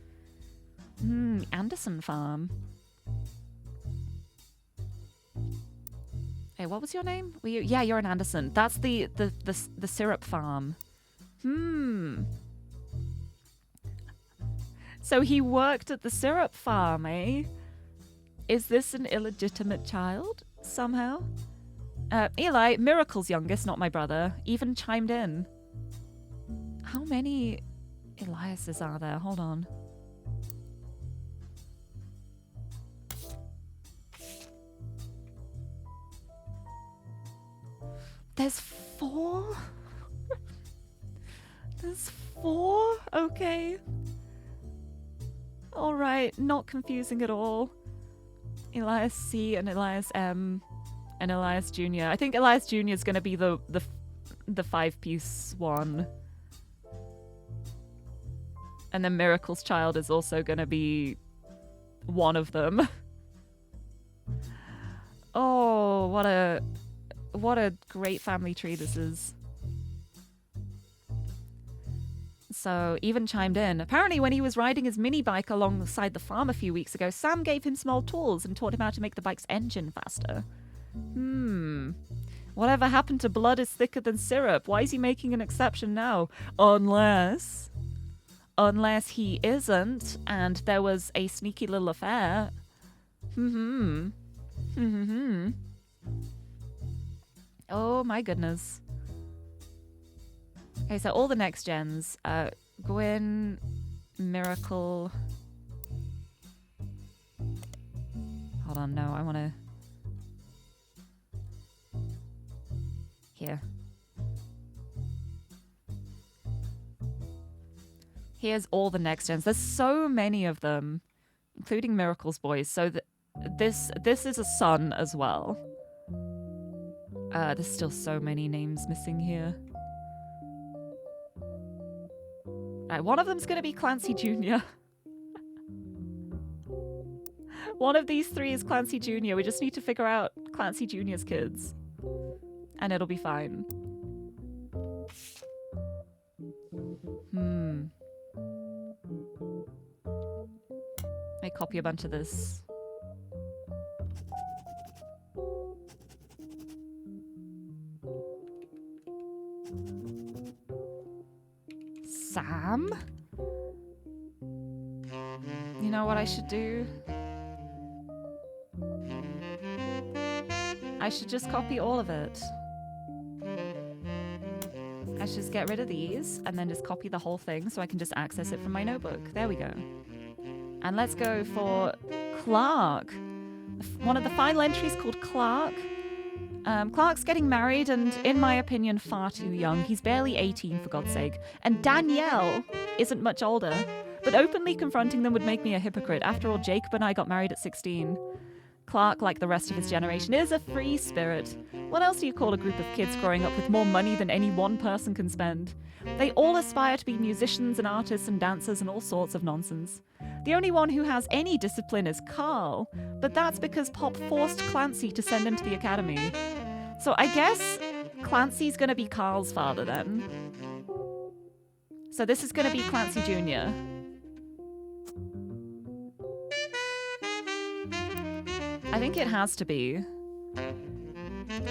S3: Anderson farm. Hey, what was your name? Were you? Yeah, you're an Anderson. That's the syrup farm. So he worked at the syrup farm, eh? Is this an illegitimate child, somehow? Eli, Miracle's youngest, not my brother, even chimed in. How many Eliases are there? Hold on. There's 4? There's 4? Okay. Alright, not confusing at all. Elias C and Elias M and Elias Jr. I think Elias Jr. is going to be the 5-piece one. And then Miracle's child is also going to be one of them. Oh, what a great family tree this is. So, even chimed in. Apparently, when he was riding his mini bike alongside the farm a few weeks ago, Sam gave him small tools and taught him how to make the bike's engine faster. Whatever happened to blood is thicker than syrup? Why is he making an exception now? Unless he isn't, and there was a sneaky little affair. Oh my goodness. Okay, so all the next gens. Gwyn, Miracle. Hold on, no, I want to... Here. Here's all the next gens. There's so many of them, including Miracle's boys. So this is a son as well. There's still so many names missing here. Right, one of them's gonna be Clancy Jr. One of these three is Clancy Jr. We just need to figure out Clancy Jr.'s kids. And it'll be fine. I copy a bunch of this. Sam? You know what I should do? I should just copy all of it. I should just get rid of these and then just copy the whole thing so I can just access it from my notebook. There we go. And let's go for Clark. One of the final entries called Clark. Clark's getting married and, in my opinion, far too young. He's barely 18, for God's sake. And Danielle isn't much older. But openly confronting them would make me a hypocrite. After all, Jacob and I got married at 16. Clark, like the rest of his generation, is a free spirit. What else do you call a group of kids growing up with more money than any one person can spend? They all aspire to be musicians and artists and dancers and all sorts of nonsense. The only one who has any discipline is Carl, but that's because Pop forced Clancy to send him to the academy. So I guess Clancy's gonna be Carl's father then. So this is gonna be Clancy Jr. I think it has to be.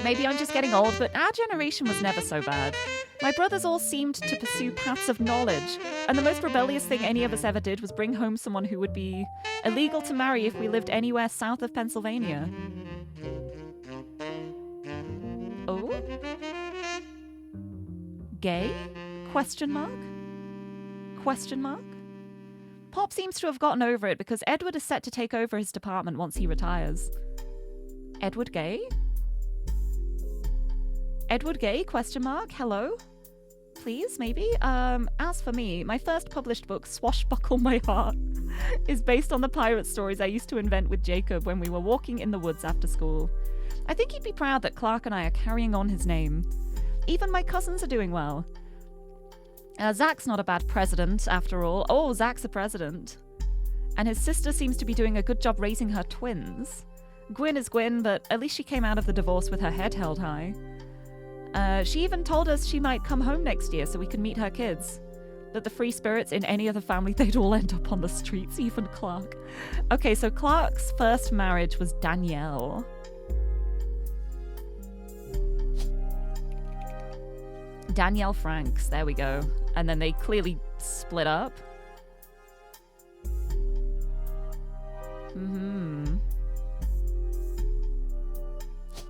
S3: Maybe I'm just getting old, but our generation was never so bad. My brothers all seemed to pursue paths of knowledge, and the most rebellious thing any of us ever did was bring home someone who would be illegal to marry if we lived anywhere south of Pennsylvania. Oh? Gay? Question mark? Question mark? Pop seems to have gotten over it because Edward is set to take over his department once he retires. Edward Gay? Edward Gay? Question mark? Hello? Please, maybe? As for me, my first published book, Swashbuckle My Heart, is based on the pirate stories I used to invent with Jacob when we were walking in the woods after school. I think he'd be proud that Clark and I are carrying on his name. Even my cousins are doing well. Zach's not a bad president, after all. Oh, Zach's a president. And his sister seems to be doing a good job raising her twins. Gwyn is Gwyn, but at least she came out of the divorce with her head held high. She even told us she might come home next year so we can meet her kids. That the free spirits in any other family, they'd all end up on the streets, even Clark. Okay, so Clark's first marriage was Danielle. Danielle Franks, there we go. And then they clearly split up.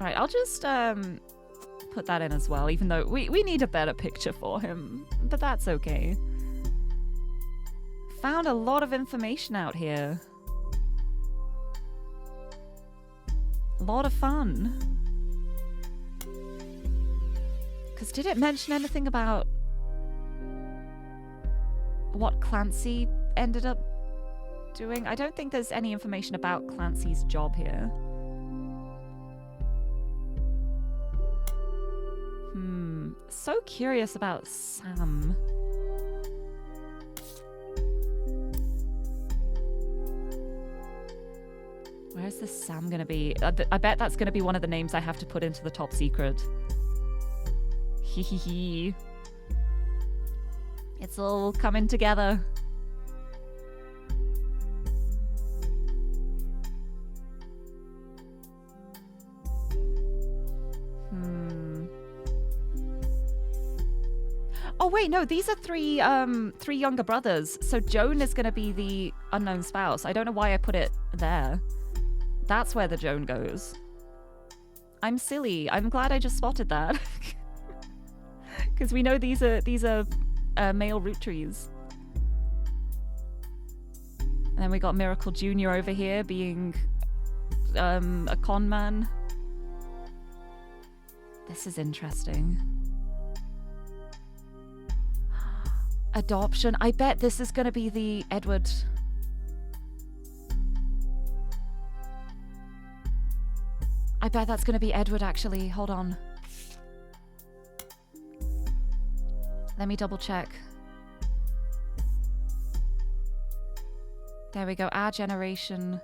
S3: Alright, I'll just put that in as well, even though we need a better picture for him. But that's okay. Found a lot of information out here. A lot of fun. Because did it mention anything about what Clancy ended up doing? I don't think there's any information about Clancy's job here. So curious about Sam. Where's this Sam gonna be? I bet that's gonna be one of the names I have to put into the top secret. Hee. It's all coming together. Oh wait, no, these are three younger brothers. So Joan is gonna be the unknown spouse. I don't know why I put it there. That's where the Joan goes. I'm silly. I'm glad I just spotted that. Because we know these are male root trees. And then we got Miracle Jr. over here being a con man. This is interesting. Adoption. I bet this is going to be the Edward. I bet that's going to be Edward, actually. Hold on. Let me double check. There we go. Our generation.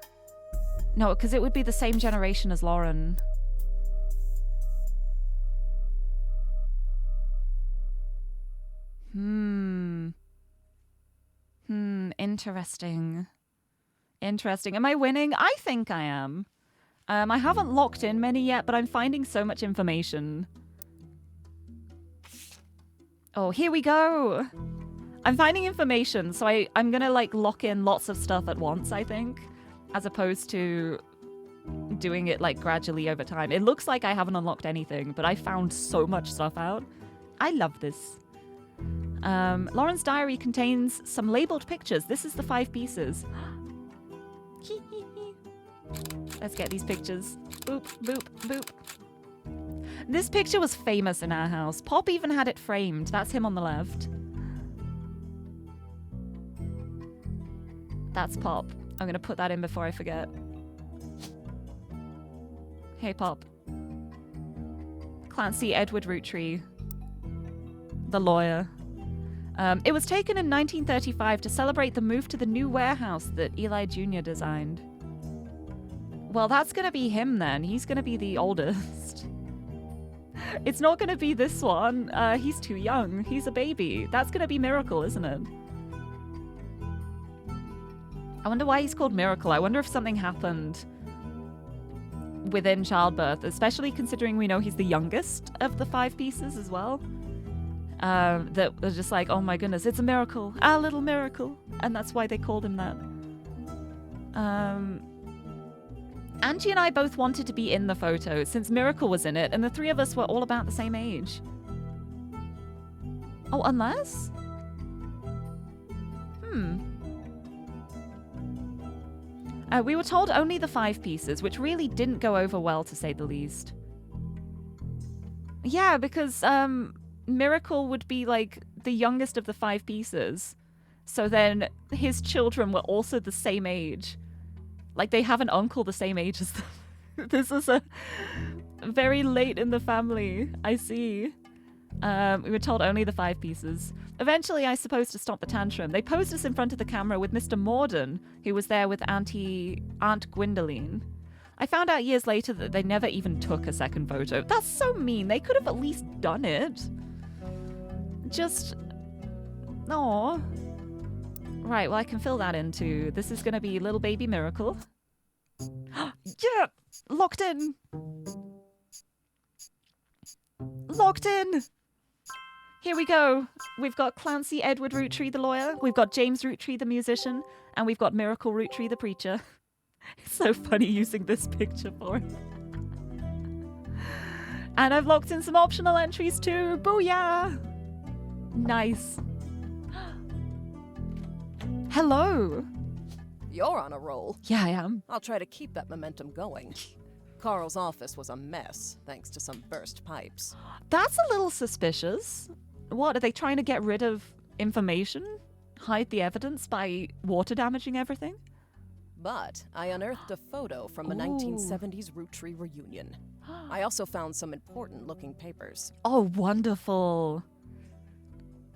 S3: No, because it would be the same generation as Lauren. Interesting. Interesting. Am I winning? I think I am. I haven't locked in many yet, but I'm finding so much information. Oh, here we go. I'm finding information, so I'm gonna like lock in lots of stuff at once, I think, as opposed to doing it like gradually over time. It looks like I haven't unlocked anything, but I found so much stuff out. I love this. Lauren's diary contains some labeled pictures. This is the 5 pieces. Let's get these pictures. Boop, boop, boop. This picture was famous in our house. Pop even had it framed. That's him on the left. That's Pop. I'm going to put that in before I forget. Hey, Pop. Clancy Edward Roottree. The lawyer. It was taken in 1935 to celebrate the move to the new warehouse that Eli Jr. designed. Well, that's going to be him then. He's going to be the oldest. It's not going to be this one. He's too young. He's a baby. That's going to be Miracle, isn't it? I wonder why he's called Miracle. I wonder if something happened within childbirth, especially considering we know he's the youngest of the 5 pieces as well. That was just like, oh my goodness, it's a miracle. Our little miracle. And that's why they called him that. Angie and I both wanted to be in the photo since Miracle was in it, and the 3 of us were all about the same age. Oh, unless? We were told only the 5 pieces, which really didn't go over well, to say the least. Yeah, because Miracle would be like the youngest of the 5 pieces. So then his children were also the same age. Like, they have an uncle the same age as them. This is a very late in the family. I see. We were told only the 5 pieces. Eventually, I suppose to stop the tantrum, they posed us in front of the camera with Mr. Morden, who was there with Aunt Gwendoline. I found out years later that they never even took a second photo. That's so mean. They could have at least done it. Just... Aww. Right, well, I can fill that in too. This is going to be Little Baby Miracle. Yeah! Locked in! Locked in! Here we go. We've got Clancy Edward Roottree, the lawyer. We've got James Roottree, the musician. And we've got Miracle Roottree, the preacher. It's so funny using this picture for it. And I've locked in some optional entries too. Booyah! Nice. Hello.
S5: You're on a roll.
S3: Yeah, I am.
S5: I'll try to keep that momentum going. Carl's office was a mess, thanks to some burst pipes.
S3: That's a little suspicious. What, are they trying to get rid of information? Hide the evidence by water damaging everything?
S5: But I unearthed a photo from a 1970s Roottree reunion. I also found some important-looking papers.
S3: Oh, wonderful.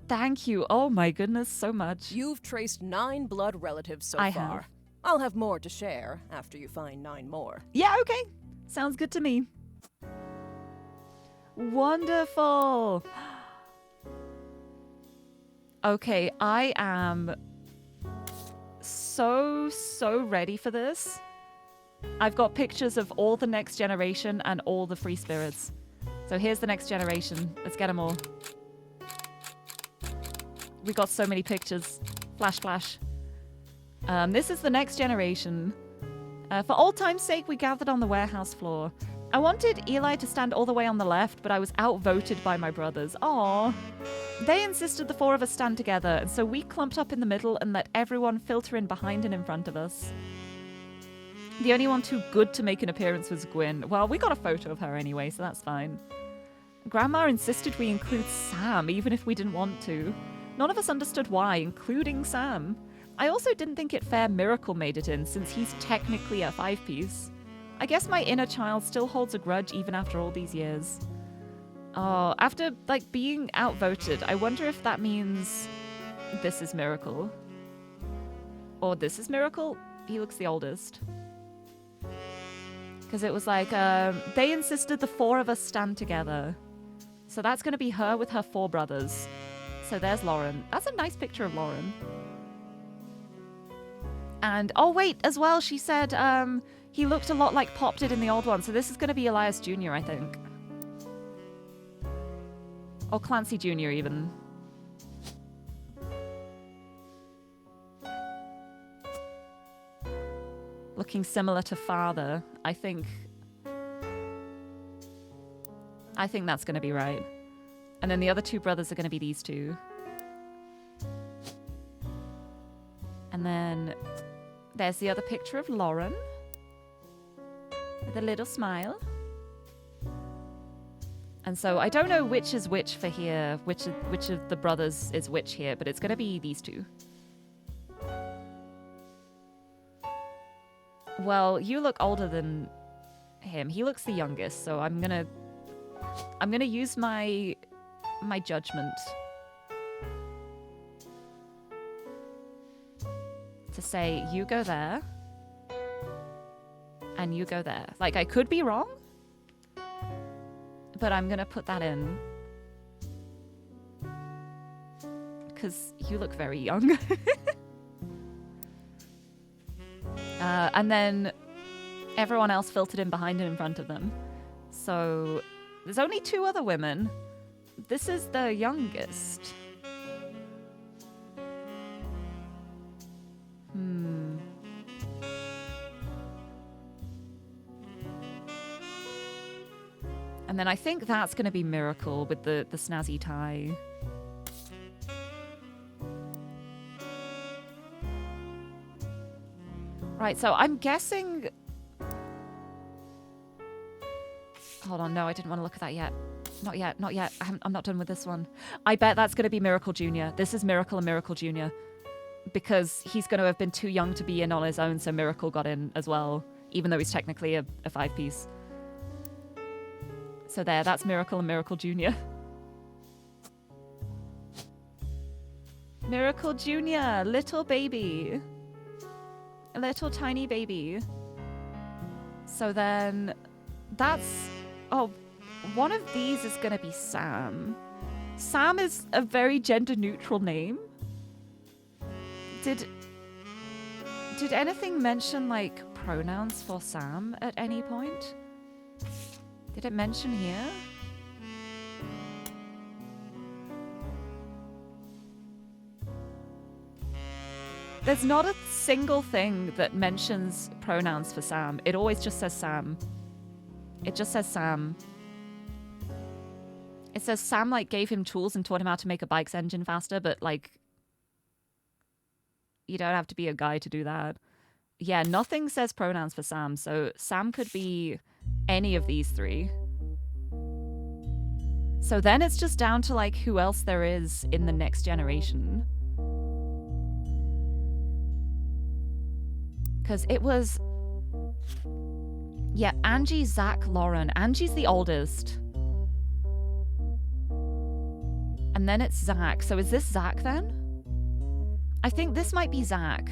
S3: Thank you. Oh my goodness, so much.
S5: You've traced 9 blood relatives so
S3: I
S5: far.
S3: have.
S5: I'll have more to share after you find 9 more.
S3: Yeah, okay. Sounds good to me. Wonderful. Okay, I am so ready for this. I've got pictures of all the next generation and all the free spirits. So here's the next generation. Let's get them all. We got so many pictures. Flash, flash. This is the next generation. For old time's sake, we gathered on the warehouse floor. I wanted Eli to stand all the way on the left, but I was outvoted by my brothers. Aww. They insisted the 4 of us stand together, and so we clumped up in the middle and let everyone filter in behind and in front of us. The only one too good to make an appearance was Gwyn. Well, we got a photo of her anyway, so that's fine. Grandma insisted we include Sam, even if we didn't want to. None of us understood why, including Sam. I also didn't think it fair Miracle made it in, since he's technically a 5-piece. I guess my inner child still holds a grudge even after all these years. Oh, after, like, being outvoted, I wonder if that means this is Miracle. Or this is Miracle? He looks the oldest. Because it was like, they insisted the 4 of us stand together. So that's going to be her with her 4 brothers. So there's Lauren. That's a nice picture of Lauren. And, oh wait, as well, she said he looked a lot like Pop did in the old one. So this is going to be Elias Jr., I think. Or Clancy Jr. even. Looking similar to father, I think that's going to be right. And then the other 2 brothers are going to be these 2. And then there's the other picture of Lauren with a little smile. And so I don't know which is which for here, which of the brothers is which here, but it's going to be these 2. Well, you look older than him. He looks the youngest, so I'm gonna use my judgment to say you go there and you go there. Like, I could be wrong, but I'm gonna put that in because you look very young. And then everyone else filtered in behind and in front of them. So there's only 2 other women. This is the youngest. And then I think that's going to be Miracle with the snazzy tie. Right, so I'm guessing... Hold on, no, I didn't want to look at that yet. Not yet, not yet. I'm not done with this one. I bet that's going to be Miracle Jr. This is Miracle and Miracle Jr. Because he's going to have been too young to be in on his own, so Miracle got in as well, even though he's technically a 5-piece. So there, that's Miracle and Miracle Jr. Miracle Jr., little baby. A little tiny baby. So then that's... Oh, one of these is going to be Sam. Sam is a very gender-neutral name. Did anything mention, like, pronouns for Sam at any point? Did it mention here? There's not a single thing that mentions pronouns for Sam. It always just says Sam. It just says Sam. It says Sam, like, gave him tools and taught him how to make a bike's engine faster, but, like, you don't have to be a guy to do that. Yeah, nothing says pronouns for Sam, so Sam could be any of these 3. So then it's just down to, like, who else there is in the next generation. Because it was... Yeah, Angie, Zach, Lauren. Angie's the oldest. And then it's Zach. So is this Zach then? I think this might be Zach.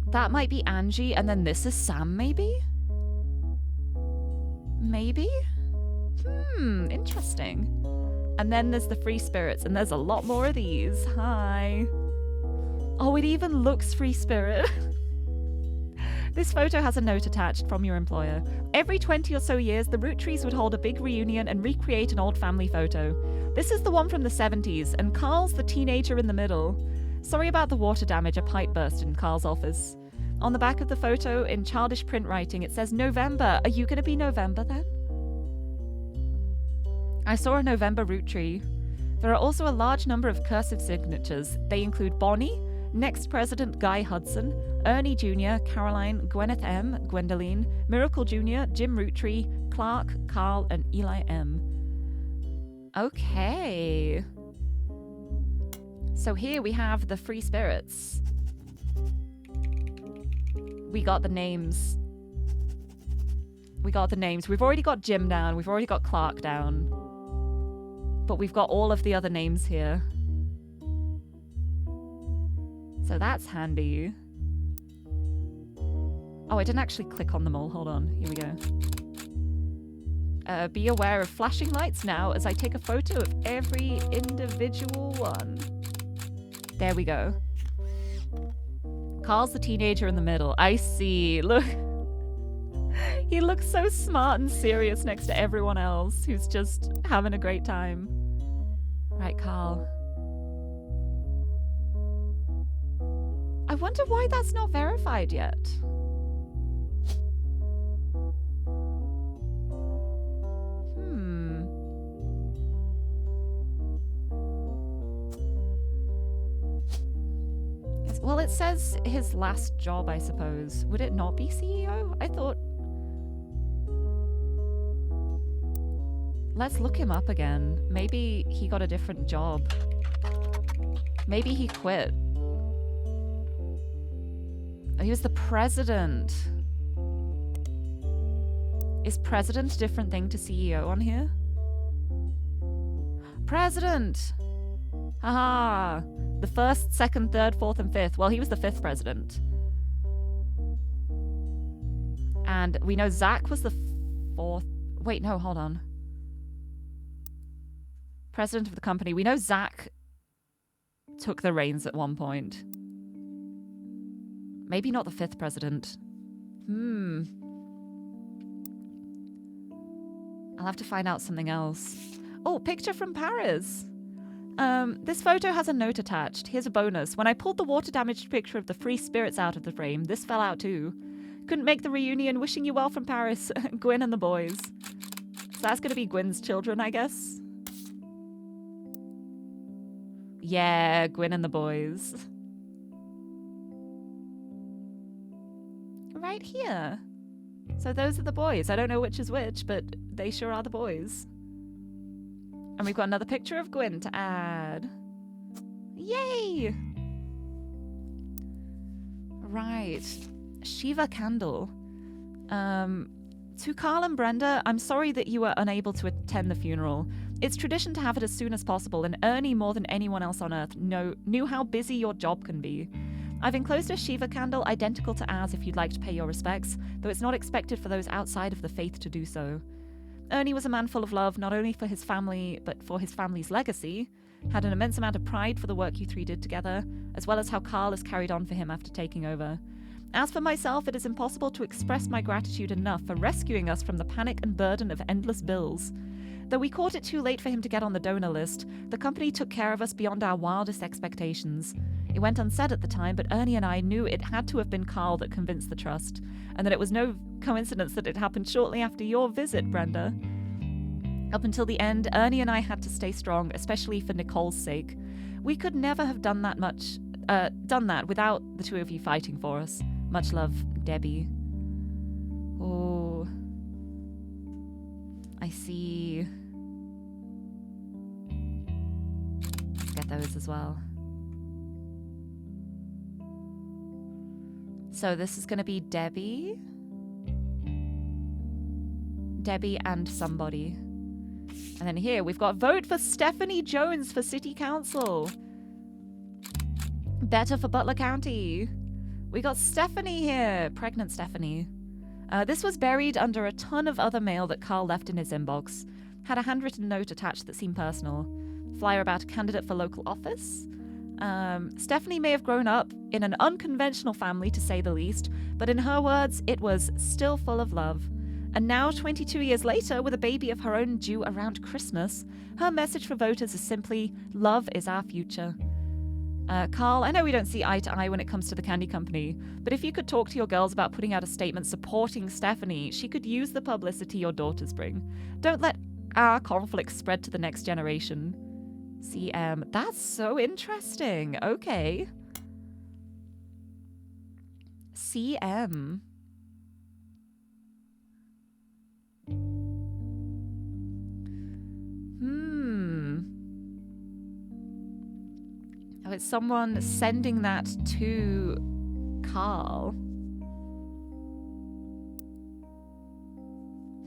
S3: That might be Angie, and then this is Sam, maybe? Maybe? Interesting. And then there's the free spirits, and there's a lot more of these. Hi. Oh, it even looks free spirit. This photo has a note attached from your employer. Every 20 or so years, the Root Trees would hold a big reunion and recreate an old family photo. This is the one from the 70s, and Carl's the teenager in the middle. Sorry about the water damage, a pipe burst in Carl's office. On the back of the photo, in childish print writing, it says November. Are you going to be November then? I saw a November root tree. There are also a large number of cursive signatures. They include Bonnie, next President Guy Hudson, Ernie Jr., Caroline, Gwyneth M., Gwendoline, Miracle Jr., Jim Roottree, Clark, Carl, and Eli M. Okay. So here we have the free spirits. We got the names We got the names. We've already got Jim down. We've already got Clark down. But we've got all of the other names here. So that's handy. Oh, I didn't actually click on them all. Hold on. Here we go. Be aware of flashing lights now as I take a photo of every individual one. There we go. Carl's the teenager in the middle. I see. Look. He looks so smart and serious next to everyone else who's just having a great time. Right, Carl. I wonder why that's not verified yet. Well, it says his last job, I suppose. Would it not be CEO? I thought... Let's look him up again. Maybe he got a different job. Maybe he quit. Oh, he was the president. Is president a different thing to CEO on here? President! Haha! The first, second, third, fourth, and fifth. Well, he was the fifth president. And we know Zach was the fourth. Wait, no, hold on. President of the company. We know Zach took the reins at one point. Maybe not the fifth president. I'll have to find out something else. Oh, picture from Paris. This photo has a note attached. Here's a bonus. When I pulled the water-damaged picture of the free spirits out of the frame, this fell out too. Couldn't make the reunion. Wishing you well from Paris. Gwyn and the boys. So that's going to be Gwyn's children, I guess. Yeah, Gwyn and the boys. Right here. So those are the boys. I don't know which is which, but they sure are the boys. And we've got another picture of Gwyn to add. Yay! Right. Shiva Candle. To Carl and Brenda, I'm sorry that you were unable to attend the funeral. It's tradition to have it as soon as possible, and Ernie, more than anyone else on Earth, knew how busy your job can be. I've enclosed a Shiva candle identical to ours if you'd like to pay your respects, though it's not expected for those outside of the faith to do so. Ernie was a man full of love, not only for his family, but for his family's legacy, had an immense amount of pride for the work you three did together, as well as how Carl has carried on for him after taking over. As for myself, it is impossible to express my gratitude enough for rescuing us from the panic and burden of endless bills. Though we caught it too late for him to get on the donor list, the company took care of us beyond our wildest expectations. It went unsaid at the time, but Ernie and I knew it had to have been Carl that convinced the trust, and that it was no coincidence that it happened shortly after your visit, Brenda. Up until the end, Ernie and I had to stay strong, especially for Nicole's sake. We could never have done that without the two of you fighting for us. Much love, Debbie. Oh, I see. Let's get those as well. So this is going to be Debbie and somebody. And then here we've got vote for Stephanie Jones for City Council. Better for Butler County. We got Stephanie here, pregnant Stephanie. This was buried under a ton of other mail that Carl left in his inbox. Had a handwritten note attached that seemed personal. Flyer about a candidate for local office. Stephanie may have grown up in an unconventional family, to say the least, but in her words, it was still full of love. And now, 22 years later, with a baby of her own due around Christmas, her message for voters is simply, love is our future. Carl, I know we don't see eye to eye when it comes to the candy company, but if you could talk to your girls about putting out a statement supporting Stephanie, she could use the publicity your daughters bring. Don't let our conflict spread to the next generation. CM. That's so interesting. Okay. CM. Oh, it's someone sending that to Carl.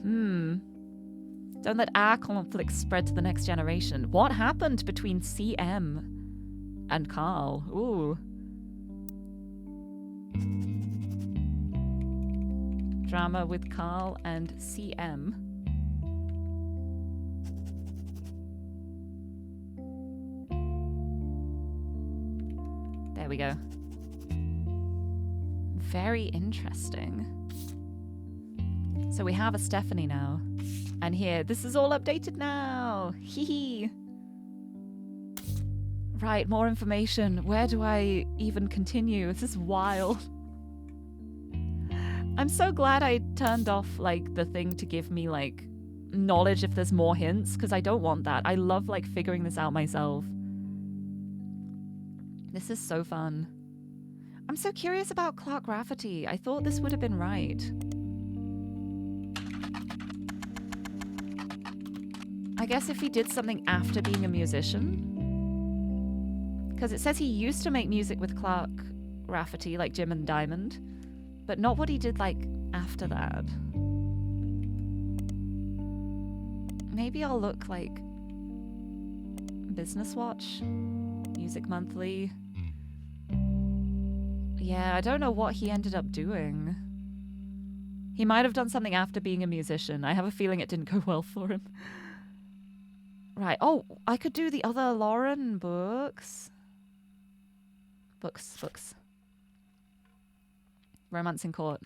S3: Don't let our conflict spread to the next generation. What happened between CM and Carl? Ooh. Drama with Carl and CM. There we go. Very interesting. So we have a Stephanie now. And here, this is all updated now. Hee hee. Right, more information. Where do I even continue? This is wild. I'm so glad I turned off, like, the thing to give me, like, knowledge if there's more hints, because I don't want that. I love, like, figuring this out myself. This is so fun. I'm so curious about Clark Rafferty. I thought this would have been right. I guess if he did something after being a musician. Because it says he used to make music with Clark Rafferty, like Jim and Diamond. But not what he did, like, after that. Maybe I'll look, like, Business Watch, Music Monthly. Yeah, I don't know what he ended up doing. He might have done something after being a musician. I have a feeling it didn't go well for him. Right. Oh, I could do the other Lauren books. Books. Romance in Court.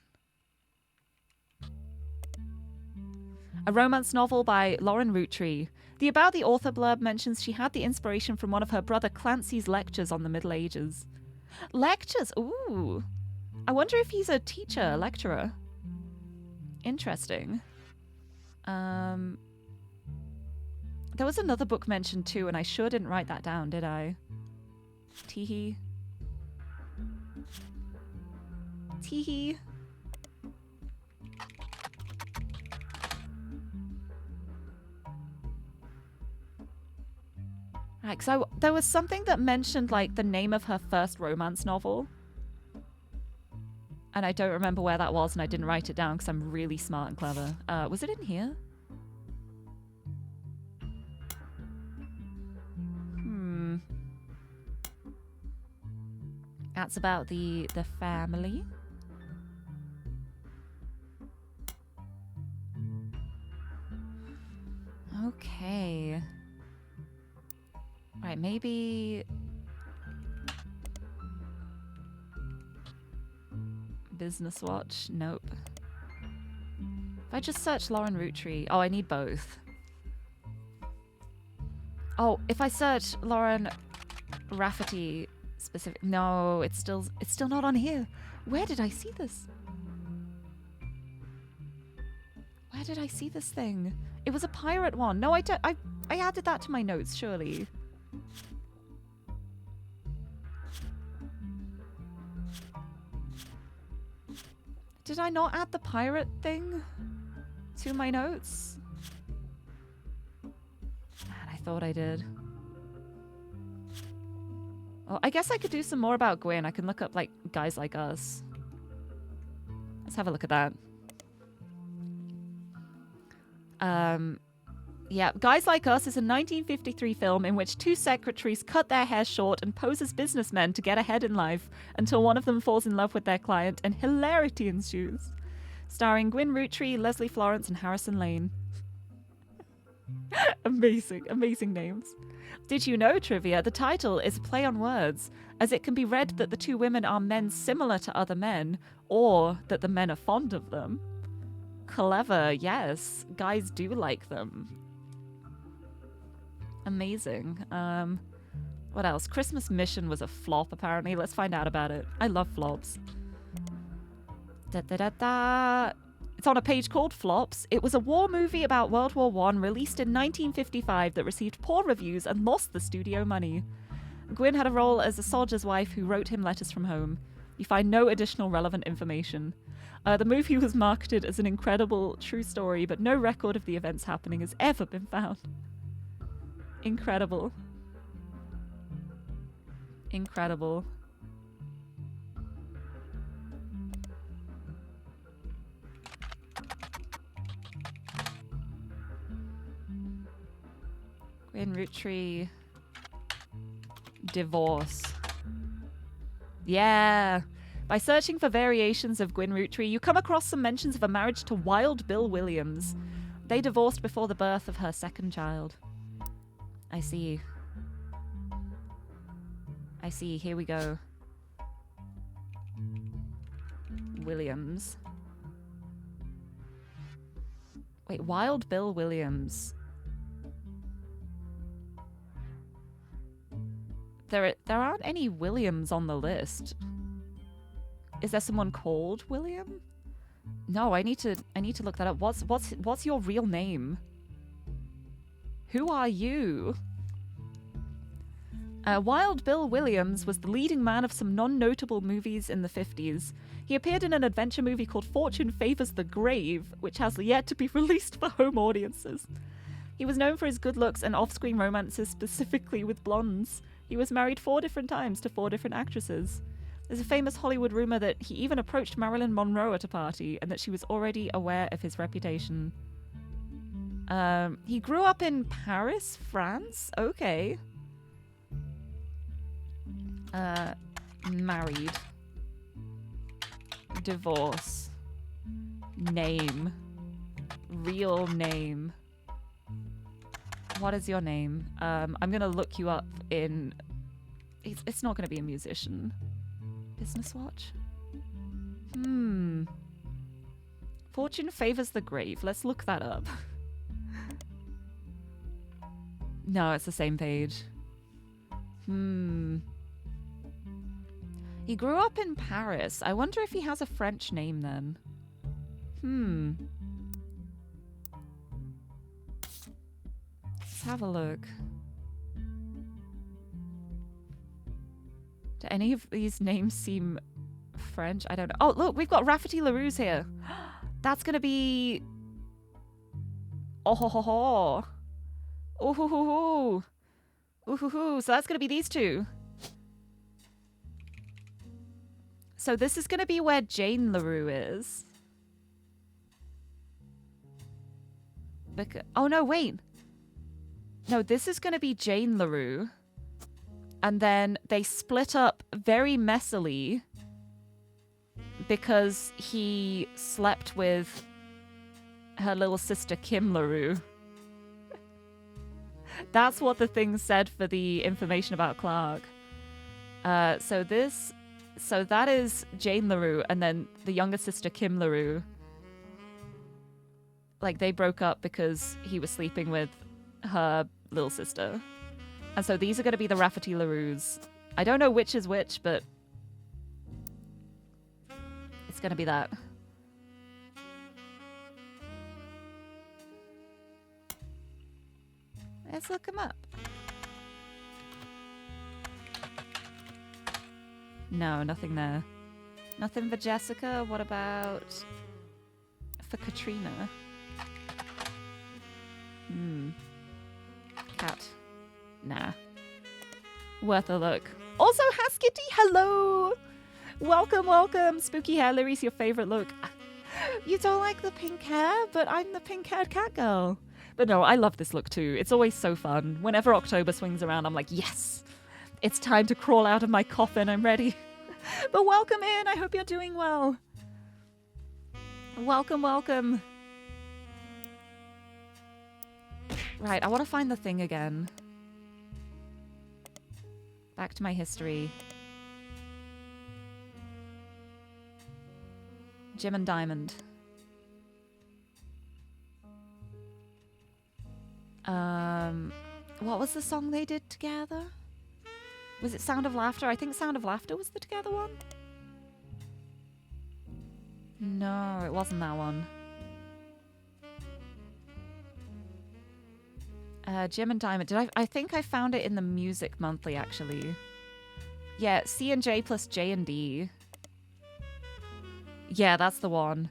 S3: A romance novel by Lauren Roottree. The About the Author blurb mentions she had the inspiration from one of her brother Clancy's lectures on the Middle Ages. Lectures? Ooh. I wonder if he's a teacher, lecturer. Interesting. There was another book mentioned too, and I sure didn't write that down, did I? Teehee. Teehee. Right, so there was something that mentioned, like, the name of her first romance novel. And I don't remember where that was, and I didn't write it down because I'm really smart and clever. Was it in here? That's about the family. Okay. Right, maybe... Business Watch? Nope. If I just search Lauren Roottree... Oh, I need both. Oh, if I search Lauren Rafferty specific... No, it's still not on here. Where did I see this? Where did I see this thing? It was a pirate one. No, I added that to my notes, surely. Did I not add the pirate thing to my notes? Man, I thought I did. Well, I guess I could do some more about Gwen. I can look up, like, Guys Like Us. Let's have a look at that. Yeah, Guys Like Us is a 1953 film in which two secretaries cut their hair short and pose as businessmen to get ahead in life until one of them falls in love with their client and hilarity ensues. Starring Gwyn Roottree, Leslie Florence, and Harrison Lane. Amazing, amazing names. Did you know, trivia, the title is a play on words, as it can be read that the two women are men similar to other men, or that the men are fond of them. Clever, yes. Guys do like them. Amazing. What else? Christmas Mission was a flop, apparently. Let's find out about it. I love flops. It's on a page called Flops. It was a war movie about World War I released in 1955 that received poor reviews and lost the studio money. Gwyn had a role as a soldier's wife who wrote him letters from home. You find no additional relevant information. The movie was marketed as an incredible true story, but no record of the events happening has ever been found. Incredible. Incredible. Gwyn Roottree. Divorce. Yeah. By searching for variations of Gwyn Roottree, you come across some mentions of a marriage to Wild Bill Williams. They divorced before the birth of her second child. I see. I see. Here we go. Williams. Wait, Wild Bill Williams. There aren't any Williams on the list. Is there someone called William? No, I need to look that up. What's your real name? Who are you? Wild Bill Williams was the leading man of some non-notable movies in the 50s. He appeared in an adventure movie called Fortune Favors the Grave, which has yet to be released for home audiences. He was known for his good looks and off-screen romances, specifically with blondes. He was married 4 different times to 4 different actresses. There's a famous Hollywood rumor that he even approached Marilyn Monroe at a party and that she was already aware of his reputation. He grew up in Paris, France? Okay. Married. Divorce. Name. Real name. What is your name? I'm gonna look you up in... It's not gonna be a musician. Business Watch? Fortune Favors the Grave. Let's look that up. No, it's the same page. He grew up in Paris. I wonder if he has a French name then. Let's have a look. Do any of these names seem French? I don't know. Oh, look, we've got Rafferty LaRue's here. That's gonna be... Oh ho ho ho. Ooh hoo hoo hoo. Ooh hoo hoo. So that's gonna be these two. So this is gonna be where Jane LaRue is. Oh no, wait. No, this is gonna be Jane LaRue. And then they split up very messily because he slept with her little sister Kim LaRue. That's what the thing said for the information about Clark. So that is Jane LaRue, and then the younger sister Kim LaRue. Like, they broke up because he was sleeping with her little sister. And so these are going to be the Rafferty LaRues. I don't know which is which, but it's going to be that. Let's look him up. No, nothing there. Nothing for Jessica. What about for Katrina? Cat. Nah. Worth a look. Also, Haskitty, hello! Welcome, welcome! Spooky hair, Lirie's your favorite look. You don't like the pink hair, but I'm the pink-haired cat girl. But no, I love this look too. It's always so fun. Whenever October swings around, I'm like, yes! It's time to crawl out of my coffin, I'm ready. But welcome in, I hope you're doing well. Welcome, welcome. Right, I want to find the thing again. Back to my history. Jim and Diamond. What was the song they did together? Was it Sound of Laughter? I think Sound of Laughter was the together one. No, it wasn't that one. Jim and Diamond. I think I found it in the Music Monthly, actually. Yeah, C and J plus J and D. Yeah, that's the one.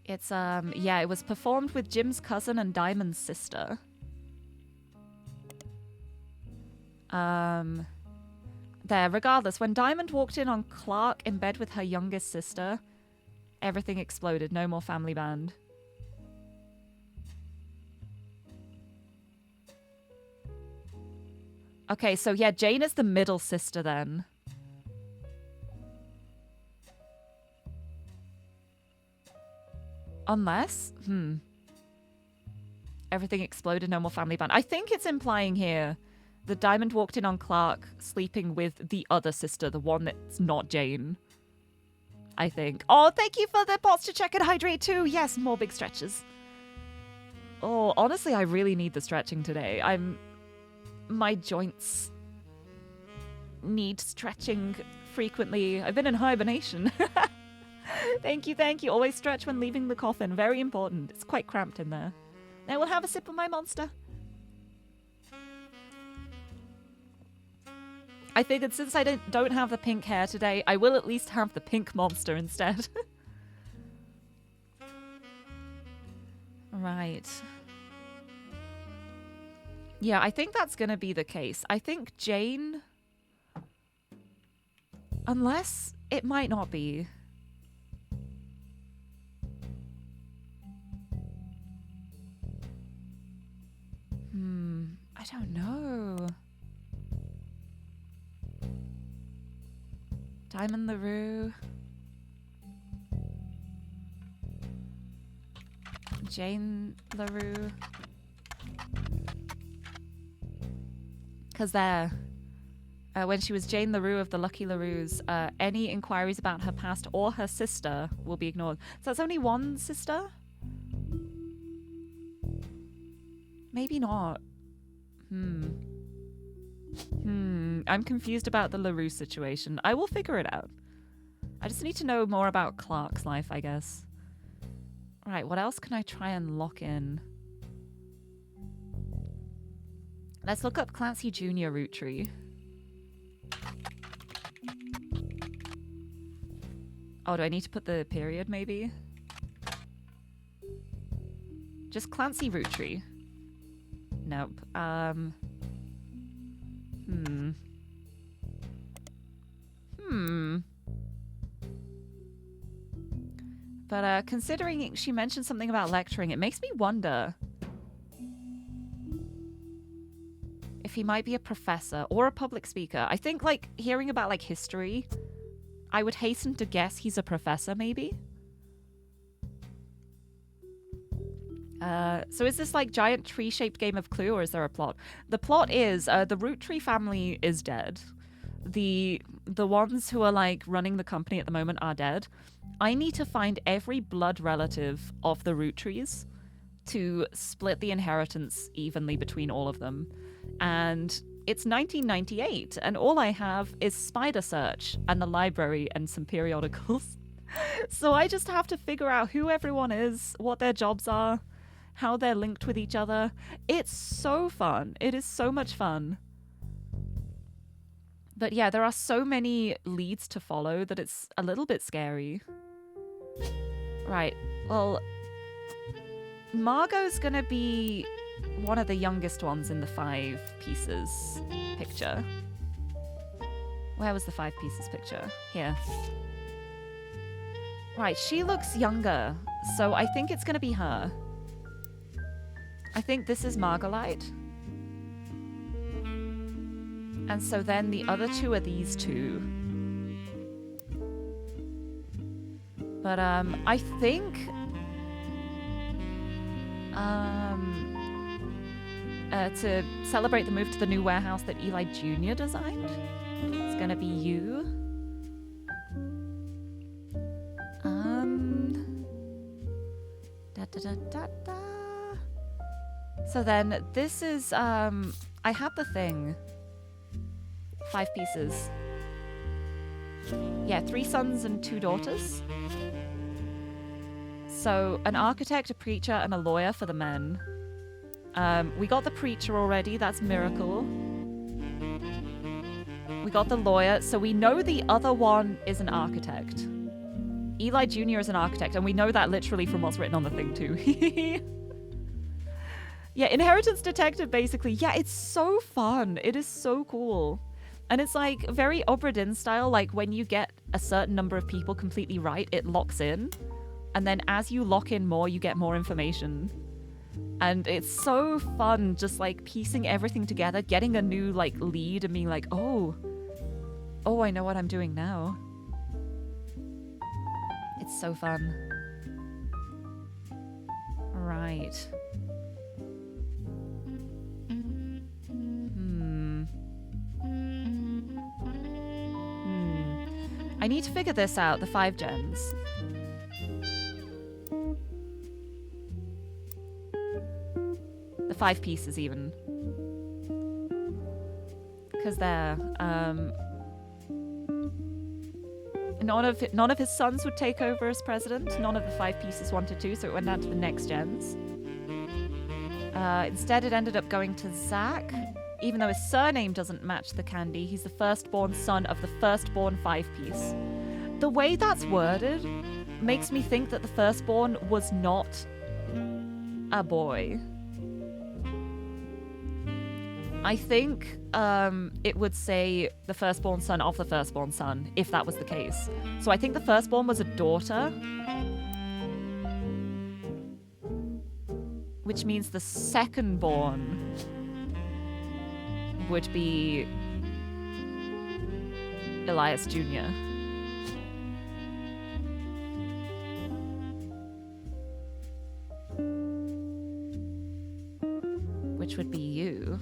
S3: It's, yeah, it was performed with Jim's cousin and Diamond's sister. There, regardless, when Diamond walked in on Clark in bed with her youngest sister, Everything exploded. No more family band. Okay, so yeah, Jane is the middle sister then. Unless, everything exploded, no more family band. I think it's implying here that Diamond walked in on Clark sleeping with the other sister, the one that's not Jane. I think. Oh, thank you for the posture check and hydrate too. Yes, more big stretches. Oh, honestly, I really need the stretching today. My joints need stretching frequently. I've been in hibernation. Thank you, thank you. Always stretch when leaving the coffin. Very important. It's quite cramped in there. I will have a sip of my monster. I figured since I don't have the pink hair today, I will at least have the pink monster instead. Right. Yeah, I think that's going to be the case. I think Jane... Unless it might not be. I don't know. Diamond Lirie. Jane Lirie. Because when she was Jane Lirie of the Lucky Larues, any inquiries about her past or her sister will be ignored. So that's only one sister? Maybe not. I'm confused about the Lirie situation. I will figure it out. I just need to know more about Clark's life, I guess. Right, what else can I try and lock in? Let's look up Clancy Jr. root tree. Oh, do I need to put the period, maybe? Just Clancy root tree. Nope. But considering she mentioned something about lecturing, it makes me wonder if he might be a professor or a public speaker. I think, like, hearing about, like, history, I would hasten to guess he's a professor, maybe? So is this, like, giant tree-shaped game of Clue, or is there a plot? The plot is, the root tree family is dead. The ones who are, like, running the company at the moment are dead. I need to find every blood relative of the root trees to split the inheritance evenly between all of them. And it's 1998, and all I have is Spider Search and the library and some periodicals. So I just have to figure out who everyone is, what their jobs are, how they're linked with each other. It's so fun. It is so much fun. But yeah, there are so many leads to follow that it's a little bit scary. Right, well, Margot's gonna be one of the youngest ones in the 5 pieces picture. Where was the 5 pieces picture? Here. Right, she looks younger, so I think it's gonna be her. I think this is Margolite. And so then the other 2 are these 2. But I think to celebrate the move to the new warehouse that Eli Jr. designed, it's gonna be you. So then this is I had the thing. 5 pieces. Yeah, 3 sons and 2 daughters. So an architect, a preacher, and a lawyer for the men. We got the preacher already. That's Miracle. We got the lawyer. So we know the other one is an architect. Eli Jr. is an architect, and we know that literally from what's written on the thing too. Yeah, Inheritance Detective, basically. Yeah, it's so fun. It is so cool. And it's like very Obra Dinn style, like when you get a certain number of people completely right, it locks in. And then as you lock in more, you get more information. And it's so fun just like piecing everything together, getting a new like lead and being like, oh, I know what I'm doing now. It's so fun. Right. I need to figure this out, the 5 gens. The 5 pieces even. Because they're, none of his sons would take over as president. None of the 5 pieces wanted to, so it went down to the next gens. Instead, it ended up going to Zach. Even though his surname doesn't match the candy, he's the firstborn son of the firstborn 5-piece. The way that's worded makes me think that the firstborn was not a boy. I think it would say the firstborn son of the firstborn son, if that was the case. So I think the firstborn was a daughter. Which means the secondborn would be Elias Jr. Which would be you.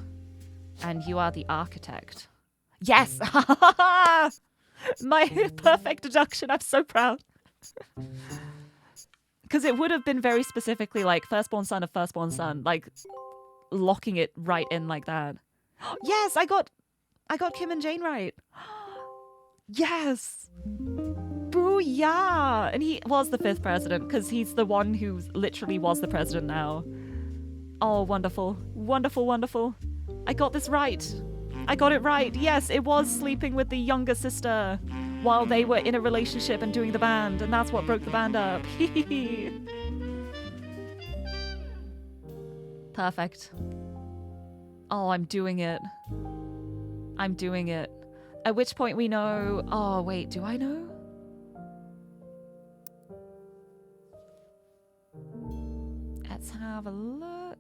S3: And you are the architect. Yes! My perfect deduction. I'm so proud. Because it would have been very specifically like firstborn son of firstborn son. Like locking it right in like that. Yes, I got Kim and Jane right. Yes. Booyah! And he was the 5th president because he's the one who literally was the president now. Oh, wonderful. Wonderful, wonderful. I got this right. I got it right. Yes, it was sleeping with the younger sister while they were in a relationship and doing the band, and that's what broke the band up. Perfect. Oh, I'm doing it. I'm doing it. At which point we know... Oh, wait, do I know? Let's have a look.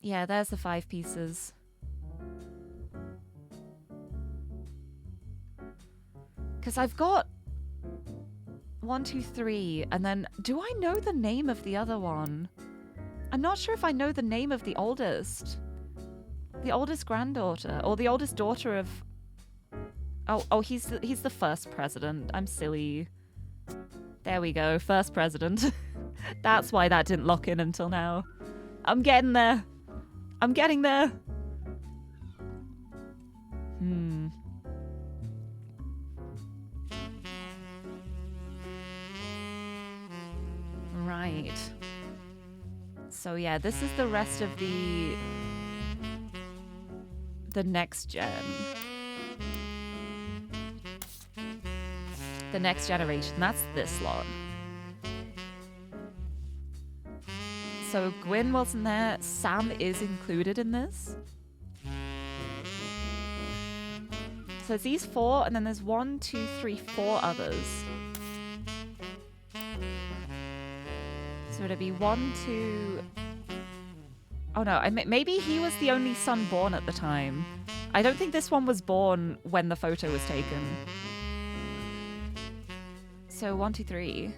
S3: Yeah, there's the 5 pieces. Because I've got 1, 2, 3, and then do I know the name of the other one? I'm not sure if I know the name of the oldest. The oldest granddaughter, or the oldest daughter of... Oh, he's the first president. I'm silly. There we go, first president. That's why that didn't lock in until now. I'm getting there. I'm getting there. Right. So yeah, this is the rest of the next gen. The next generation. That's this lot. So Gwyn wasn't there. Sam is included in this. So it's these 4, and then there's 1, 2, 3, 4 others. So it'd be 1, 2... Oh no, maybe he was the only son born at the time. I don't think this one was born when the photo was taken. So 1, 2, 3...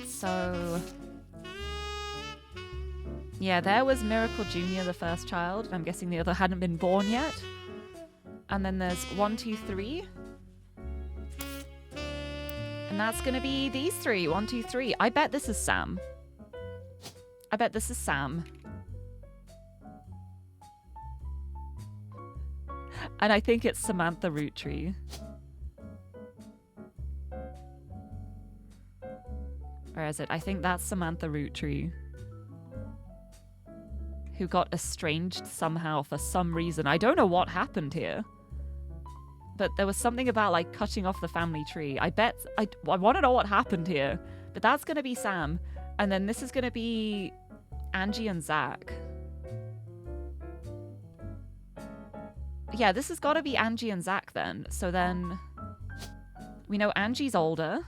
S3: So, yeah, there was Miracle Jr., the first child. I'm guessing the other hadn't been born yet. And then there's 1, 2, 3. And that's going to be these 3. 1, 2, 3. I bet this is Sam. I bet this is Sam. And I think it's Samantha Roottree. Where is it? I think that's Samantha Roottree. Who got estranged somehow for some reason. I don't know what happened here. but there was something about like cutting off the family tree. I want to know what happened here, but that's gonna be Sam, and then this is gonna be Angie and Zach. Yeah, this has got to be Angie and Zach then. So then we know Angie's older.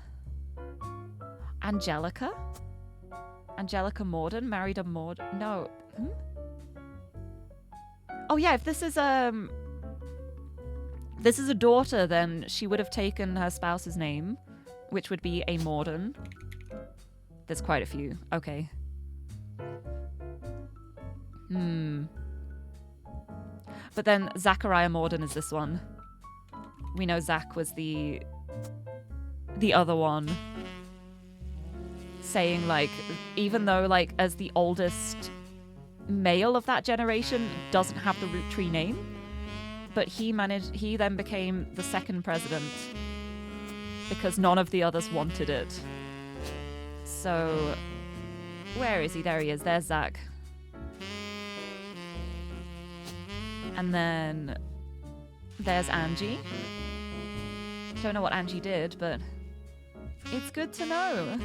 S3: Angelica Morden married a Morden. No. Oh yeah, if this is a daughter, then she would have taken her spouse's name, which would be a Morden. There's quite a few. Okay. But then Zachariah Morden is this one. We know Zach was the other one. Saying, like, even though, like, as the oldest male of that generation doesn't have the root tree name, but he then became the second president because none of the others wanted it. So, where is he? There he is. There's Zach. And then there's Angie. Don't know what Angie did, but it's good to know.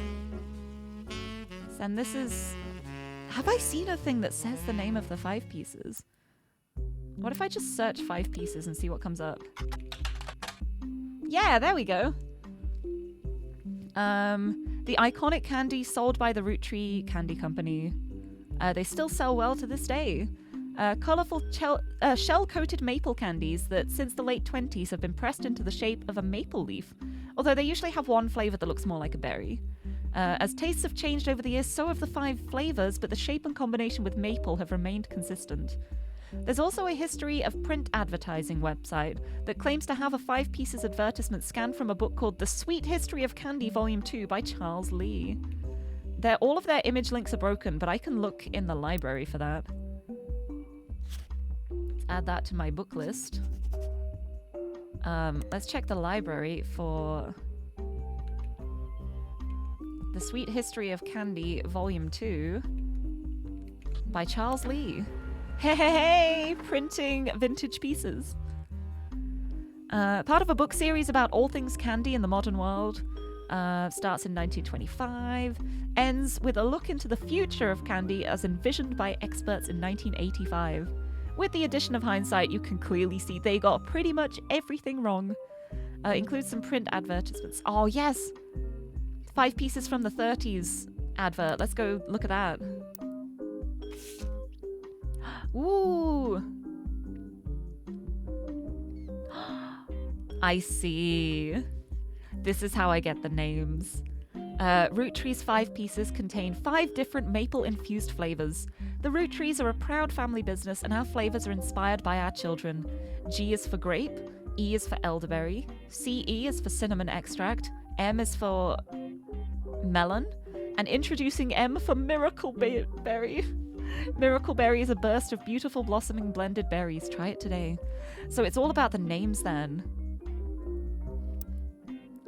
S3: And this is... Have I seen a thing that says the name of the 5 pieces? What if I just search 5 pieces and see what comes up? Yeah, there we go. The iconic candy sold by the Root Tree Candy Company. They still sell well to this day. Colourful shell-coated maple candies that since the late 20s have been pressed into the shape of a maple leaf, although they usually have one flavour that looks more like a berry. As tastes have changed over the years, so have the 5 flavours, but the shape and combination with maple have remained consistent. There's also a history of print advertising website that claims to have a 5 pieces advertisement scanned from a book called The Sweet History of Candy Volume 2 by Charles Lee. All of their image links are broken, but I can look in the library for that. Let's add that to my book list. Let's check the library for The Sweet History of Candy Volume 2 by Charles Lee. Hey, printing vintage pieces. Part of a book series about all things candy in the modern world. Starts in 1925, ends with a look into the future of candy as envisioned by experts in 1985. With the addition of hindsight, you can clearly see they got pretty much everything wrong. Includes some print advertisements. Oh, yes! 5 pieces from the 30s advert. Let's go look at that. Ooh! I see. This is how I get the names. Root Tree's 5 pieces contain 5 different maple-infused flavors. The Root Trees are a proud family business, and our flavors are inspired by our children. G is for grape, E is for elderberry, CE is for cinnamon extract, M is for melon, and introducing M for miracle berry. Miracle berry is a burst of beautiful blossoming blended berries. Try it today. So it's all about the names then.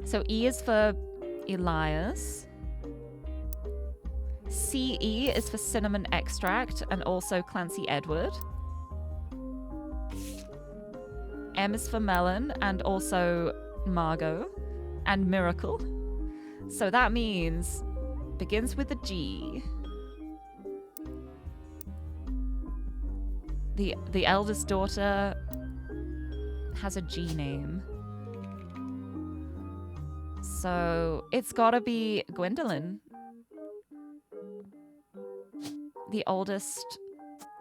S3: So E is for Elias. CE is for cinnamon extract and also Clancy Edward. M is for melon and also Margot and Miracle. So that means begins with a G. The eldest daughter has a G name. So it's gotta be Gwendolyn. The oldest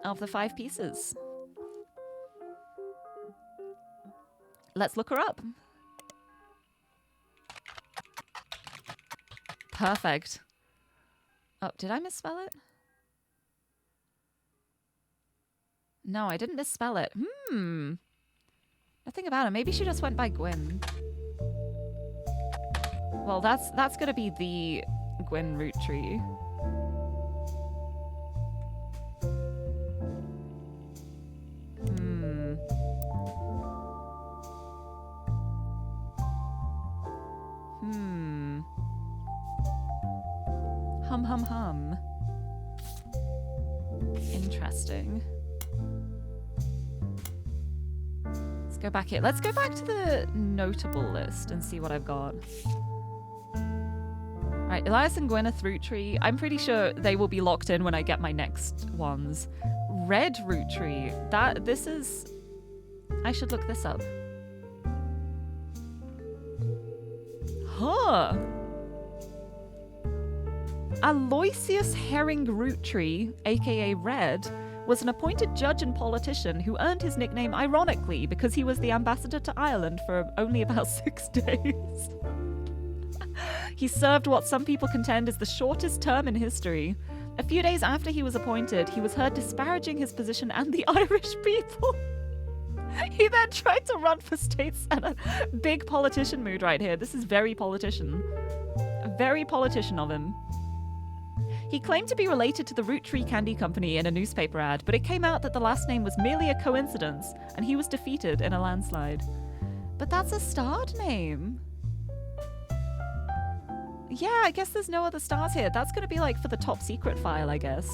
S3: of the 5 pieces. Let's look her up. Perfect. Oh, did I misspell it? No, I didn't misspell it. Nothing about it. Maybe she just went by Gwen. Well, that's gonna be the Gwen Root Tree. Hum. Interesting. It's Go back here. Let's go back to the notable list and see what I've got. Right, Elias and Gwyneth Root Tree. I'm pretty sure they will be locked in when I get my next ones. Red Root Tree. This is... I should look this up. Huh. Aloysius Herring Root Tree, aka Red, was an appointed judge and politician who earned his nickname ironically because he was the ambassador to Ireland for only about 6 days. He served what some people contend is the shortest term in history. A few days after he was appointed, he was heard disparaging his position and the Irish people. He then tried to run for state senate. Big politician mood right here. This is very politician. Very politician of him. He claimed to be related to the Root Tree Candy Company in a newspaper ad, but it came out that the last name was merely a coincidence, and he was defeated in a landslide. But that's a starred name. Yeah, I guess there's no other stars here. That's going to be like for the top secret file, I guess.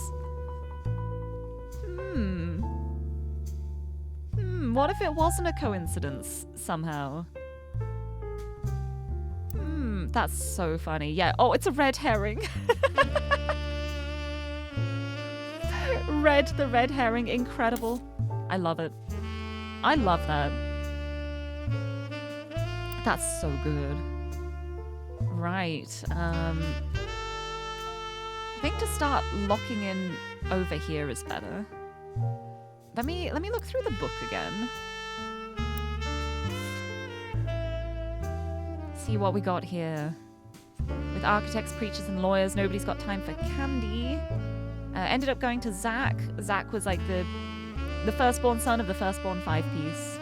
S3: What if it wasn't a coincidence somehow? That's so funny. Yeah. Oh, it's a red herring. Red, the red herring. Incredible. I love it. I love that. That's so good. Right. I think to start locking in over here is better. Let me look through the book again. See what we got here. With architects, preachers, and lawyers, nobody's got time for candy. Ended up going to Zach. Zach was like the firstborn son of the firstborn 5-piece.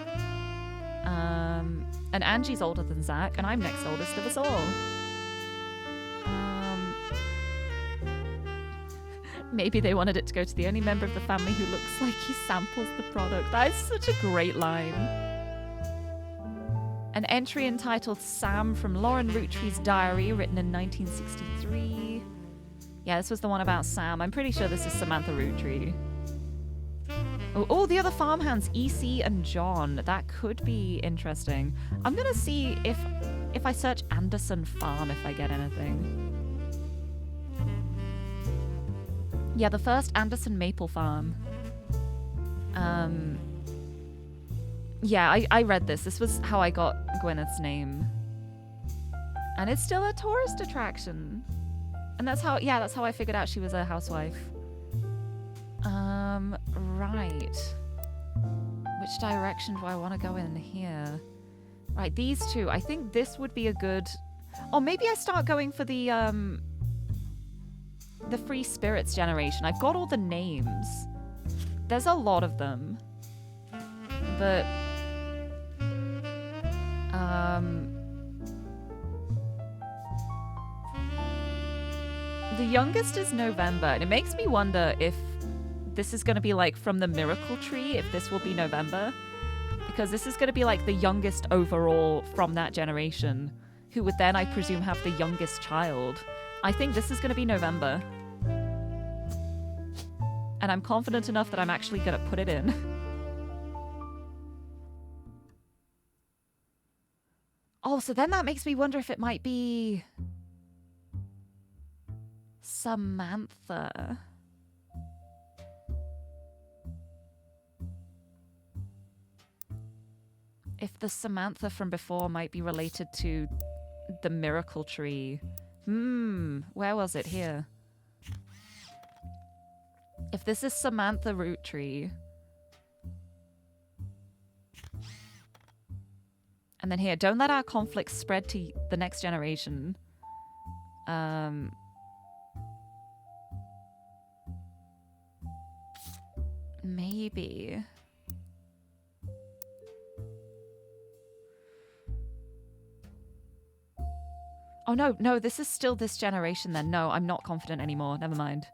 S3: And Angie's older than Zach, and I'm next oldest of us all. Maybe they wanted it to go to the only member of the family who looks like he samples the product. That is such a great line. An entry entitled Sam from Lauren Roottree's diary, written in 1963. Yeah, this was the one about Sam. I'm pretty sure this is Samantha Roottree. Oh, the other farmhands, EC and John. That could be interesting. I'm gonna see if I search Anderson Farm if I get anything. Yeah, the first Anderson Maple Farm. Yeah, I read this. This was how I got Gwyneth's name. And it's still a tourist attraction. And that's how I figured out she was a housewife. Right. Which direction do I want to go in here? Right, these two. I think this would be a good... Or maybe I start going for the Free Spirits generation. I've got all the names. There's a lot of them. But... the youngest is November, and it makes me wonder if this is going to be like from the Miracle Tree, if this will be November. Because this is going to be like the youngest overall from that generation, who would then, I presume, have the youngest child. I think this is going to be November. And I'm confident enough that I'm actually going to put it in. Oh, so then that makes me wonder if it might be... Samantha. If the Samantha from before might be related to the Miracle Tree. Where was it? Here. If this is Samantha Roottree. And then here, don't let our conflicts spread to the next generation. Maybe. Oh, no, this is still this generation then. No, I'm not confident anymore. Never mind.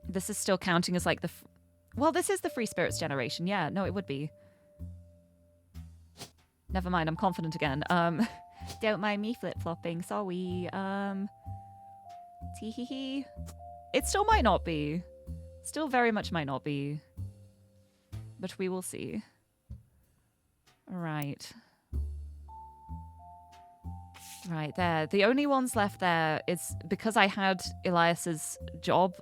S3: This is still counting as like the... Well, this is the Free Spirits generation. Yeah, no, it would be. Never mind, I'm confident again. Don't mind me flip-flopping. Sorry. Tee-hee-hee. It still might not be. Still very much might not be. but we will see. Right. Right there. The only ones left there is because I had Elias's job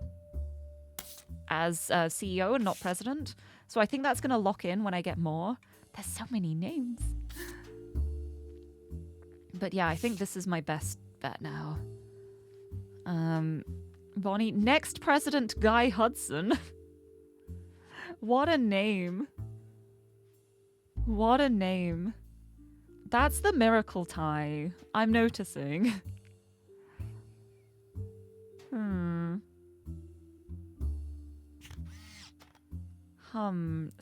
S3: as CEO and not president. So I think that's going to lock in when I get more. There's so many names. But yeah, I think this is my best bet now. Bonnie. Next president, Guy Hudson. What a name. What a name. That's the miracle tie. I'm noticing.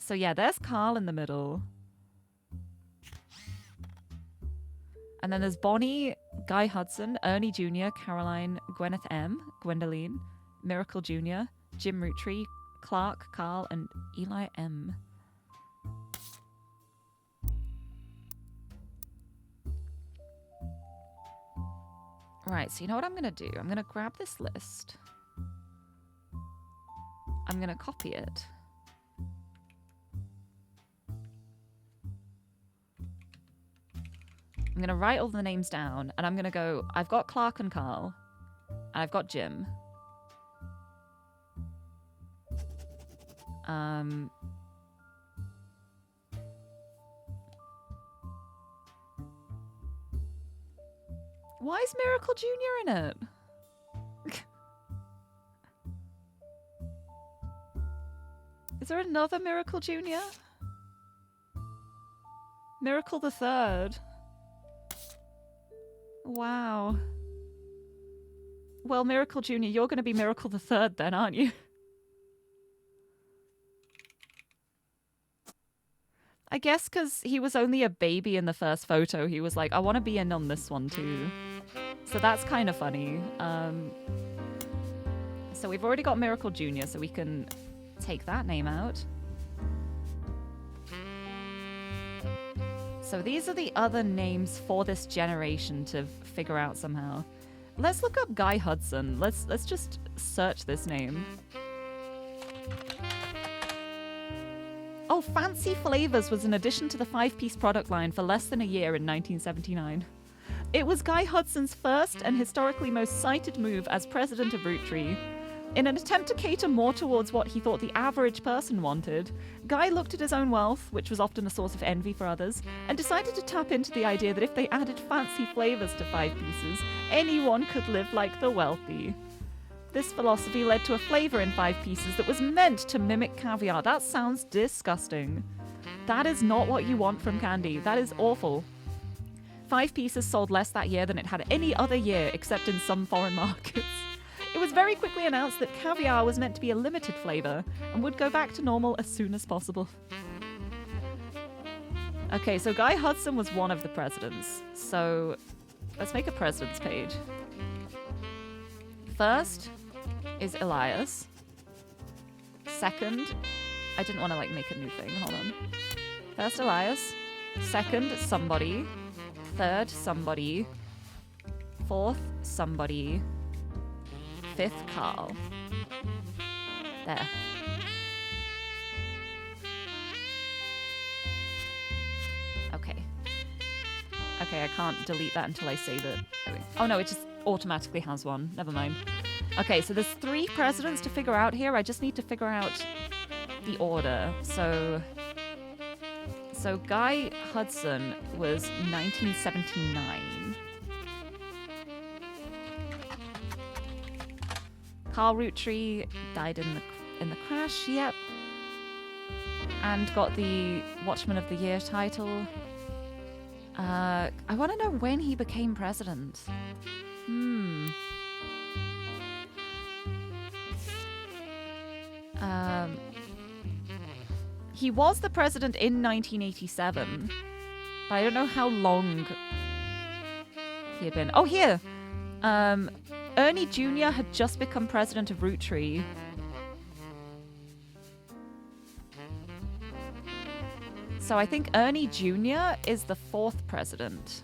S3: So yeah, there's Carl in the middle. And then there's Bonnie, Guy Hudson, Ernie Jr., Caroline, Gwyneth M., Gwendoline, Miracle Jr., Jim Roottree, Clark, Carl, and Eli M. Right, so you know what I'm going to do? I'm going to grab this list. I'm going to copy it. I'm going to write all the names down, and I'm going to go, I've got Clark and Carl, and I've got Jim. Why is Miracle Jr. in it? Is there another Miracle Jr.? Miracle the Third. Wow. Well, Miracle Jr., you're going to be Miracle the Third then, aren't you? I guess because he was only a baby in the first photo, he was like, I want to be in on this one too. So that's kind of funny. So we've already got Miracle Jr., so we can take that name out. So these are the other names for this generation to figure out somehow. Let's look up Guy Hudson. Let's just search this name. Oh, Fancy Flavors was an addition to the 5-piece product line for less than a year in 1979. It was Guy Hudson's first and historically most cited move as president of Roottree. In an attempt to cater more towards what he thought the average person wanted, Guy looked at his own wealth, which was often a source of envy for others, and decided to tap into the idea that if they added fancy flavors to 5 pieces, anyone could live like the wealthy. This philosophy led to a flavor in 5 pieces that was meant to mimic caviar. That sounds disgusting. That is not what you want from candy. That is awful. 5 pieces sold less that year than it had any other year, except in some foreign markets. It was very quickly announced that caviar was meant to be a limited flavor and would go back to normal as soon as possible. Okay, so Guy Hudson was one of the presidents. So let's make a president's page. First is Elias. Second, I didn't want to like make a new thing. Hold on. First Elias. Second, somebody. Third, somebody. Fourth, somebody. Fifth, Carl. There. Okay. Okay, I can't delete that until I save it. Oh no, it just automatically has one. Never mind. Okay, so there's 3 presidents to figure out here. I just need to figure out the order. So Guy Hudson was 1979. Carl Roottree died in the crash, yep. And got the Watchman of the Year title. I want to know when he became president. He was the president in 1987, but I don't know how long he had been. Oh, here! Ernie Jr. had just become president of Roottree. So I think Ernie Jr. is the 4th president.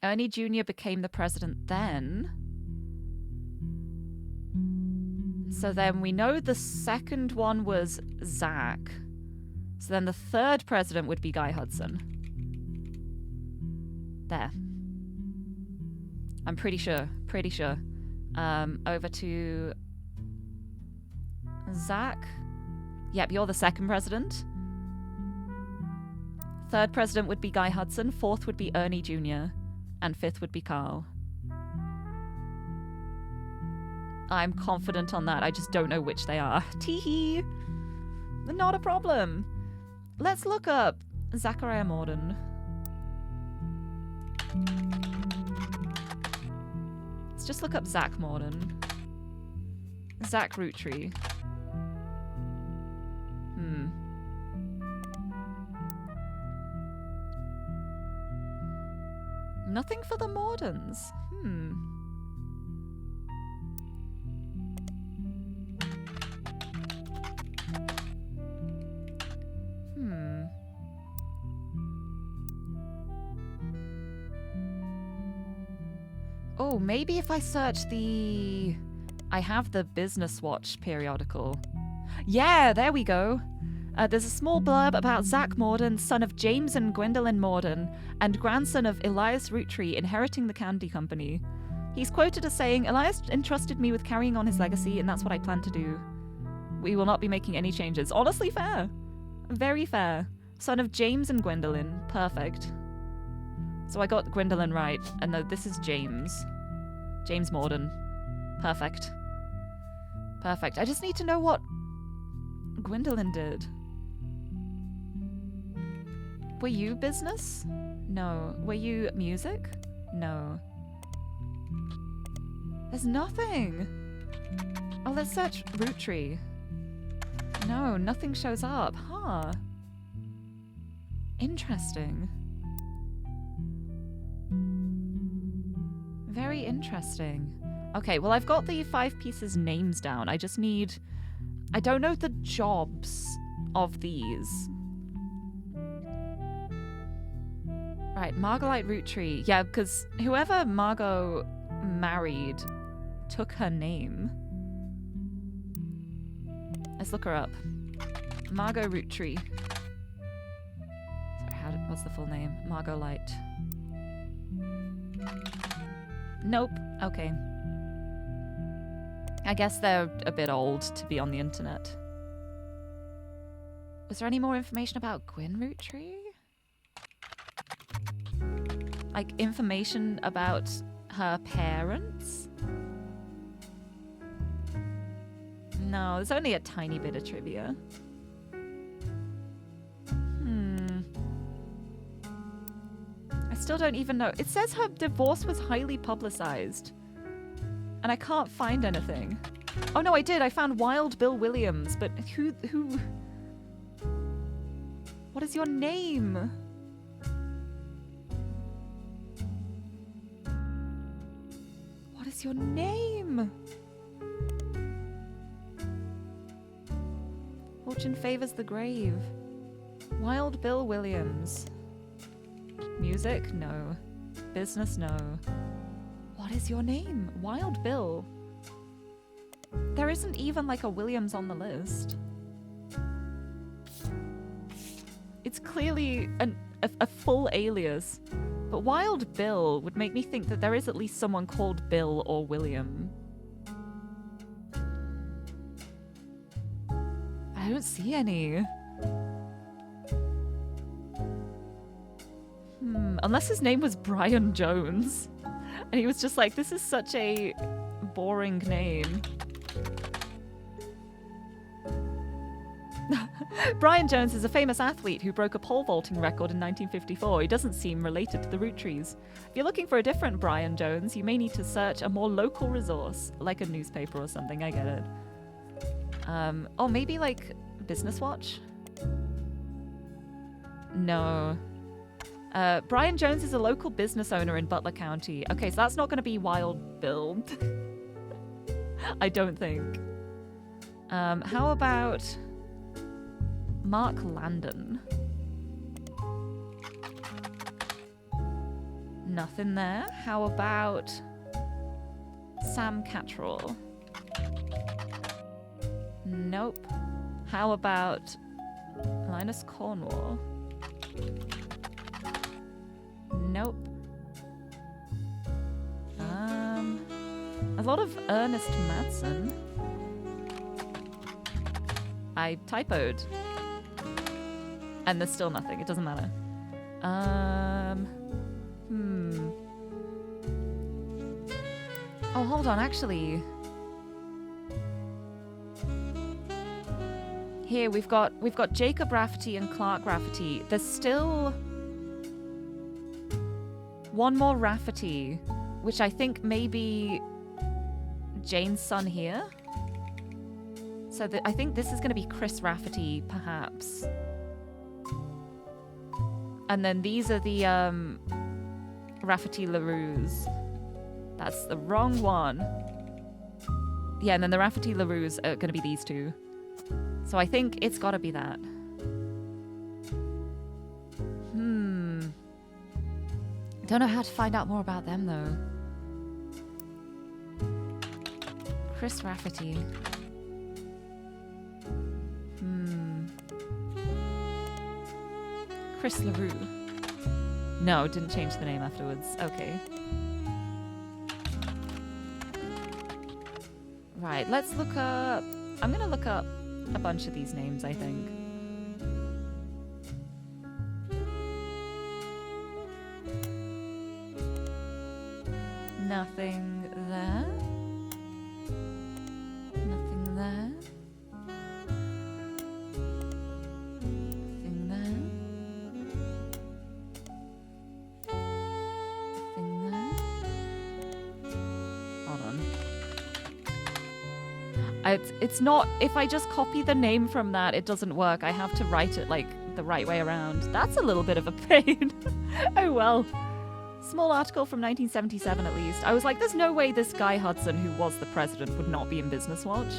S3: Ernie Jr. became the president then. So then we know the second one was Zach. So then the third president would be Guy Hudson. There. I'm pretty sure. Pretty sure. Over to Zach. Yep, you're the second president. Third president would be Guy Hudson. Fourth would be Ernie Jr. And fifth would be Carl. I'm confident on that. I just don't know which they are. Teehee. Not a problem. Let's look up Zachariah Morden. Let's just look up Zach Morden. Zach Roottree. Nothing for the Mordens. Oh, maybe if I search the... I have the Business Watch periodical. Yeah, there we go. There's a small blurb about Zach Morden, son of James and Gwendolyn Morden, and grandson of Elias Roottree, inheriting the candy company. He's quoted as saying, "Elias entrusted me with carrying on his legacy, and that's what I plan to do. We will not be making any changes." Honestly, fair. Very fair. Son of James and Gwendolyn. Perfect. So I got Gwendolyn right, and no, this is James. James Morden. Perfect. Perfect. I just need to know what Gwendolyn did. Were you business? No. Were you music? No. There's nothing. Oh, let's search Roottree. No, nothing shows up. Huh. Interesting. Very interesting. Okay, well, I've got the 5 pieces names down. I just need... I don't know the jobs of these. Right, Margolite Roottree. Yeah, because whoever Margot married took her name. Let's look her up. Margot Roottree. Sorry, what's the full name? Margolite. Nope. Okay. I guess they're a bit old to be on the internet. Was there any more information about Gwyn Roottree? Like, information about her parents? No, there's only a tiny bit of trivia. I still don't even know. It says her divorce was highly publicized. And I can't find anything. Oh no, I did. I found Wild Bill Williams, but who... What is your name? What is your name? Fortune favors the grave. Wild Bill Williams. Music? No. Business? No. What is your name? Wild Bill. There isn't even like a Williams on the list. It's clearly a full alias. But Wild Bill would make me think that there is at least someone called Bill or William. I don't see any. Unless his name was Brian Jones. And he was just like, this is such a boring name. Brian Jones is a famous athlete who broke a pole vaulting record in 1954. He doesn't seem related to the Rootttrees. If you're looking for a different Brian Jones, you may need to search a more local resource, like a newspaper or something. I get it. Oh, maybe like Business Watch? No. Brian Jones is a local business owner in Butler County. Okay, so that's not going to be Wild Bill. I don't think. How about Mark Landon? Nothing there. How about Sam Cattrall? Nope. How about Linus Cornwall? Nope. A lot of Ernest Madsen. I typoed. And there's still nothing. It doesn't matter. Oh, hold on. Actually, here we've got Jacob Rafferty and Clark Rafferty. There's still one more Rafferty, which I think may be Jane's son here. So I think this is going to be Chris Rafferty, perhaps. And then these are the Rafferty LaRues. That's the wrong one. Yeah, and then the Rafferty LaRues are going to be these two. So I think it's got to be that. Don't know how to find out more about them, though. Chris Rafferty. Chris LaRue. No, didn't change the name afterwards. Okay. Right, let's look up... I'm going to look up a bunch of these names, I think. Nothing there. Nothing there. Nothing there. Nothing there. Hold on. It's not... If I just copy the name from that, it doesn't work. I have to write it, like, the right way around. That's a little bit of a pain. Oh, well. Small article from 1977, at least. I was like, there's no way this Guy Hudson, who was the president, would not be in Business Watch.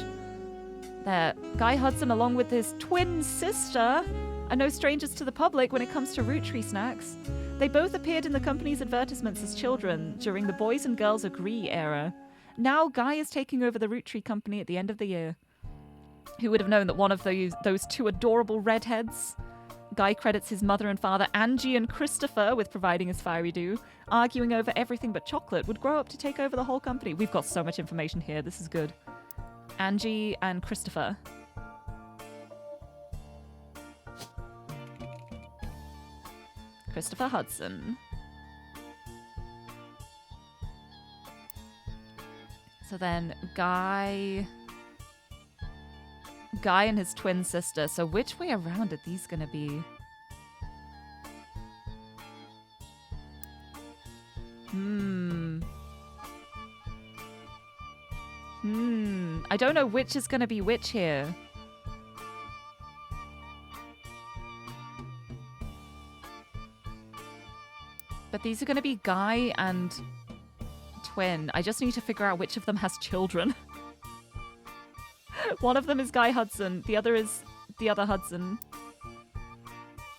S3: There. Guy Hudson, along with his twin sister, are no strangers to the public when it comes to Root Tree snacks. They both appeared in the company's advertisements as children during the Boys and Girls Agree era. Now Guy is taking over the Root Tree company at the end of the year. Who would have known that one of those two adorable redheads... Guy credits his mother and father, Angie and Christopher, with providing his fiery dew. Arguing over everything but chocolate, would grow up to take over the whole company. We've got so much information here. This is good. Angie and Christopher. Christopher Hudson. So then Guy and his twin sister. So which way around are these going to be? I don't know which is going to be which here. But these are going to be Guy and twin. I just need to figure out which of them has children. One of them is Guy Hudson. The other is the other Hudson.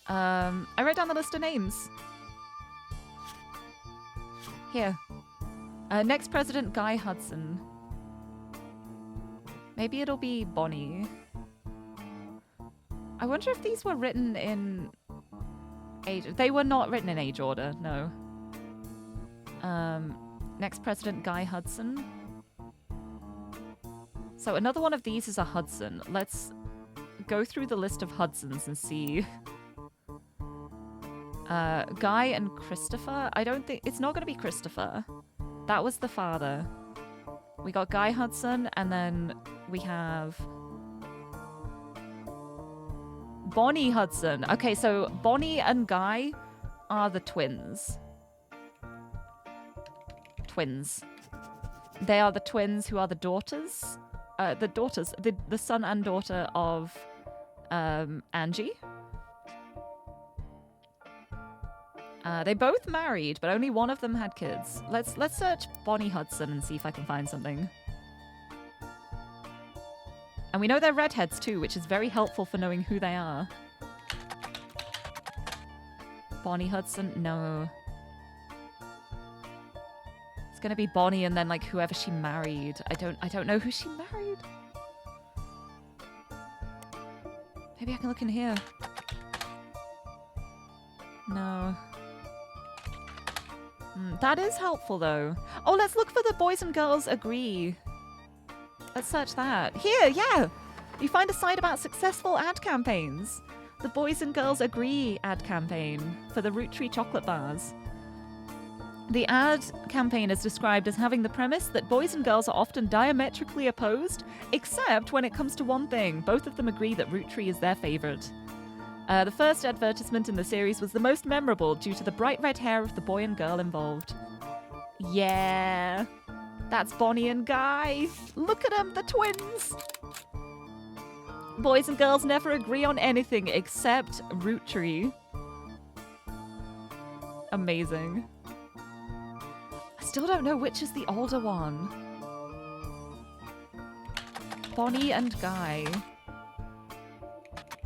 S3: I wrote down the list of names. Here. Next president, Guy Hudson. Maybe it'll be Bonnie. I wonder if these were written in age... They were not written in age order, no. Next president, Guy Hudson. So another one of these is a Hudson. Let's go through the list of Hudsons and see. Guy and Christopher. I don't think... It's not going to be Christopher. That was the father. We got Guy Hudson, and then we have... Bonnie Hudson. Okay, so Bonnie and Guy are the twins. Twins. They are the twins who are the daughters. The son and daughter of Angie. They both married, but only one of them had kids. Let's search Bonnie Hudson and see if I can find something. And we know they're redheads too, which is very helpful for knowing who they are. Bonnie Hudson? No. It's gonna be Bonnie and then like whoever she married. I don't know who she married. Maybe I can look in here. No. That is helpful, though. Oh, let's look for the boys and girls agree. Let's search that. Here, yeah! You find a site about successful ad campaigns. The Boys and Girls Agree ad campaign for the Root Tree chocolate bars. The ad campaign is described as having the premise that boys and girls are often diametrically opposed, except when it comes to one thing. Both of them agree that Root Tree is their favorite. The first advertisement in the series was the most memorable due to the bright red hair of the boy and girl involved. Yeah, that's Bonnie and Guy. Look at them, the twins. Boys and girls never agree on anything except Root Tree. Amazing. I still don't know which is the older one. Bonnie and Guy.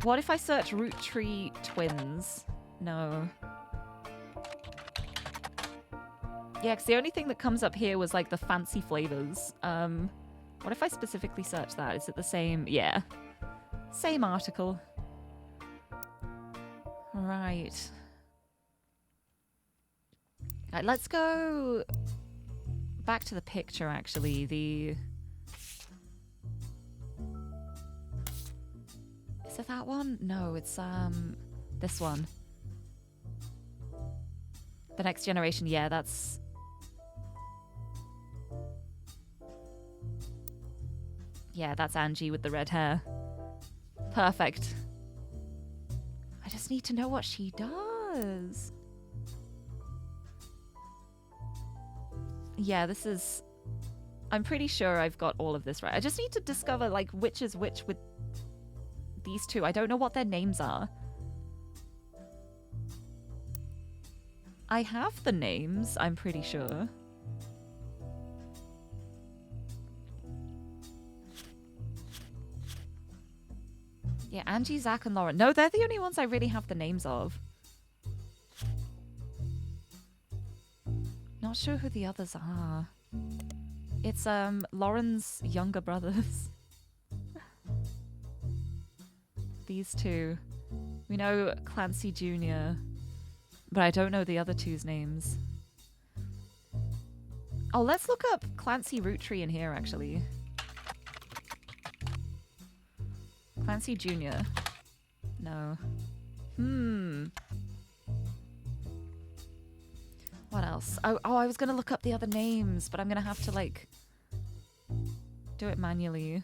S3: What if I search Root Tree twins? No. Yeah, because the only thing that comes up here was like the fancy flavors. What if I specifically search that? Is it the same? Yeah. Same article. Right. Alright, let's go back to the picture, actually. Is it that one? No, it's this one. The Next Generation, yeah, that's... Yeah, that's Angie with the red hair. Perfect. I just need to know what she does. Yeah, this is... I'm pretty sure I've got all of this right. I just need to discover, like, which is which with these two. I don't know what their names are. I have the names, I'm pretty sure. Yeah, Angie, Zach, and Lauren. No, they're the only ones I really have the names of. Not sure who the others are. It's Lauren's younger brothers. These two. We know Clancy Jr., but I don't know the other two's names. Oh, let's look up Clancy Root Tree in here, actually. Clancy Jr. No. What else? Oh, I was going to look up the other names, but I'm going to have to, like, do it manually.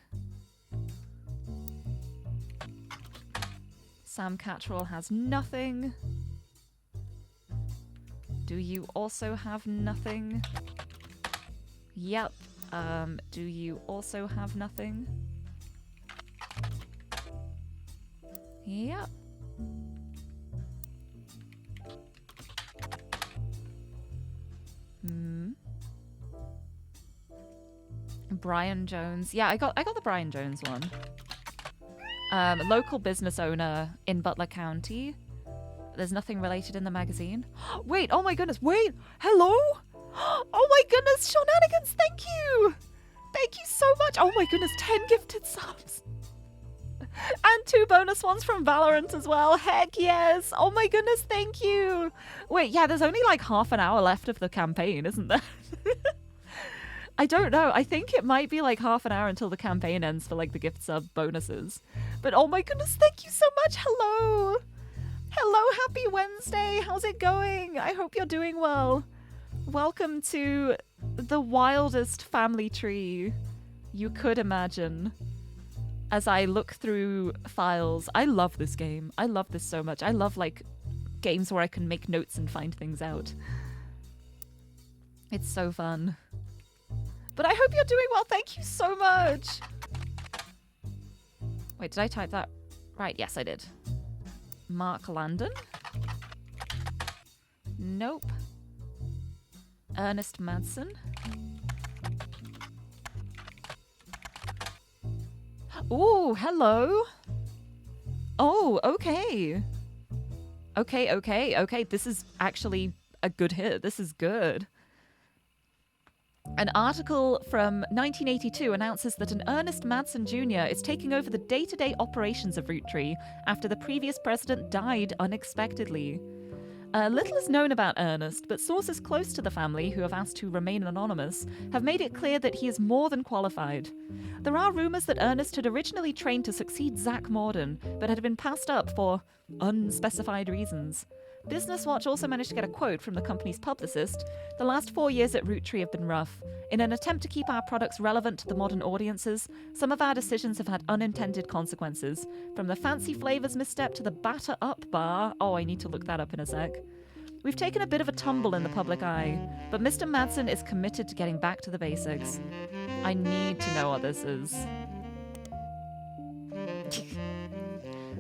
S3: Sam Cattrall has nothing. Do you also have nothing? Yep. Do you also have nothing? Yep. Brian Jones. Yeah, I got the Brian Jones one. Local business owner in Butler County. There's nothing related in the magazine. Wait, oh my goodness, wait, hello? Oh my goodness, Shenanigans, thank you! Thank you so much. Oh my goodness, 10 gifted subs. And 2 bonus ones from Valorant as well. Heck yes. Oh my goodness, thank you. Wait, yeah, there's only like half an hour left of the campaign, isn't there? I don't know. I think it might be like half an hour until the campaign ends for like the gift sub bonuses. But oh my goodness, thank you so much. Hello. Hello, happy Wednesday. How's it going? I hope you're doing well. Welcome to the wildest family tree you could imagine. As I look through files, I love this game. I love this so much. I love like games where I can make notes and find things out. It's so fun. But I hope you're doing well. Thank you so much. Wait, did I type that right? Yes, I did. Mark Landon? Nope. Ernest Madsen? Ooh, hello. Oh, okay. Okay. This is actually a good hit. This is good. An article from 1982 announces that an Ernest Madsen Jr. is taking over the day-to-day operations of Roottree after the previous president died unexpectedly. Little is known about Ernest, but sources close to the family, who have asked to remain anonymous, have made it clear that he is more than qualified. There are rumours that Ernest had originally trained to succeed Zach Morden, but had been passed up for unspecified reasons. Business Watch also managed to get a quote from the company's publicist. "The last 4 years at Roottree have been rough. In an attempt to keep our products relevant to the modern audiences, some of our decisions have had unintended consequences. From the fancy flavors misstep to the batter up bar." Oh, I need to look that up in a sec. "We've taken a bit of a tumble in the public eye, but Mr. Madsen is committed to getting back to the basics." I need to know what this is.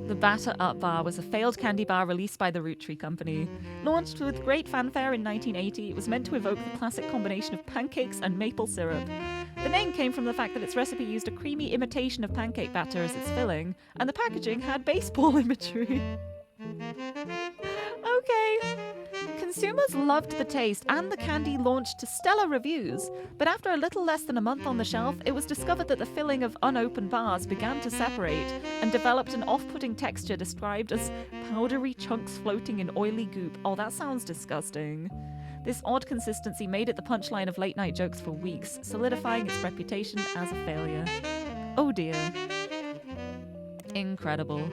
S3: The Batter Up Bar was a failed candy bar released by the Roottree Company. Launched with great fanfare in 1980, it was meant to evoke the classic combination of pancakes and maple syrup. The name came from the fact that its recipe used a creamy imitation of pancake batter as its filling, and the packaging had baseball imagery. Okay. Consumers loved the taste, and the candy launched to stellar reviews. But after a little less than a month on the shelf, it was discovered that the filling of unopened bars began to separate and developed an off-putting texture described as powdery chunks floating in oily goop. Oh, that sounds disgusting. This odd consistency made it the punchline of late-night jokes for weeks, solidifying its reputation as a failure. Oh dear. Incredible.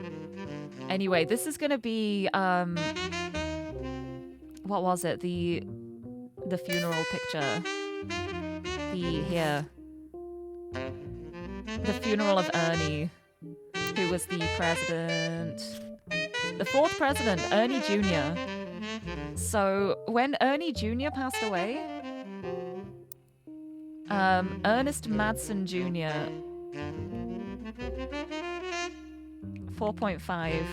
S3: Anyway, this is going to be, what was it? The funeral picture. The funeral of Ernie, who was the president. The fourth president, Ernie Jr. So when Ernie Jr. passed away, Ernest Madsen Jr. 4.5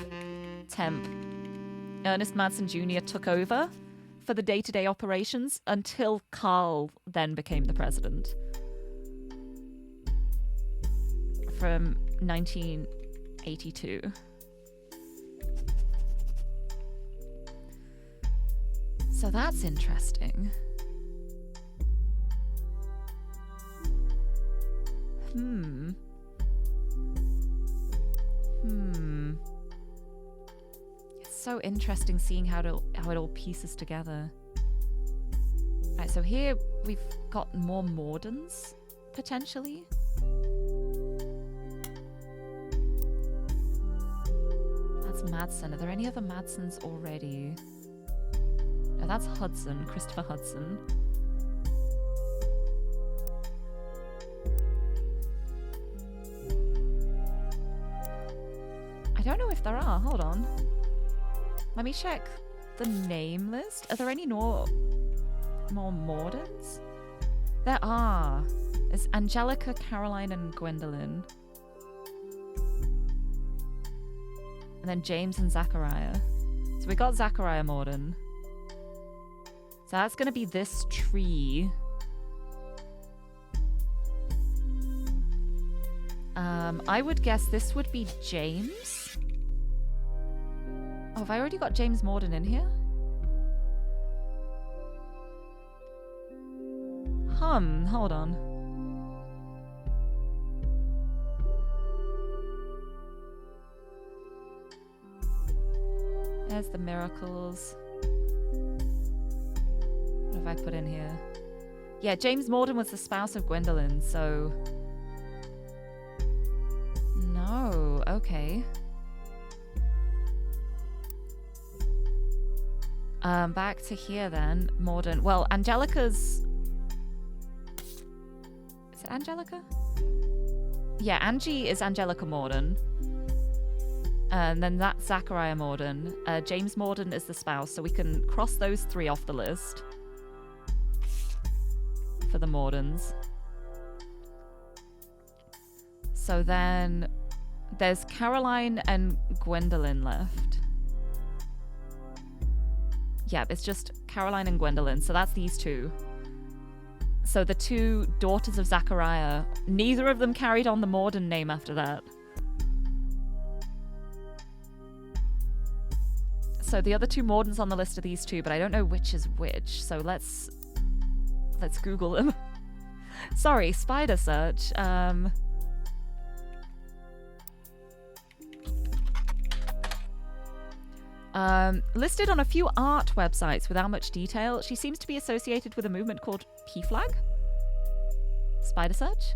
S3: temp. Ernest Madsen Jr. took over for the day-to-day operations until Carl then became the president. From 1982. So that's interesting. It's so interesting seeing how it all pieces together. Right, so here we've got more Mordens, potentially. That's Madsen. Are there any other Madsens already? No, that's Hudson, Christopher Hudson. I don't know if there are. Hold on. Let me check the name list. Are there any more Mordens? There are. It's Angelica, Caroline, and Gwendolyn. And then James and Zachariah. So we got Zachariah Morden. So that's going to be this tree. I would guess this would be James. Oh, have I already got James Morden in here? Hold on. There's the miracles. What have I put in here? Yeah, James Morden was the spouse of Gwendolyn, so... No, okay. Back to here then. Morden. Well, Angelica's... Is it Angelica? Yeah, Angie is Angelica Morden. And then that's Zachariah Morden. James Morden is the spouse, so we can cross those three off the list. For the Mordens. So then there's Caroline and Gwendolyn left. Yeah, it's just Caroline and Gwendolyn, so that's these two. So the two daughters of Zachariah, neither of them carried on the Morden name after that. So the other two Mordens on the list are these two, but I don't know which is which, so let's Google them. Sorry, spider search. Listed on a few art websites without much detail, she seems to be associated with a movement called P-Flag. Spider search?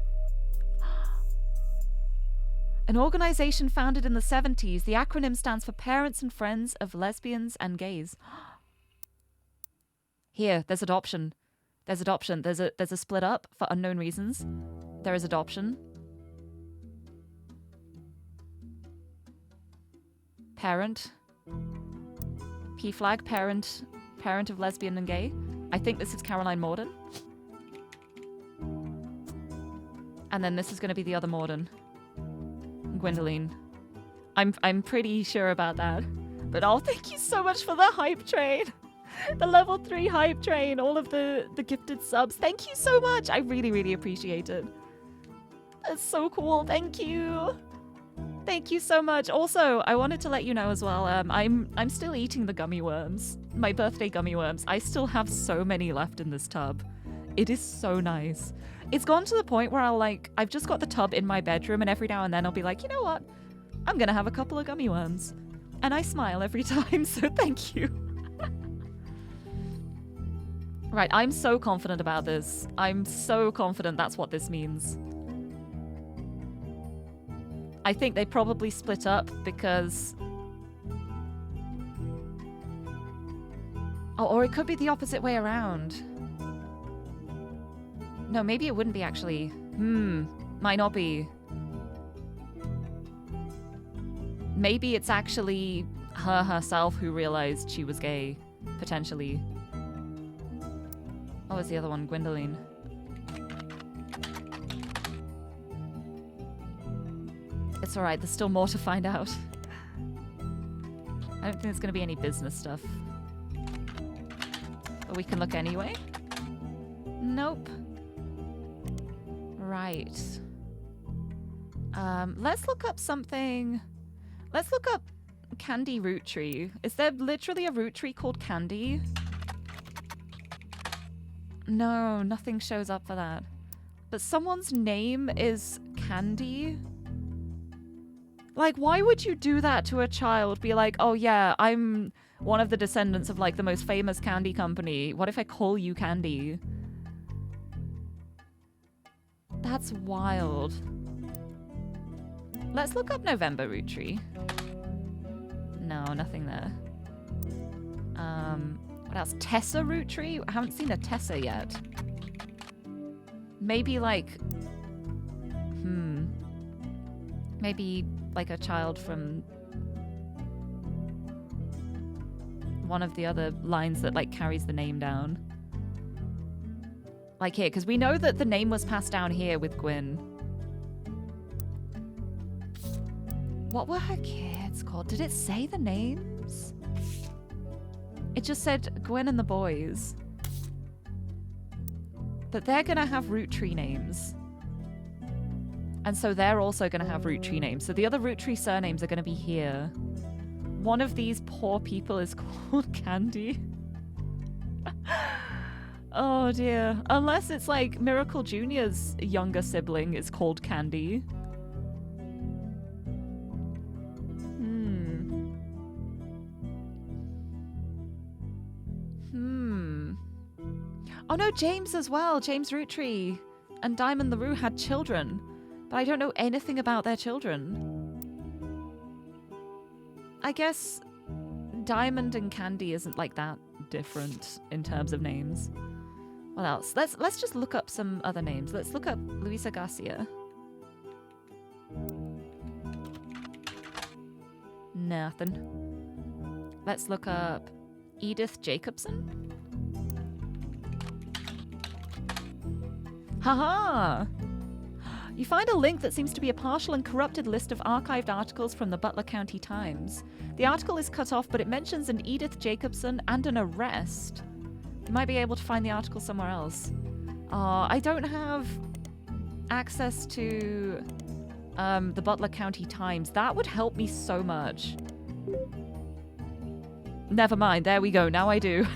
S3: An organization founded in the 70s. The acronym stands for Parents and Friends of Lesbians and Gays. Here, there's adoption. There's adoption. There's a split up for unknown reasons. There is adoption. Parent. P-Flag, parent of lesbian and gay. I think this is Caroline Morden. And then this is going to be the other Morden. Gwendoline. I'm pretty sure about that. But oh, thank you so much for the hype train. The level 3 hype train. All of the gifted subs. Thank you so much. I really, really appreciate it. That's so cool. Thank you. Thank you so much. Also, I wanted to let you know as well, I'm still eating the gummy worms. My birthday gummy worms. I still have so many left in this tub. It is so nice. It's gone to the point where I've just got the tub in my bedroom and every now and then I'll be like, you know what? I'm gonna have a couple of gummy worms. And I smile every time, so thank you. Right, I'm so confident about this. I'm so confident that's what this means. I think they probably split up because... Oh, or it could be the opposite way around. No, maybe it wouldn't be actually. Might not be. Maybe it's actually her herself who realized she was gay, potentially. What was the other one? Gwendoline. It's alright, there's still more to find out. I don't think there's gonna be any business stuff. But we can look anyway. Nope. Right. Let's look up something. Let's look up Candy Root Tree. Is there literally a root tree called Candy? No, nothing shows up for that. But someone's name is Candy? Like, why would you do that to a child? Be like, oh yeah, I'm one of the descendants of like the most famous candy company. What if I call you Candy? That's wild. Let's look up November Root Tree. No, nothing there. What else? Tessa Root Tree? I haven't seen a Tessa yet. Maybe like... Maybe like a child from one of the other lines that like carries the name down. Like here, because we know that the name was passed down here with Gwyn. What were her kids called? Did it say the names? It just said Gwen and the boys. But they're gonna have root tree names. And so they're also gonna have root tree names. So the other root tree surnames are gonna be here. One of these poor people is called Candy. Oh dear. Unless it's like Miracle Jr.'s younger sibling is called Candy. Oh no, James as well. James Root Tree and Diamond the Roo had children. But I don't know anything about their children. I guess Diamond and Candy isn't like that different in terms of names. What else? Let's just look up some other names. Let's look up Luisa Garcia. Nothing. Let's look up Edith Jacobson. Haha! You find a link that seems to be a partial and corrupted list of archived articles from the Butler County Times. The article is cut off, but it mentions an Edith Jacobson and an arrest. You might be able to find the article somewhere else. I don't have access to the Butler County Times. That would help me so much. Never mind. There we go. Now I do.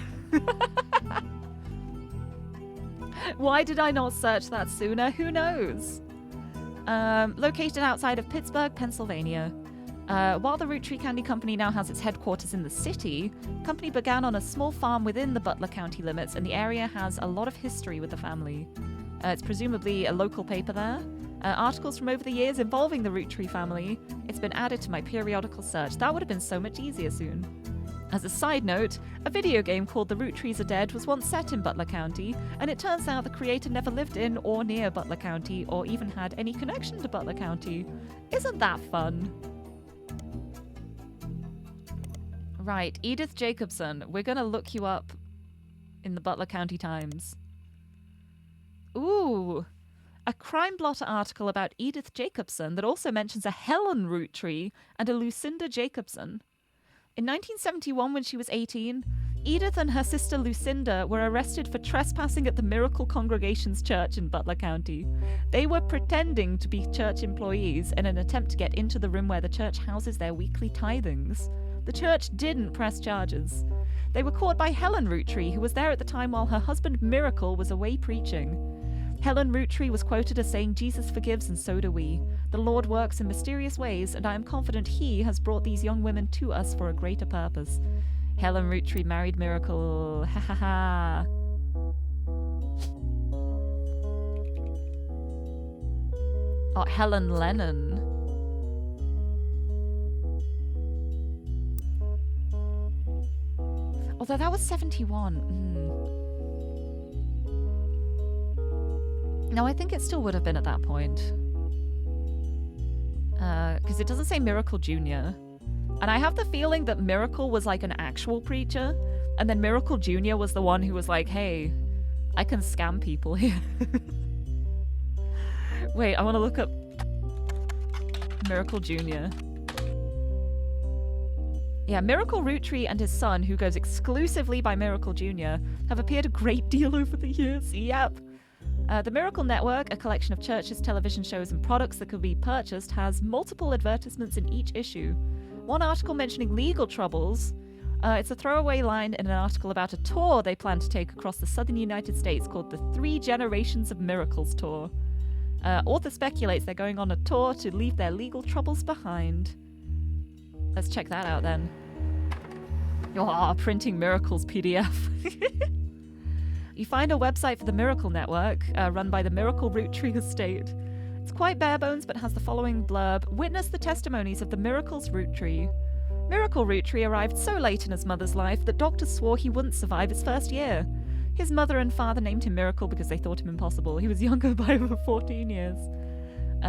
S3: Why did I not search that sooner? Who knows? Located outside of Pittsburgh, Pennsylvania. While the Root Tree Candy Company now has its headquarters in the city, the company began on a small farm within the Butler County limits, and the area has a lot of history with the family. It's presumably a local paper there. Articles from over the years involving the Root Tree family. It's been added to my periodical search. That would have been so much easier soon. As a side note, a video game called The Root Trees Are Dead was once set in Butler County, and it turns out the creator never lived in or near Butler County or even had any connection to Butler County. Isn't that fun? Right, Edith Jacobson. We're gonna look you up in the Butler County Times. Ooh, a Crime Blotter article about Edith Jacobson that also mentions a Helen Root Tree and a Lucinda Jacobson. In 1971, when she was 18, Edith and her sister Lucinda were arrested for trespassing at the Miracle Congregation's church in Butler County. They were pretending to be church employees in an attempt to get into the room where the church houses their weekly tithings. The church didn't press charges. They were caught by Helen Root Tree, who was there at the time while her husband Miracle was away preaching. Helen Root Tree was quoted as saying, "Jesus forgives and so do we. The Lord works in mysterious ways, and I am confident He has brought these young women to us for a greater purpose." Helen Root Tree married Miracle. Ha ha ha. Oh, Helen Lennon. Although that was 71. No, I think it still would have been at that point. Because it doesn't say Miracle Jr. And I have the feeling that Miracle was like an actual preacher, and then Miracle Jr. was the one who was like, hey, I can scam people here. Wait, I want to look up Miracle Jr. Yeah, Miracle Root Tree and his son, who goes exclusively by Miracle Jr., have appeared a great deal over the years. Yep. The Miracle Network, a collection of churches, television shows, and products that could be purchased, has multiple advertisements in each issue. One article mentioning legal troubles. It's a throwaway line in an article about a tour they plan to take across the southern United States called the 3 Generations of Miracles Tour. Author speculates they're going on a tour to leave their legal troubles behind. Let's check that out then. Oh, printing miracles PDF. You find a website for the Miracle Network, run by the Miracle Root Tree Estate. It's quite bare bones, but has the following blurb. Witness the testimonies of the Miracle's Root Tree. Miracle Root Tree arrived so late in his mother's life that doctors swore he wouldn't survive his first year. His mother and father named him Miracle because they thought him impossible. He was younger by over 14 years.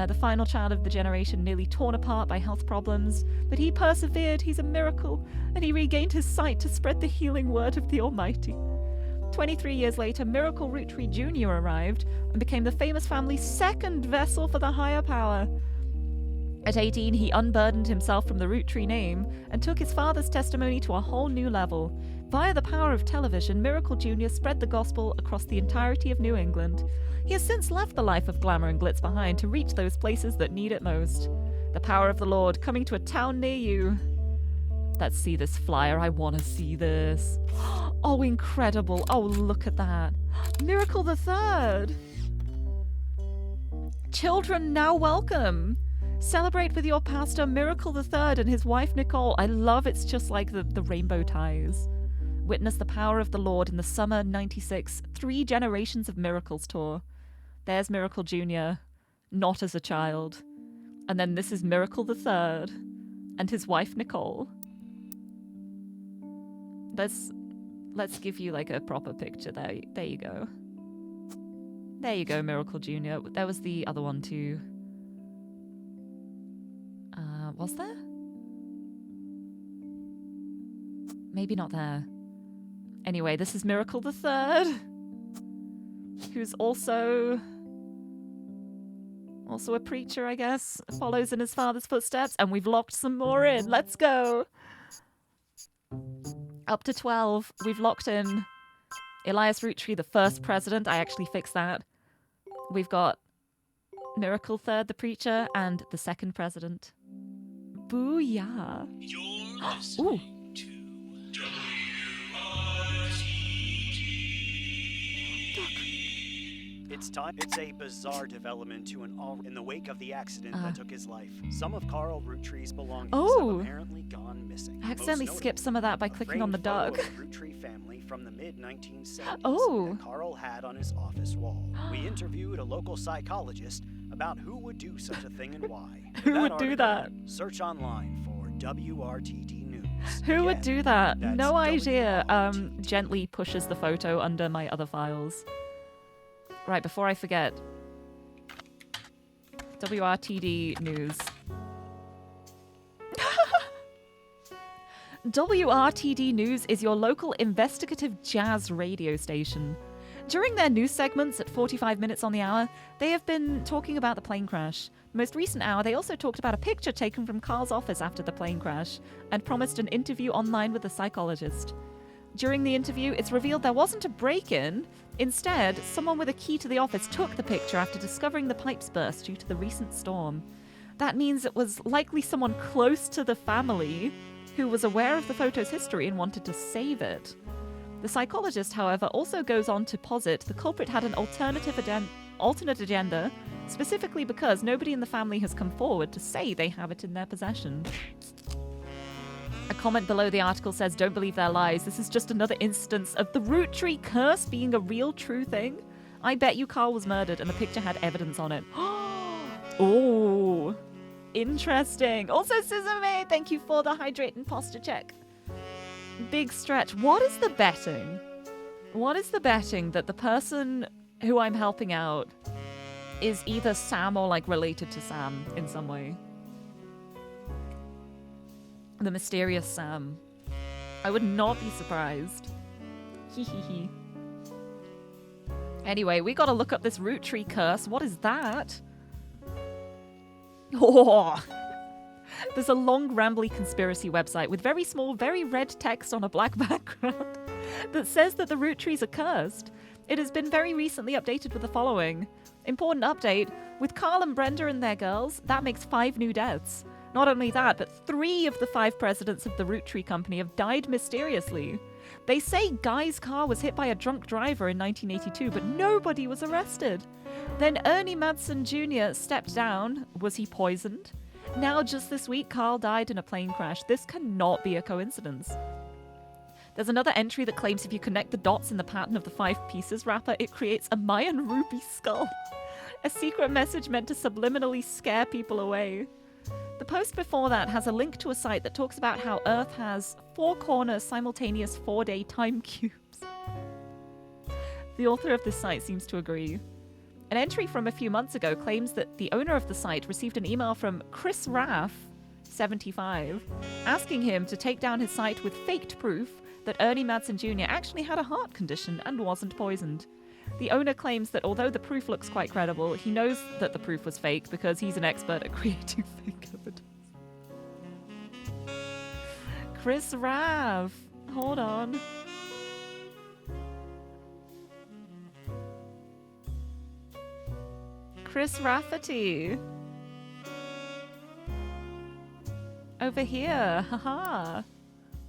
S3: The final child of the generation, nearly torn apart by health problems, but he persevered. He's a miracle, and he regained his sight to spread the healing word of the Almighty. 23 years later, Miracle Root Tree Jr. arrived and became the famous family's second vessel for the higher power. At 18, he unburdened himself from the Root Tree name and took his father's testimony to a whole new level. Via the power of television, Miracle Jr. spread the gospel across the entirety of New England. He has since left the life of glamour and glitz behind to reach those places that need it most. The power of the Lord coming to a town near you. Let's see this flyer. I want to see this. Oh, incredible. Oh, look at that. Miracle the Third. Children now welcome. Celebrate with your pastor, Miracle the Third, and his wife, Nicole. I love it's just like the rainbow ties. Witness the power of the Lord in the summer 96 3 Generations of Miracles tour. There's Miracle Jr., not as a child. And then this is Miracle the Third and his wife, Nicole. Let's give you like a proper picture there. There you go. There you go, Miracle Jr. There was the other one too. Was there? Maybe not there. Anyway, this is Miracle the Third, who's also a preacher, I guess. Follows in his father's footsteps, and we've locked some more in. Let's go. Up to 12. We've locked in Elias Root Tree, the first president. I actually fixed that. We've got Miracle Third, the preacher, and the second president. Booyah.
S7: You're
S3: Ooh.
S7: listening to It's time. It's a bizarre development to an all in the wake of the accident that took his life. Some of Carl Roottree's belongings have apparently gone missing.
S3: I accidentally skipped some of that by clicking on the dog.
S7: Rootree family from the mid-1970s
S3: Oh.
S7: that Carl had on his office wall. We interviewed a local psychologist about who would do such a thing and why. For
S3: Who would do
S7: article,
S3: that?
S7: Search online for WRTD News.
S3: Who would
S7: Again,
S3: do that?
S7: that's
S3: No idea.
S7: WRTD.
S3: Gently pushes the photo under my other files. Right, before I forget. WRTD News. WRTD News is your local investigative jazz radio station. During their news segments at 45 minutes on the hour, they have been talking about the plane crash. The most recent hour, they also talked about a picture taken from Carl's office after the plane crash and promised an interview online with a psychologist. During the interview, it's revealed there wasn't a break-in. Instead, someone with a key to the office took the picture after discovering the pipes burst due to the recent storm. That means it was likely someone close to the family who was aware of the photo's history and wanted to save it. The psychologist, however, also goes on to posit the culprit had an alternate agenda, specifically because nobody in the family has come forward to say they have it in their possession. A comment below the article says, "Don't believe their lies. This is just another instance of the Roottree curse being a real, true thing. I bet you Carl was murdered and the picture had evidence on it." Oh, interesting. Also, Suzume, thank you for the hydrate and posture check. Big stretch. What is the betting? What is the betting that the person who I'm helping out is either Sam or like related to Sam in some way? The mysterious Sam. I would not be surprised. Hehehe. Anyway, we gotta look up this Roottree curse. What is that? Oh! There's a long, rambly conspiracy website with very small, very red text on a black background that says that the Roottrees are cursed. It has been very recently updated with the following. Important update. With Carl and Brenda and their girls, that makes 5 new deaths. Not only that, but 3 of the 5 presidents of the Roottree Company have died mysteriously. They say Guy's car was hit by a drunk driver in 1982, but nobody was arrested. Then Ernie Madsen Jr. stepped down. Was he poisoned? Now, just this week, Carl died in a plane crash. This cannot be a coincidence. There's another entry that claims if you connect the dots in the pattern of the 5 pieces wrapper, it creates a Mayan ruby skull. A secret message meant to subliminally scare people away. The post before that has a link to a site that talks about how Earth has 4-corner simultaneous 4-day time cubes. The author of this site seems to agree. An entry from a few months ago claims that the owner of the site received an email from Chris Raff, 75, asking him to take down his site with faked proof that Ernie Madsen Jr. actually had a heart condition and wasn't poisoned. The owner claims that although the proof looks quite credible, he knows that the proof was fake because he's an expert at creating fake evidence. Chris Raff. Hold on. Chris Rafferty. Over here. Haha.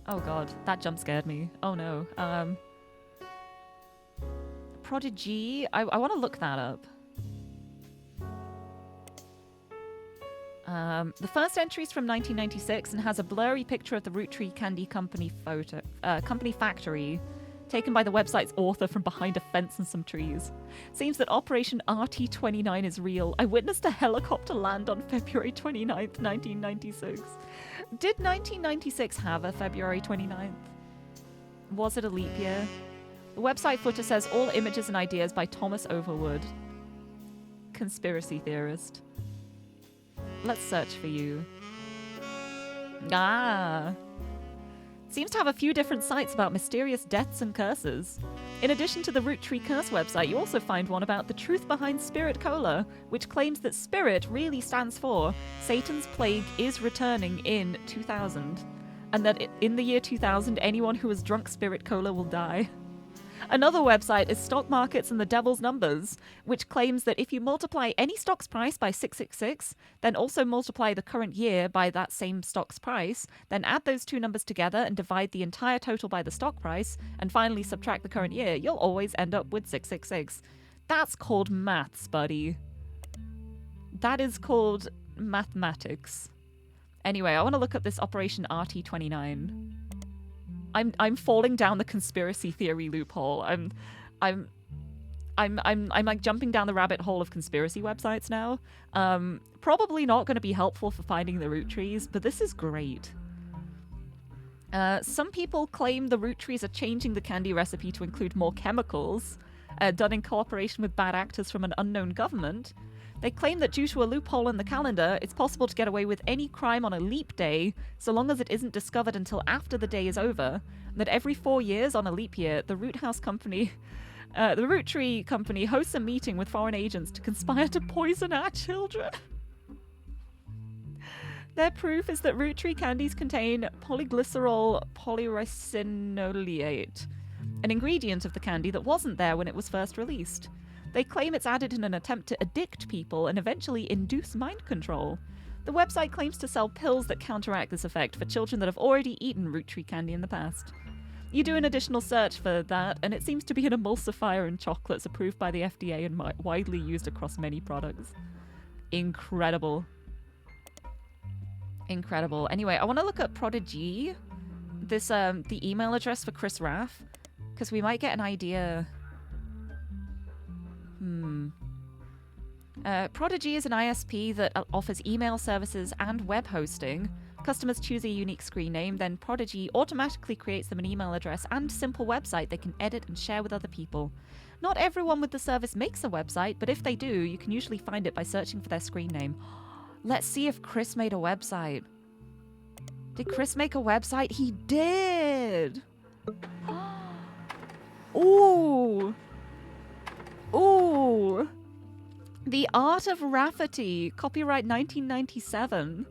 S3: Oh god, that jump scared me. Oh no. Prodigy. I want to look that up. The first entry is from 1996 and has a blurry picture of the Roottree Candy Company company factory, taken by the website's author from behind a fence and some trees. Seems that Operation RT-29 is real. I witnessed a helicopter land on February 29th, 1996. Did 1996 have a February 29th? Was it a leap year? The website footer says all images and ideas by Thomas Overwood. Conspiracy theorist. Let's search for you. Ah. Seems to have a few different sites about mysterious deaths and curses. In addition to the Roottree Curse website, you also find one about the truth behind Spirit Cola, which claims that Spirit really stands for Satan's Plague is returning in 2000, and that in the year 2000, anyone who has drunk Spirit Cola will die. Another website is Stock Markets and the Devil's Numbers, which claims that if you multiply any stock's price by 666, then also multiply the current year by that same stock's price, then add those 2 numbers together and divide the entire total by the stock price, and finally subtract the current year, you'll always end up with 666. That's called maths, buddy. That is called mathematics. Anyway, I want to look up this Operation RT29. I'm falling down the conspiracy theory loophole. I'm like jumping down the rabbit hole of conspiracy websites now. Probably not going to be helpful for finding the root trees, but this is great. Some people claim the root trees are changing the candy recipe to include more chemicals, done in cooperation with bad actors from an unknown government. They claim that due to a loophole in the calendar, it's possible to get away with any crime on a leap day, so long as it isn't discovered until after the day is over. And that every 4 years on a leap year, the Root Tree Company hosts a meeting with foreign agents to conspire to poison our children. Their proof is that root tree candies contain polyglycerol polyricinoleate, an ingredient of the candy that wasn't there when it was first released. They claim it's added in an attempt to addict people and eventually induce mind control. The website claims to sell pills that counteract this effect for children that have already eaten root tree candy in the past. You do an additional search for that, and it seems to be an emulsifier in chocolates approved by the FDA and widely used across many products. Incredible. Incredible. Anyway, I want to look at Prodigy, this the email address for Chris Raff, because we might get an idea. Prodigy is an ISP that offers email services and web hosting. Customers choose a unique screen name, then Prodigy automatically creates them an email address and simple website they can edit and share with other people. Not everyone with the service makes a website, but if they do, you can usually find it by searching for their screen name. Let's see if Chris made a website. Did Chris make a website? He did! Ooh! Ooh! The Art of Rafferty, copyright 1997.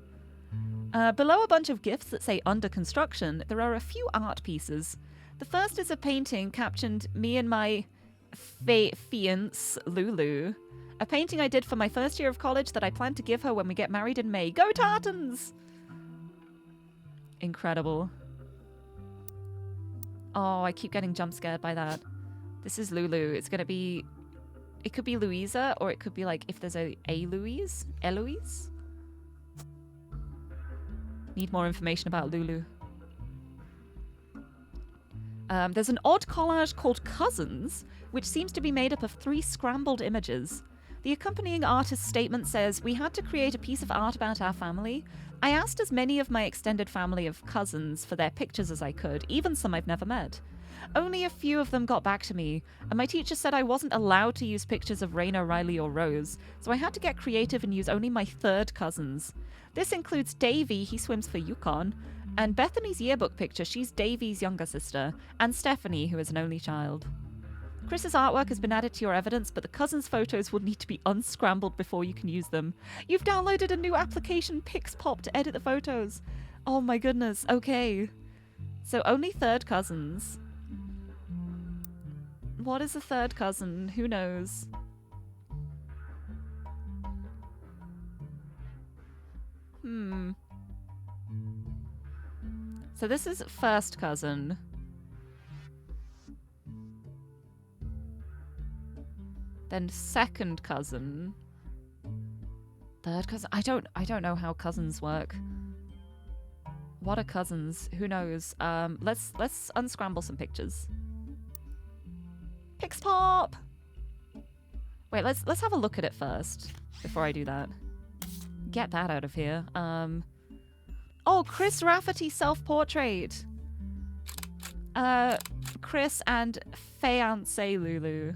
S3: Below a bunch of gifts that say under construction, there are a few art pieces. The first is a painting captioned me and my fiance, Lulu. A painting I did for my first year of college that I plan to give her when we get married in May. Go Tartans! Incredible. Oh, I keep getting jump scared by that. This is Lulu. It's gonna be... It could be Louisa, or it could be like if there's a Louise? Eloise? Need more information about Lulu. There's an odd collage called Cousins, which seems to be made up of 3 scrambled images. The accompanying artist's statement says, "We had to create a piece of art about our family. I asked as many of my extended family of cousins for their pictures as I could, even some I've never met. Only a few of them got back to me, and my teacher said I wasn't allowed to use pictures of Raina, Riley, or Rose, so I had to get creative and use only my 3rd cousins. This includes Davy, he swims for Yukon, and Bethany's yearbook picture, she's Davy's younger sister, and Stephanie, who is an only child. Chris's artwork has been added to your evidence, but the cousins' photos will need to be unscrambled before you can use them. You've downloaded a new application, PixPop, to edit the photos. Oh my goodness, okay. So only 3rd cousins. What is a 3rd cousin? Who knows? So this is 1st cousin. Then 2nd cousin. 3rd cousin. I don't know how cousins work. What are cousins? Who knows? Let's unscramble some pictures. PixPop! Wait, let's have a look at it first before I do that. Get that out of here. Oh, Chris Rafferty self-portrait. Chris and fiancé Lulu.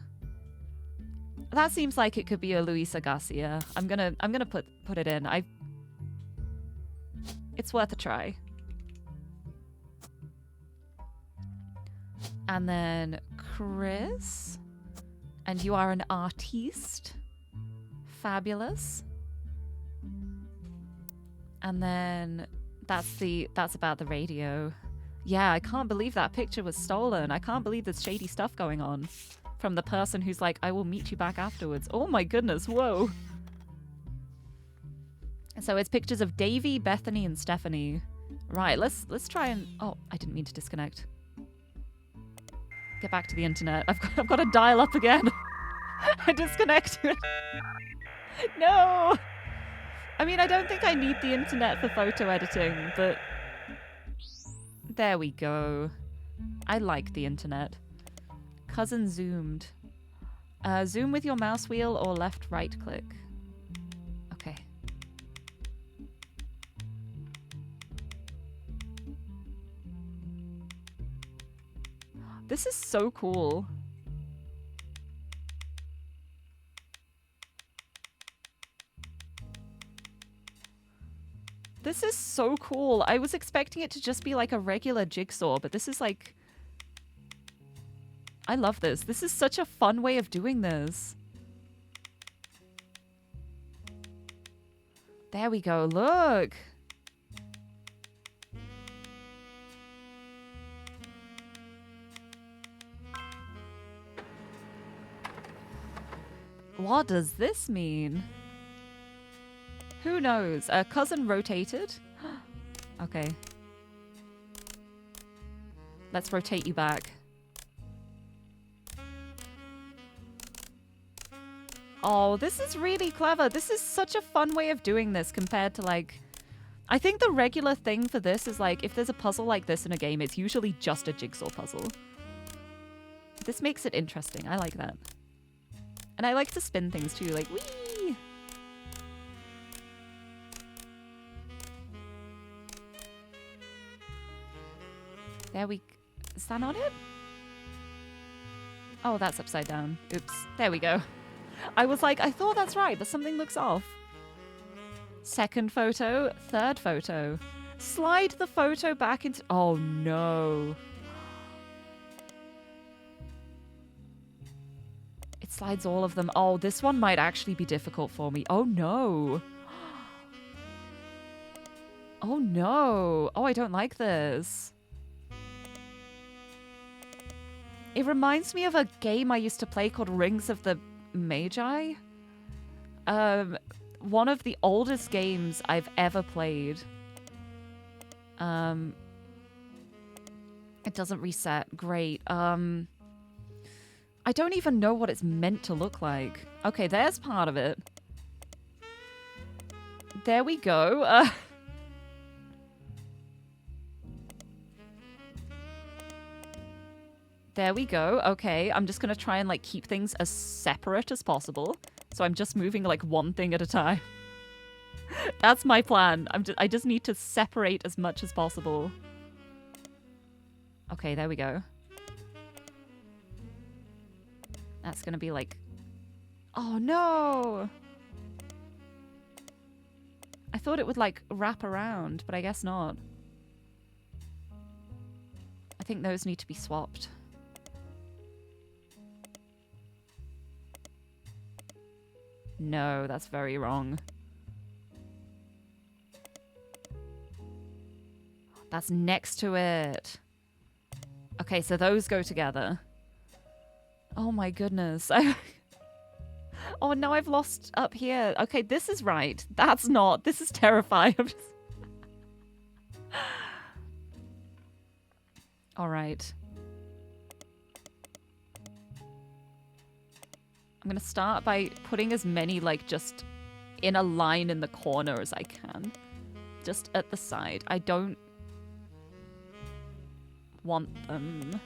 S3: That seems like it could be a Luisa Garcia. I'm gonna put it in. It's worth a try. And then Chris. And you are an artiste. Fabulous. And then that's about the radio. Yeah, I can't believe that picture was stolen. I can't believe there's shady stuff going on from the person who's like, I will meet you back afterwards. Oh my goodness, whoa. So it's pictures of Davy, Bethany, and Stephanie. Right, let's try and... Oh, I didn't mean to disconnect. Get back to the internet. I've got to dial up again. I disconnected. No! I mean, I don't think I need the internet for photo editing, but... There we go. I like the internet. Cousin zoomed. Zoom with your mouse wheel or left right click. Okay. This is so cool. This is so cool. I was expecting it to just be like a regular jigsaw, but this is like... I love this. This is such a fun way of doing this. There we go. Look. What does this mean? Who knows? Cousin rotated. Okay. Let's rotate you back. Oh, this is really clever. This is such a fun way of doing this compared to like... I think the regular thing for this is like, if there's a puzzle like this in a game, it's usually just a jigsaw puzzle. This makes it interesting. I like that. And I like to spin things too, like, whee! There we... Is that not it? Oh, that's upside down. Oops. There we go. I was like, I thought that's right, but something looks off. Second photo, third photo. Slide the photo back into... Oh, no. It slides all of them. Oh, this one might actually be difficult for me. Oh, no. Oh, no. Oh, I don't like this. It reminds me of a game I used to play called Rings of the Magi. One of the oldest games I've ever played. It doesn't reset. Great. I don't even know what it's meant to look like. Okay, there's part of it. There we go. There we go. Okay, I'm just gonna try and like keep things as separate as possible. So I'm just moving like one thing at a time. That's my plan. I just need to separate as much as possible. Okay, there we go. That's gonna be like... Oh no! I thought it would like wrap around, but I guess not. I think those need to be swapped. No, that's very wrong. That's next to it. Okay, so those go together. Oh my goodness. Oh, now I've lost up here. Okay, this is right. That's not. This is terrifying. All right. I'm gonna start by putting as many, like, just in a line in the corner as I can. Just at the side. I don't want them.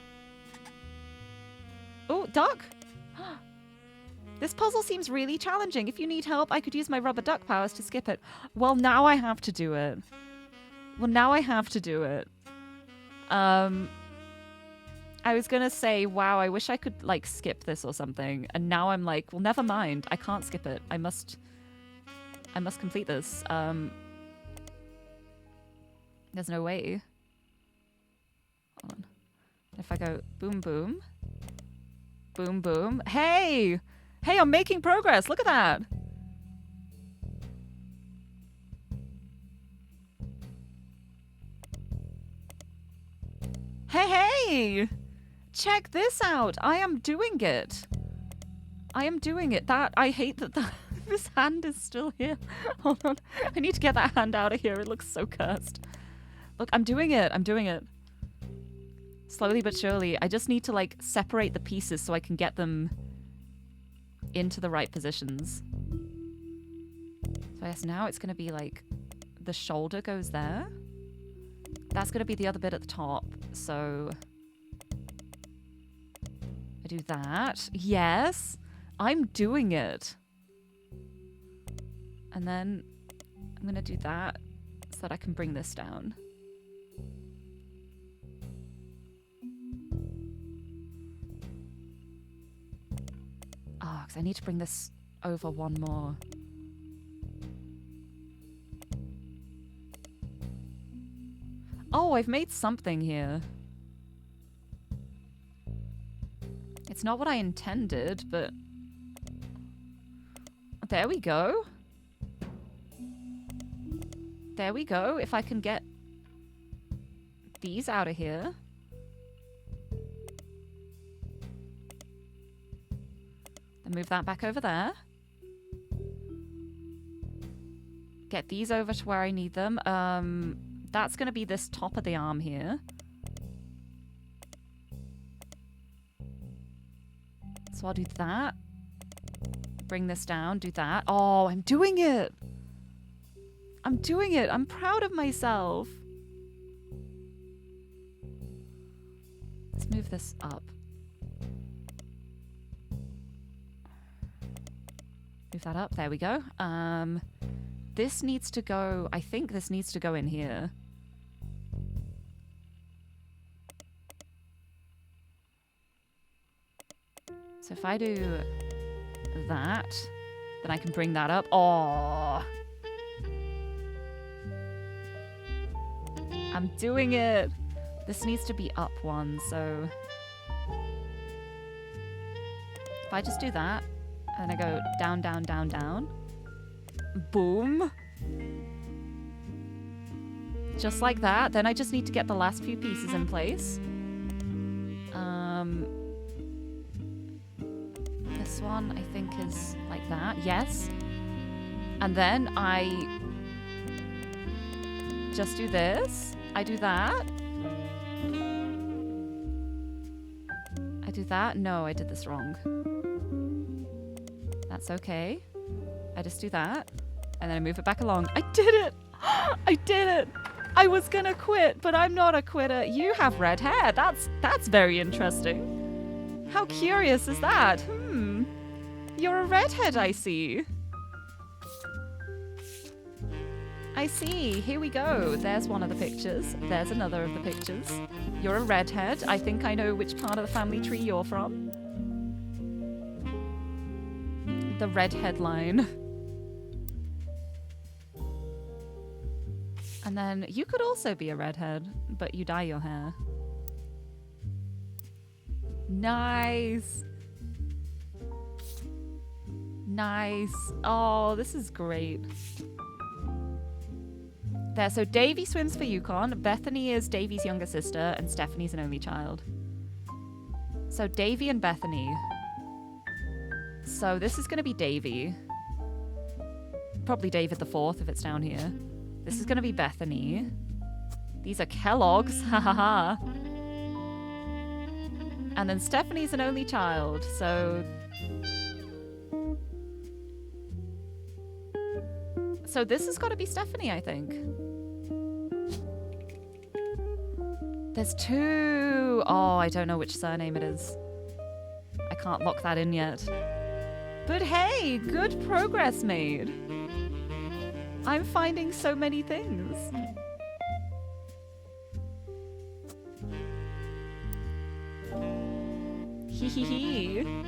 S3: Oh, duck! This puzzle seems really challenging. If you need help, I could use my rubber duck powers to skip it. Well, now I have to do it. Well, now I have to do it. I was gonna say, wow, I wish I could, like, skip this or something. And now I'm like, well, never mind. I can't skip it. I must complete this. There's no way. Hold on. If I go boom, boom. Boom, boom. Hey! Hey, I'm making progress. Look at that. Hey, hey! Check this out. I am doing it. I am doing it. I hate that this hand is still here. Hold on. I need to get that hand out of here. It looks so cursed. Look, I'm doing it. I'm doing it. Slowly but surely. I just need to, like, separate the pieces so I can get them into the right positions. So I guess now it's going to be like the shoulder goes there. That's going to be the other bit at the top. So I do that. Yes, I'm doing it. And then I'm going to do that so that I can bring this down. Oh, because I need to bring this over one more. Oh, I've made something here. It's not what I intended, but... There we go. There we go. If I can get these out of here. Then move that back over there. Get these over to where I need them. That's going to be this top of the arm here. So I'll do that. Bring this down, do that. Oh, I'm doing it! I'm doing it! I'm proud of myself! Let's move this up. Move that up, there we go. This needs to go, I think this needs to go in here. So if I do that, then I can bring that up. Oh, I'm doing it. This needs to be up one, so if I just do that, and I go down, down, down, down, boom. Just like that. Then I just need to get the last few pieces in place. This one, I think, is like that. Yes. And then I just do this. I do that. I do that. No, I did this wrong. That's okay. I just do that. And then I move it back along. I did it! I did it! I was gonna quit, but I'm not a quitter. You have red hair. That's very interesting. How curious is that? You're a redhead, I see. I see. Here we go. There's one of the pictures. There's another of the pictures. You're a redhead. I think I know which part of the family tree you're from. The redhead line. And then you could also be a redhead, but you dye your hair. Nice. Nice. Oh, this is great. There, so Davy swims for Yukon. Bethany is Davy's younger sister, and Stephanie's an only child. So Davy and Bethany. So this is going to be Davy. Probably David the Fourth if it's down here. This is going to be Bethany. These are Kellogg's. Ha ha ha. And then Stephanie's an only child. So this has got to be Stephanie, I think. There's two. Oh, I don't know which surname it is. I can't lock that in yet. But hey, good progress made. I'm finding so many things. Hee hee hee.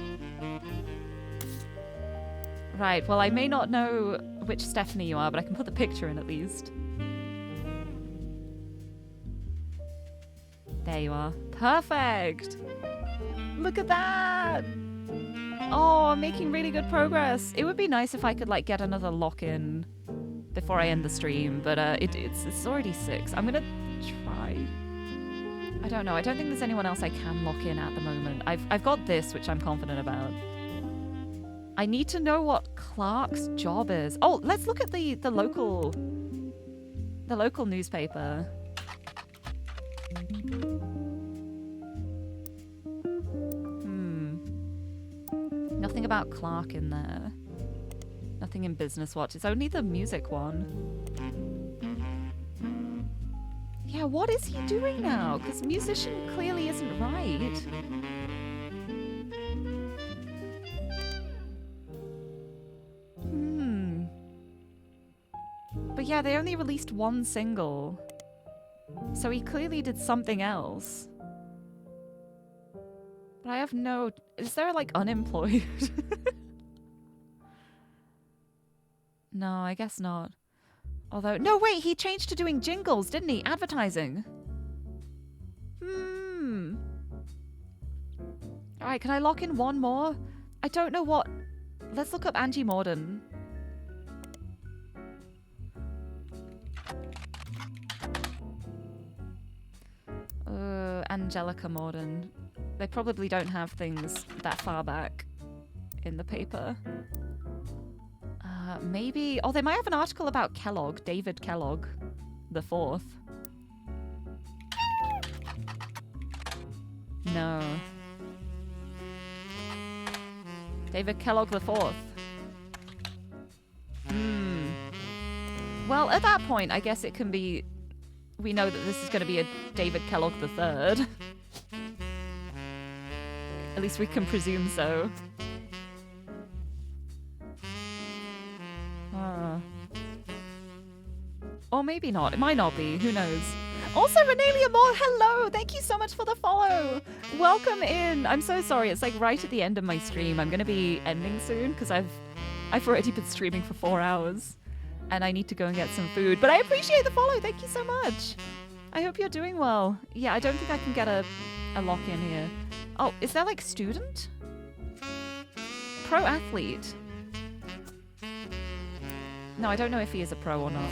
S3: Right, well, I may not know which Stephanie you are, but I can put the picture in at least. There you are. Perfect! Look at that! Oh, I'm making really good progress. It would be nice if I could, like, get another lock-in before I end the stream, but it's already 6. I'm gonna try. I don't know. I don't think there's anyone else I can lock in at the moment. I've got this, which I'm confident about. I need to know what Clark's job is. Oh, let's look at the local newspaper. Nothing about Clark in there. Nothing in Business Watch. It's only the music one. Yeah, what is he doing now? Because musician clearly isn't right. But yeah, they only released one single. So he clearly did something else. But I have no... Is there, like, unemployed? No, I guess not. Although... No, wait! He changed to doing jingles, didn't he? Advertising. Alright, can I lock in one more? I don't know what... Let's look up Angie Morden. Angelica Morden. They probably don't have things that far back in the paper. Maybe... Oh, they might have an article about Kellogg. David Kellogg. The 4th. No. David Kellogg the 4th. Well, at that point, I guess it can be... We know that this is going to be a David Kellogg the 3rd. At least we can presume so. Or maybe not. It might not be. Who knows? Also, Renelia Moore, hello! Thank you so much for the follow! Welcome in! I'm so sorry. It's like right at the end of my stream. I'm going to be ending soon because I've already been streaming for 4 hours. And I need to go and get some food. But I appreciate the follow. Thank you so much. I hope you're doing well. Yeah, I don't think I can get a lock in here. Oh, is that like student? Pro athlete. No, I don't know if he is a pro or not.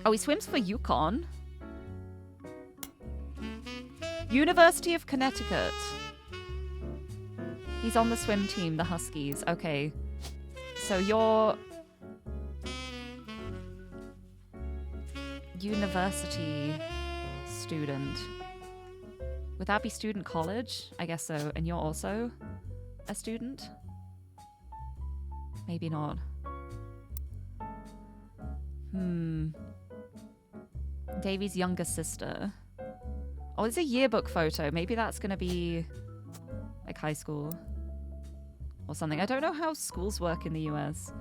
S3: Oh, he swims for UConn. University of Connecticut. He's on the swim team, the Huskies. Okay. So you're... University student. Would that be student college? I guess so. And you're also a student? Maybe not. Davey's younger sister. Oh, it's a yearbook photo. Maybe that's gonna be like high school or something. I don't know how schools work in the US.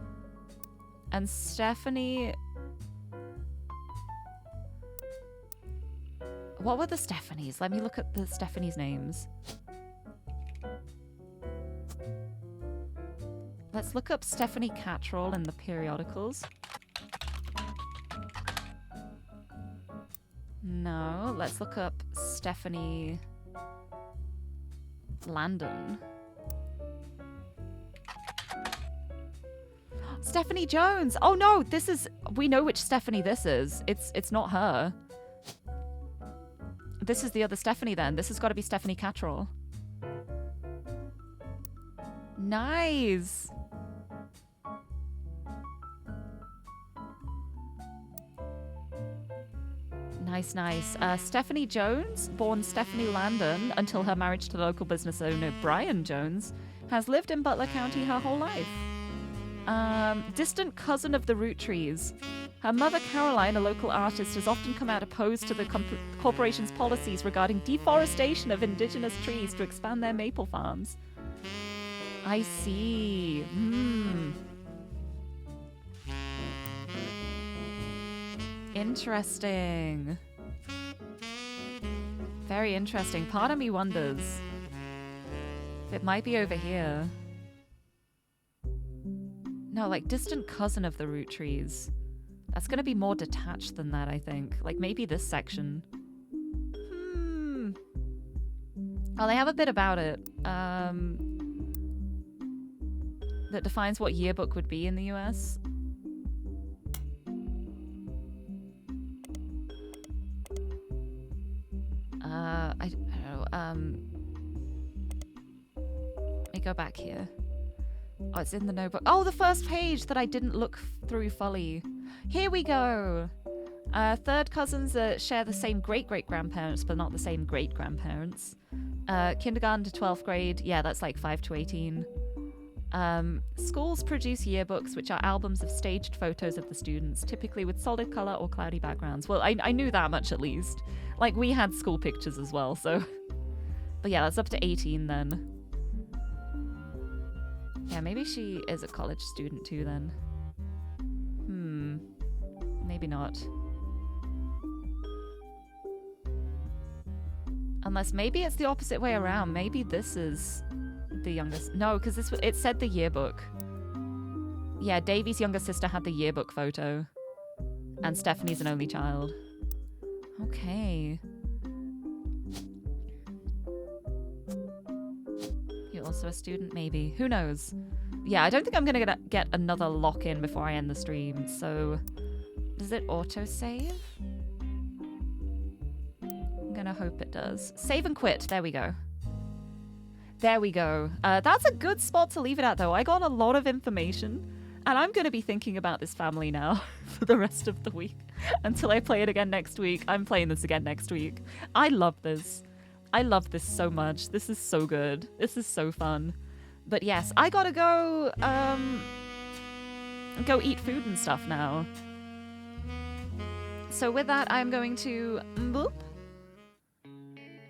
S3: And Stephanie... What were the Stephanies? Let me look at the Stephanies' names. Let's look up Stephanie Cattrall in the periodicals. No, let's look up Stephanie Landon. Stephanie Jones! Oh no, this is... We know which Stephanie this is. It's not her. This is the other Stephanie then. This has got to be Stephanie Cattrall. Nice! Nice, nice. Stephanie Jones, born Stephanie Landon until her marriage to local business owner Brian Jones, has lived in Butler County her whole life. Distant cousin of the ROOTTREES. Her mother, Caroline, a local artist, has often come out opposed to the corporation's policies regarding deforestation of indigenous trees to expand their maple farms. I see. Interesting. Very interesting. Part of me wonders if it might be over here. No, like distant cousin of the ROOTTREES. That's going to be more detached than that, I think. Like maybe this section. Oh, they have a bit about it. That defines what yearbook would be in the US. I don't know. Let me go back here. Oh, it's in the notebook. Oh, the first page that I didn't look through fully. Here we go. Third cousins share the same great-great-grandparents, but not the same great-grandparents. Kindergarten to 12th grade, yeah, that's like 5 to 18. Schools produce yearbooks, which are albums of staged photos of the students, typically with solid color or cloudy backgrounds. Well, I knew that much at least. Like, we had school pictures as well, so... But yeah, that's up to 18 then. Yeah, maybe she is a college student too then. Maybe not. Unless maybe it's the opposite way around. Maybe this is the youngest. No, because it said the yearbook. Yeah, Davey's younger sister had the yearbook photo. And Stephanie's an only child. Okay. You're also a student, maybe. Who knows? Yeah, I don't think I'm going to get another lock-in before I end the stream, so... Does it auto-save? I'm gonna hope it does. Save and quit. There we go. There we go. That's a good spot to leave it at, though. I got a lot of information, and I'm gonna be thinking about this family now for the rest of the week. Until I play it again next week. I'm playing this again next week. I love this. I love this so much. This is so good. This is so fun. But yes, I gotta go, go eat food and stuff now. So with that, I'm going to boop.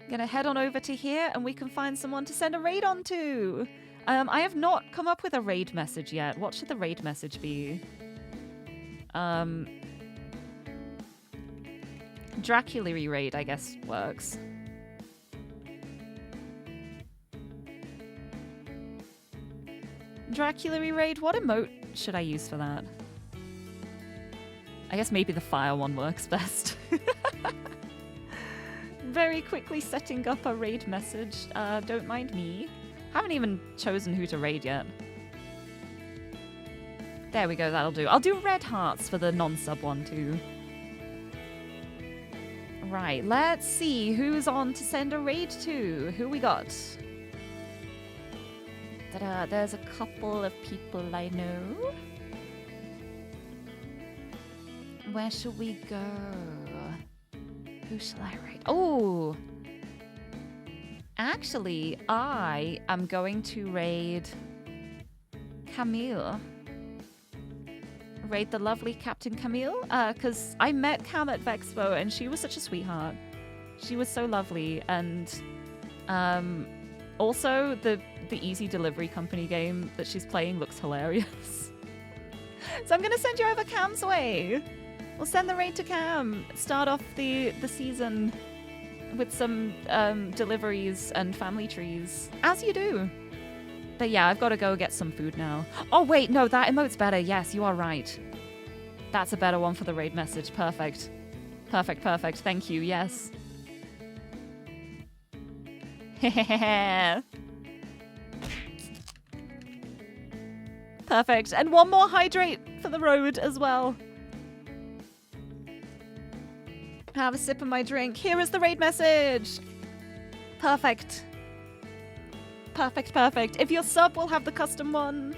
S3: Gonna head on over to here and we can find someone to send a raid on to. I have not come up with a raid message yet. What should the raid message be? Dracula raid, I guess, works. Dracula raid, what emote should I use for that? I guess maybe the fire one works best. Very quickly setting up a raid message. Don't mind me. Haven't even chosen who to raid yet. There we go, that'll do. I'll do red hearts for the non-sub one too. Right, let's see who's on to send a raid to. Who we got? Ta-da, there's a couple of people I know. Where should we go? Who shall I raid? Oh! Actually, I am going to raid Camille. Raid the lovely Captain Camille. Because I met Cam at Vexpo and she was such a sweetheart. She was so lovely. And also, the Easy Delivery Company game that she's playing looks hilarious. So I'm going to send you over Cam's way. We'll send the raid to Cam. Start off the season with some deliveries and family trees, as you do. But yeah, I've got to go get some food now. Oh wait, no, that emote's better. Yes, you are right. That's a better one for the raid message. Perfect. Perfect, perfect. Thank you, yes. Perfect. And one more hydrate for the road as well. Have a sip of my drink. Here is the raid message. Perfect. Perfect, perfect. If you're sub, we'll have the custom one.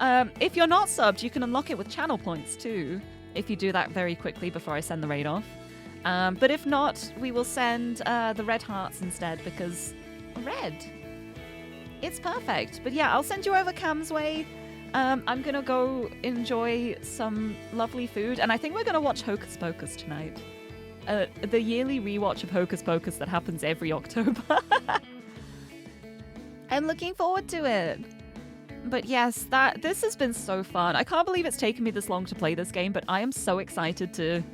S3: If you're not subbed, you can unlock it with channel points too, if you do that very quickly before I send the raid off. But if not, we will send the red hearts instead, because red. It's perfect. But yeah, I'll send you over Cam's way. I'm gonna go enjoy some lovely food, and I think we're gonna watch Hocus Pocus tonight. The yearly rewatch of Hocus Pocus that happens every October. I'm looking forward to it. But yes, this has been so fun. I can't believe it's taken me this long to play this game, but I am so excited to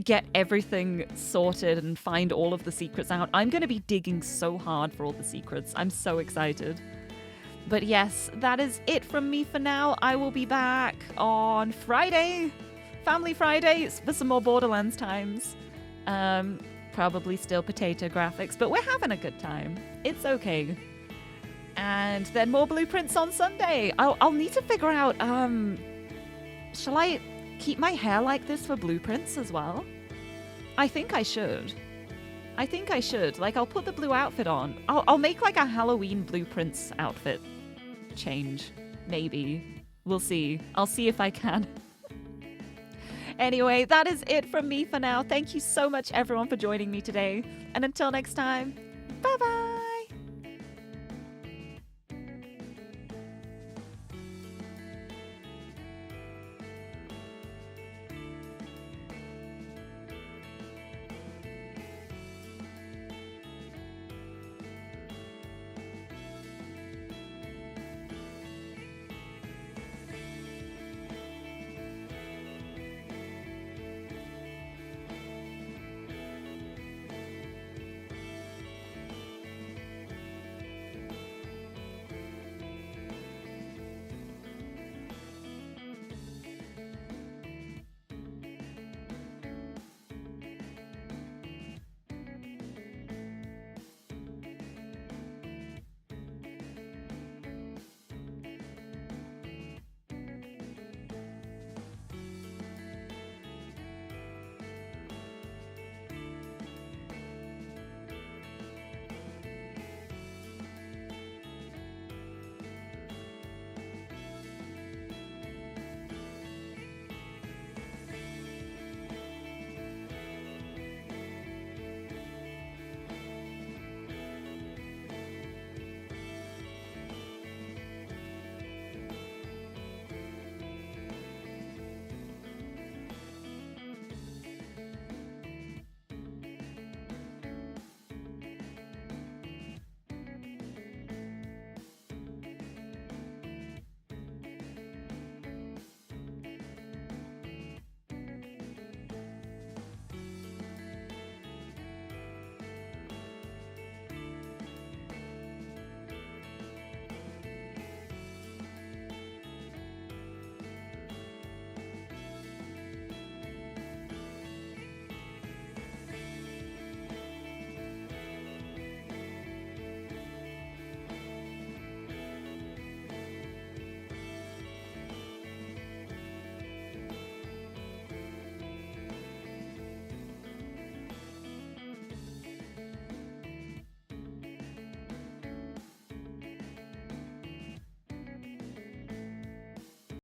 S3: get everything sorted and find all of the secrets out. I'm going to be digging so hard for all the secrets. I'm so excited. But yes, that is it from me for now. I will be back on Friday. Family Friday for some more Borderlands times. Probably still potato graphics, but we're having a good time. It's okay. And then more blueprints on Sunday. I'll need to figure out, shall I keep my hair like this for blueprints as well? I think I should. Like, I'll put the blue outfit on. I'll make like a Halloween blueprints outfit change. Maybe. We'll see. I'll see if I can. Anyway, that is it from me for now. Thank you so much, everyone, for joining me today. And until next time, bye-bye.